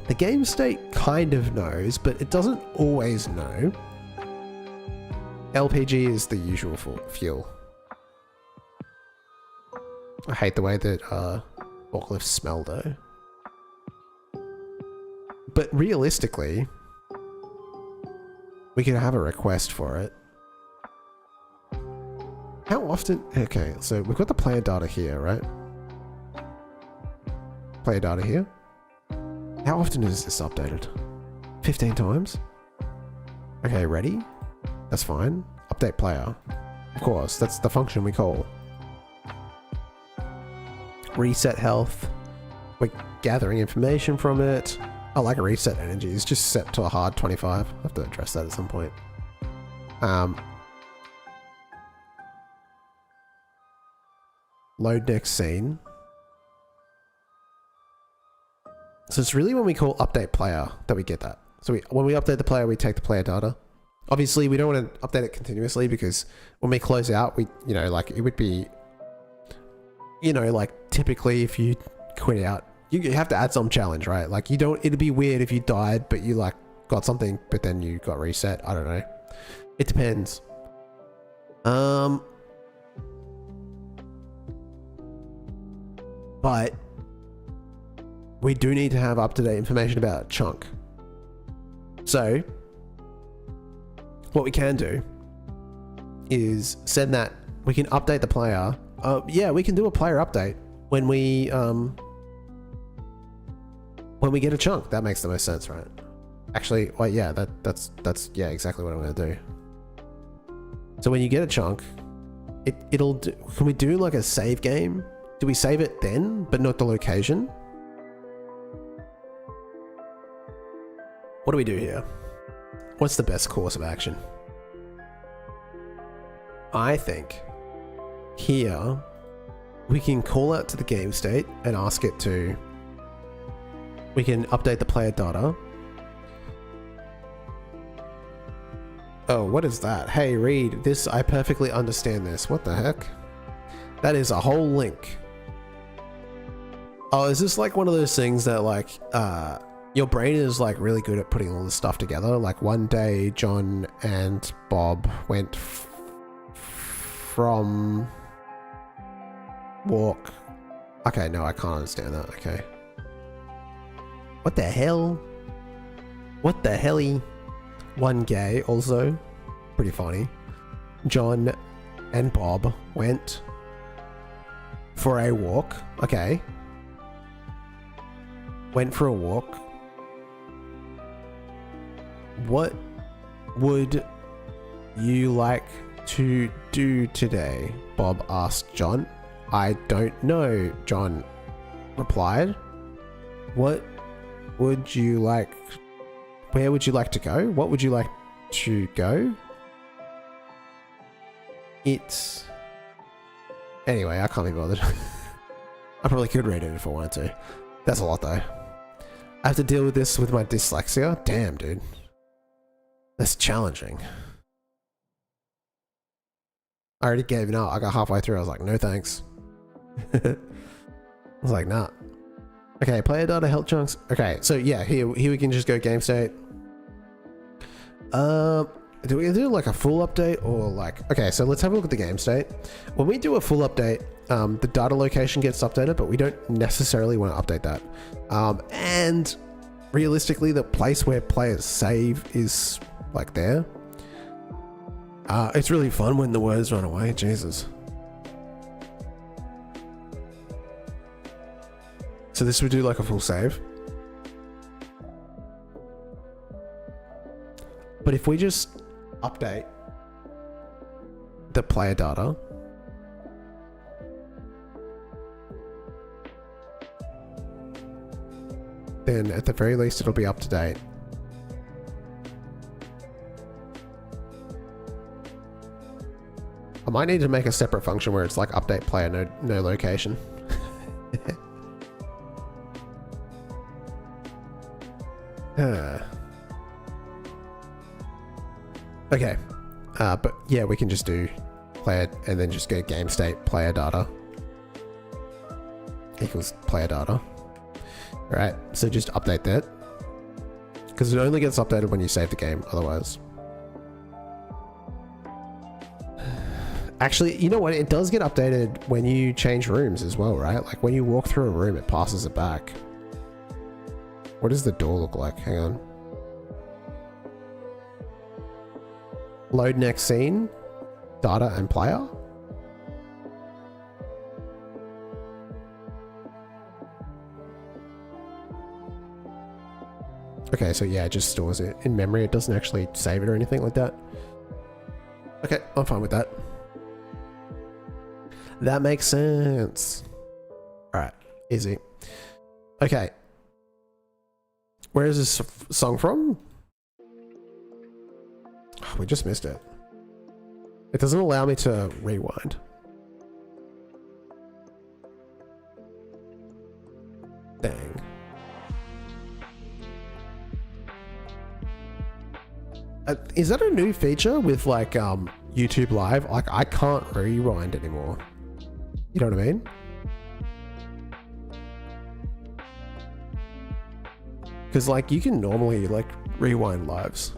The game state kind of knows, but it doesn't always know. LPG is the usual fuel. I hate the way that forklifts smell though. But realistically, We can have a request for it. How often? Okay, so we've got the player data here, right? Player data here. How often is this updated? 15 times? Okay, ready? That's fine. Update player. Of course, that's the function we call. Reset health. We're gathering information from it. I like a reset energy. It's just set to a hard 25. I have to address that at some point. Load next scene. So it's really when we call update player that we get that. So when we update the player, we take the player data. Obviously, we don't want to update it continuously because when we close out, like it would be, like typically if you quit out, you have to add some challenge, right? Like it'd be weird if you died, but you like got something, but then you got reset. I don't know. It depends. But we do need to have up-to-date information about Chunk. So what we can do is send that. We can update the player. Yeah, we can do a player update when we get a chunk. That makes the most sense, right? Actually, well, yeah, that's yeah, exactly what I'm gonna do. So when you get a chunk, it'll do, can we do like a save game? Do we save it then, but not the location? What do we do here? What's the best course of action? I think here we can call out to the game state and ask it to, we can update the player data. Oh, what is that? Hey, read this. I perfectly understand this. What the heck? That is a whole link. Oh, is this like one of those things that like, your brain is like really good at putting all this stuff together? Like one day, John and Bob went from walk. Okay, no, I can't understand that. Okay. What the hell? What the helly? One gay also. Pretty funny. John and Bob went for a walk. Okay. Went for a walk. What would you like to do today? Bob asked John. I don't know, John replied. What would you like? Where would you like to go? What would you like to go? It's... Anyway, I can't be bothered. I probably could read it if I wanted to. That's a lot though. I have to deal with this with my dyslexia? Damn, dude. That's challenging. I already gave it up. I got halfway through. I was like, no thanks. I was like, nah. Okay, player data, health chunks. Okay, so yeah, here we can just go game state. Do we do like a full update or like... Okay, so let's have a look at the game state. When we do a full update, the data location gets updated, but we don't necessarily want to update that. And realistically, the place where players save is like there. It's really fun when the words run away. Jesus. So this would do like a full save. But if we just update the player data, then at the very least it'll be up to date. I might need to make a separate function where it's like update player, no location. Okay, but yeah, we can just do player and then just go game state player data equals player data. All right, so just update that because it only gets updated when you save the game. Otherwise, actually, you know what? It does get updated when you change rooms as well, right? Like when you walk through a room, it passes it back. What does the door look like? Hang on. Load next scene, data and player. Okay, so yeah, it just stores it in memory. It doesn't actually save it or anything like that. Okay, I'm fine with that. That makes sense. All right, easy. Okay. Where is this song from? Oh, we just missed it. It doesn't allow me to rewind. Dang. Is that a new feature with like YouTube Live? Like I can't rewind anymore. You know what I mean? Because like you can normally like rewind lives.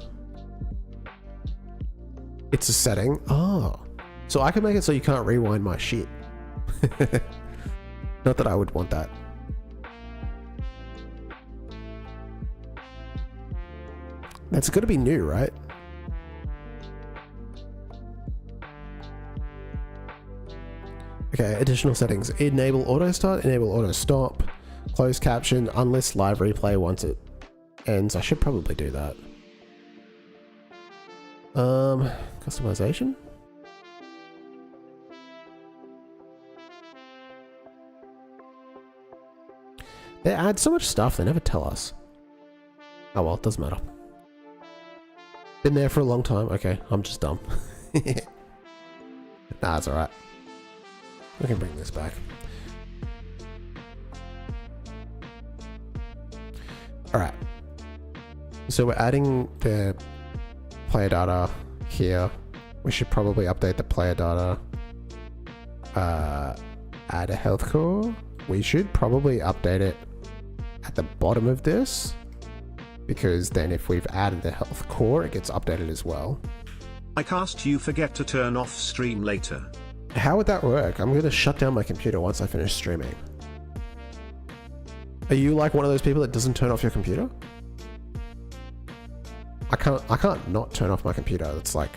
It's a setting. Oh. So I can make it so you can't rewind my shit. Not that I would want that. That's got to be new, right? Okay, additional settings. Enable auto start, enable auto stop, close caption, unlist live replay once it ends. I should probably do that. Customization? They add so much stuff, they never tell us. Oh well, it doesn't matter. Been there for a long time. Okay, I'm just dumb. Nah, it's alright. We can bring this back. Alright. So we're adding the player data here. We should probably update the player data. Add a health core. We should probably update it at the bottom of this, because then if we've added the health core, it gets updated as well. I cast you forget to turn off stream later. How would that work? I'm going to shut down my computer once I finish streaming. Are you like one of those people that doesn't turn off your computer? I can't not turn off my computer. It's like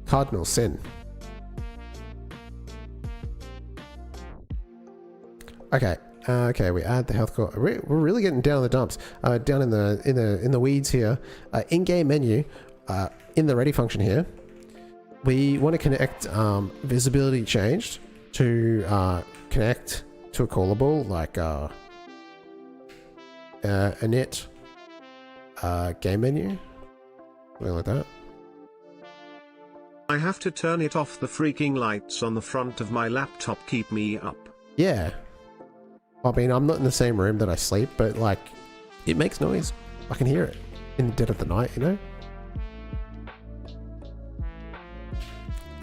cardinal sin. Okay. Okay, we add the health core. We're really getting down in the dumps. Down in the weeds here. In-game menu. In the ready function here, we want to connect visibility changed to connect to a callable like init game menu, something like that. I have to turn it off. The freaking lights on the front of my laptop keep me up. Yeah. I mean, I'm not in the same room that I sleep, but like, it makes noise. I can hear it in the dead of the night, you know?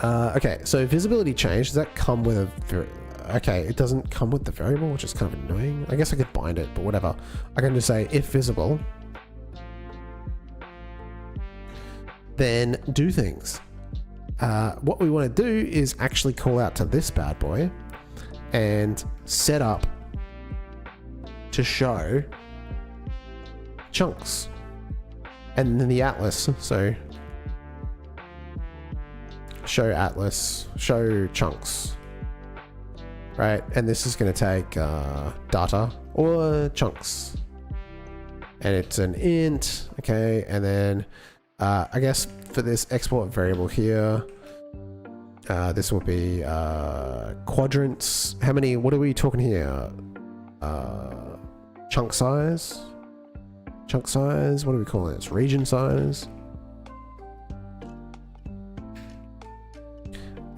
Okay, so visibility change, does that come with a... Okay, it doesn't come with the variable, which is kind of annoying. I guess I could bind it, but whatever. I can just say, if visible, then do things. What we want to do is actually call out to this bad boy and set up to show chunks. And then the atlas, so show atlas, show chunks, right? And this is going to take data or chunks, and it's an int. Okay, and then I guess for this export variable here, this will be quadrants. How many? What are we talking here? Chunk size. Chunk size. What do we call it? It's region size.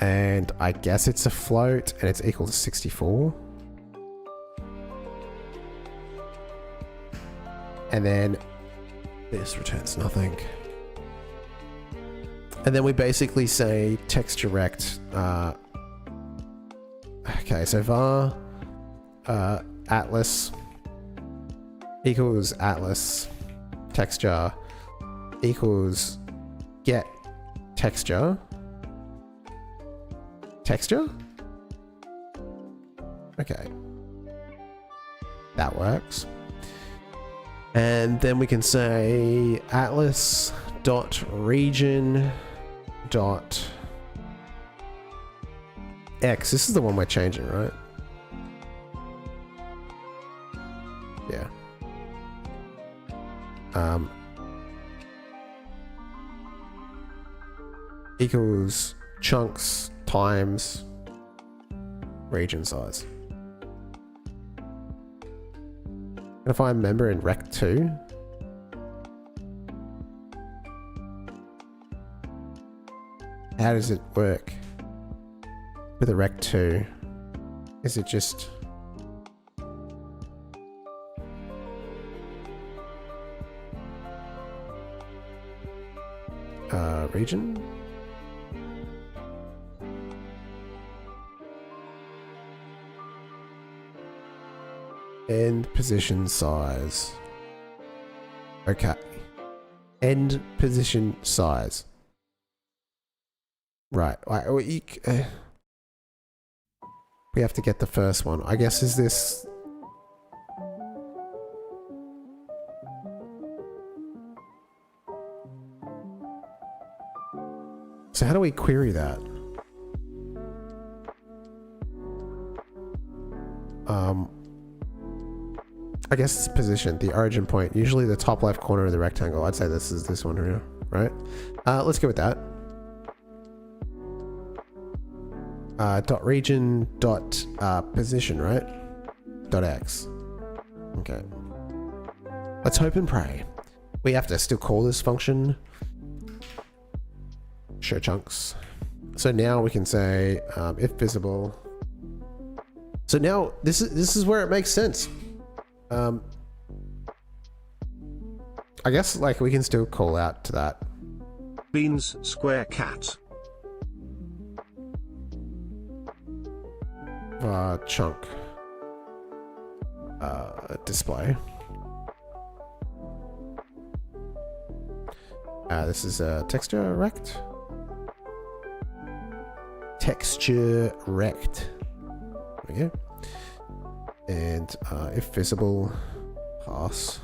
And I guess it's a float, and it's equal to 64. And then this returns nothing. And then we basically say text direct. Okay, so var atlas equals atlas texture equals get texture. Texture? Okay. That works. And then we can say atlas dot region dot X. This is the one we're changing, right? Yeah. Equals chunks times region size. Gonna find member in rect2. How does it work with a rect2? Is it just region? End position size. Okay. End position size. Right. We have to get the first one. I guess is this... So how do we query that? I guess it's position, the origin point, usually the top left corner of the rectangle. I'd say this is this one here, right? Let's go with that. Dot region dot position, right? Dot X. Okay. Let's hope and pray. We have to still call this function show chunks. So now we can say if visible. So now this is where it makes sense. I guess like we can still call out to that. Beans square cat. Chunk. Display. This is a texture rect. Texture rect. There we go. And if visible, pass.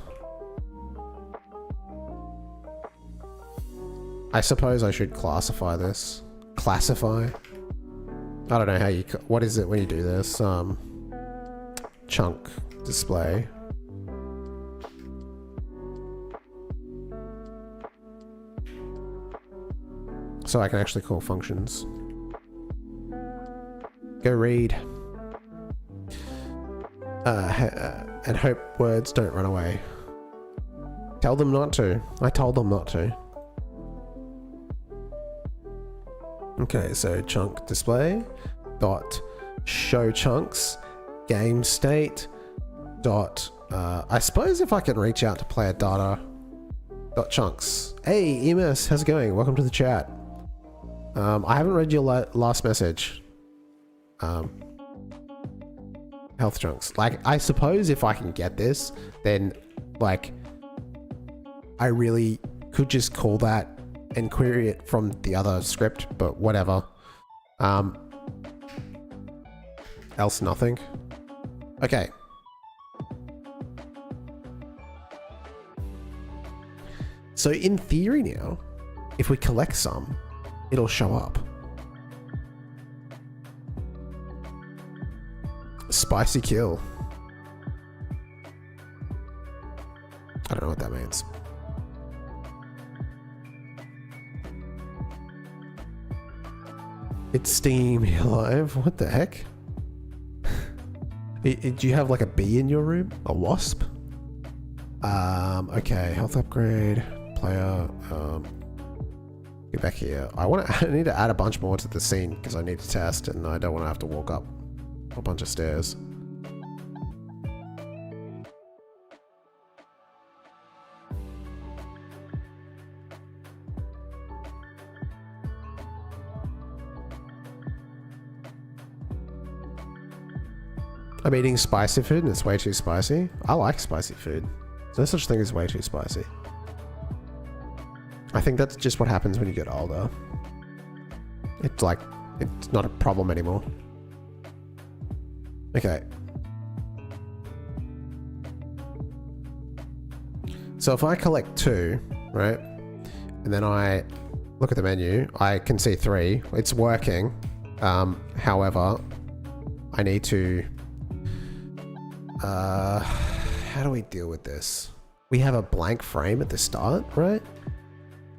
I suppose I should classify this. Classify. I don't know how you. What is it when you do this? Chunk display. So I can actually call functions. Go read. And hope words don't run away. Tell them not to. I told them not to. Okay, so chunk display dot show chunks game state dot I suppose if I can reach out to player data dot chunks. Hey EMS, how's it going? Welcome to the chat. I haven't read your last message. Health chunks. Like, I suppose if I can get this, then like I really could just call that and query it from the other script, but whatever. Else nothing. Okay. So in theory now, if we collect some, it'll show up. Spicy kill. I don't know what that means. It's Steam Live. What the heck? Do you have like a bee in your room? A wasp? Okay. Health upgrade. Player. Get back here. I need to add a bunch more to the scene because I need to test, and I don't want to have to walk up a bunch of stairs. I'm eating spicy food and it's way too spicy. I like spicy food. There's no such thing as way too spicy. I think that's just what happens when you get older. It's like, it's not a problem anymore. Okay. So if I collect 2, right? and then I look at the menu, I can see 3. It's working. However, I need to... how do we deal with this? We have a blank frame at the start, right?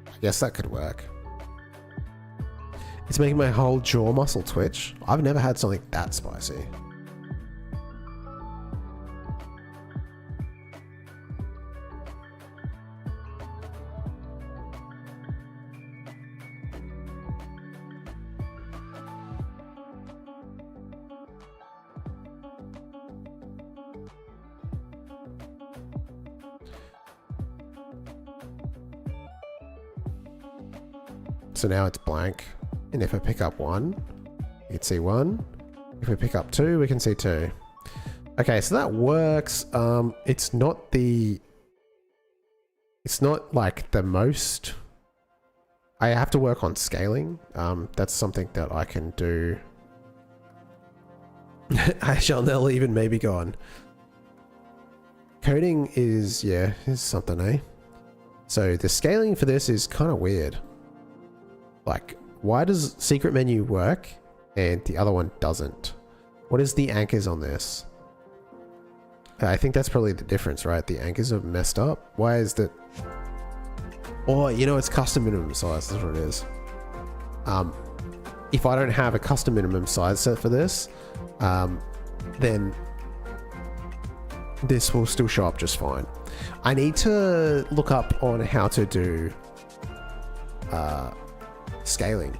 I guess that could work. It's making my whole jaw muscle twitch. I've never had something that spicy. So now it's blank. And if I pick up 1, you can see 1. If we pick up 2, we can see 2. Okay, so that works. It's not like the most. I have to work on scaling. That's something that I can do. I shall never even maybe go on. Coding is something, eh? So the scaling for this is kind of weird. Like, why does secret menu work and the other one doesn't? What is the anchors on this? I think that's probably the difference, right? The anchors are messed up. Why is that? Oh, you know, it's custom minimum size. That's what it is. If I don't have a custom minimum size set for this, then this will still show up just fine. I need to look up on how to do scaling,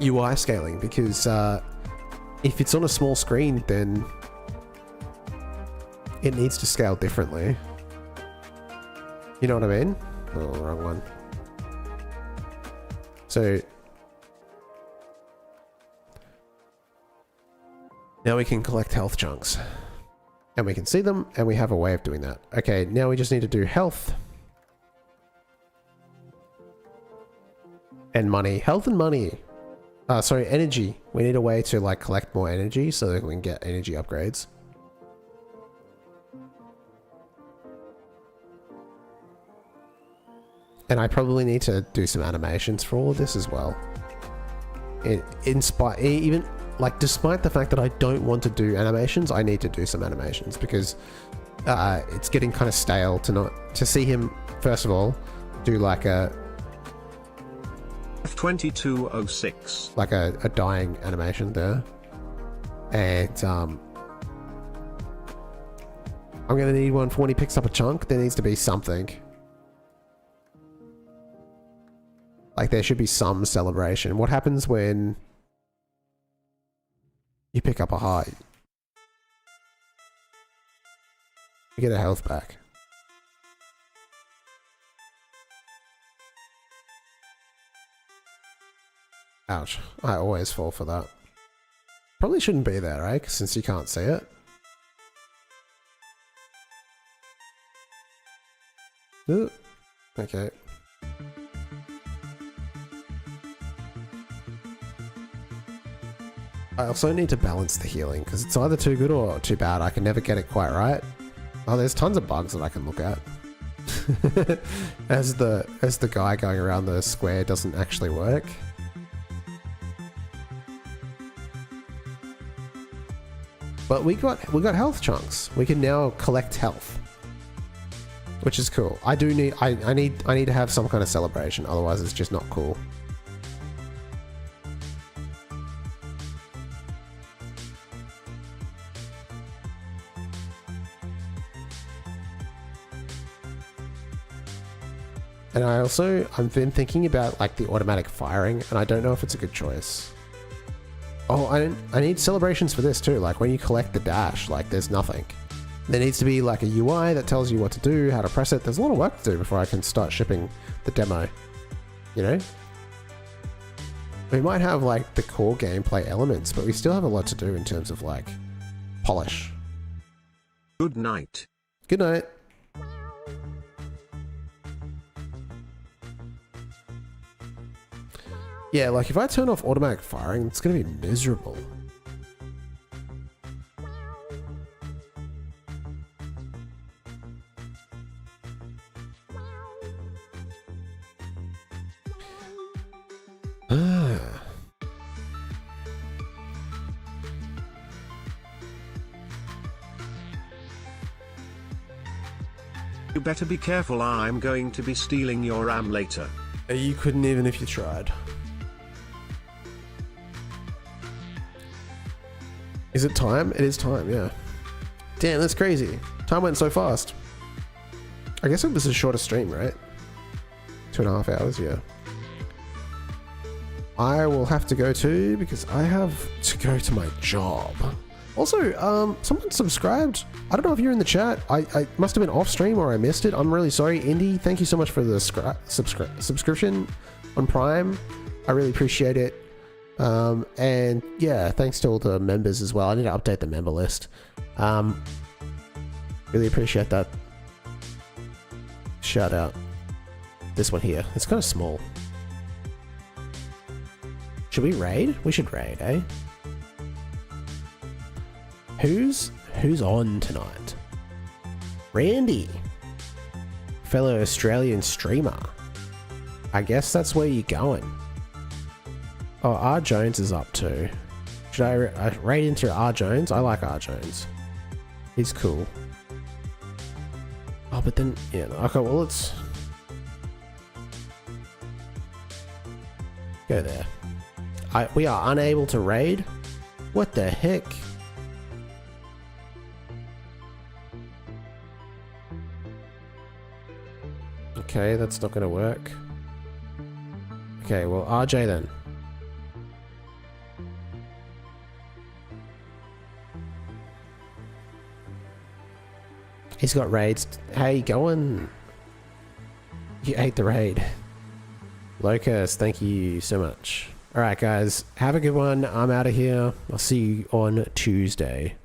UI scaling, because if it's on a small screen, then it needs to scale differently. You know what I mean? Oh, wrong one. So now we can collect health chunks and we can see them, and we have a way of doing that. Okay, now we just need to do health and money. Health and money. Sorry, energy. We need a way to like collect more energy so that we can get energy upgrades. And I probably need to do some animations for all of this as well. Even like, despite the fact that I don't want to do animations, I need to do some animations because it's getting kind of stale to see him, first of all, do like a 2206. Like a dying animation there. And I'm gonna need one for when he picks up a chunk. There needs to be something. Like, there should be some celebration. What happens when you pick up a heart? You get a health back. Ouch. I always fall for that. Probably shouldn't be there, right? Since you can't see it. Ooh. Okay. I also need to balance the healing because it's either too good or too bad. I can never get it quite right. Oh, there's tons of bugs that I can look at. as the guy going around the square doesn't actually work. But we got health chunks. We can now collect health, which is cool. I need to have some kind of celebration, otherwise it's just not cool. And I've been thinking about like the automatic firing, and I don't know if it's a good choice. Oh, I need celebrations for this too. Like when you collect the dash, like there's nothing. There needs to be like a UI that tells you what to do, how to press it. There's a lot of work to do before I can start shipping the demo. You know? We might have like the core gameplay elements, but we still have a lot to do in terms of like polish. Good night. Good night. Yeah, like if I turn off automatic firing, it's going to be miserable. You better be careful, I'm going to be stealing your RAM later. You couldn't even if you tried. Is it time? It is time, yeah. Damn, that's crazy. Time went so fast. I guess it was a shorter stream, right? 2.5 hours, yeah. I will have to go too because I have to go to my job. Also, someone subscribed. I don't know if you're in the chat. I must have been off stream or I missed it. I'm really sorry. Indy, thank you so much for the subscription on Prime. I really appreciate it. And yeah, thanks to all the members as well. I need to update the member list. Really appreciate that. Shout out. This one here. It's kind of small. Should we raid? We should raid, eh? Who's on tonight? Randy, fellow Australian streamer. I guess that's where you're going. Oh, R Jones is up too. Should I raid into R Jones? I like R Jones. He's cool. Oh, but then yeah. Okay, well let's go there. We are unable to raid. What the heck? Okay, that's not gonna work. Okay, well, RJ then. He's got raids. Hey, going? You ate the raid. Locust, thank you so much. Alright guys, have a good one. I'm out of here. I'll see you on Tuesday.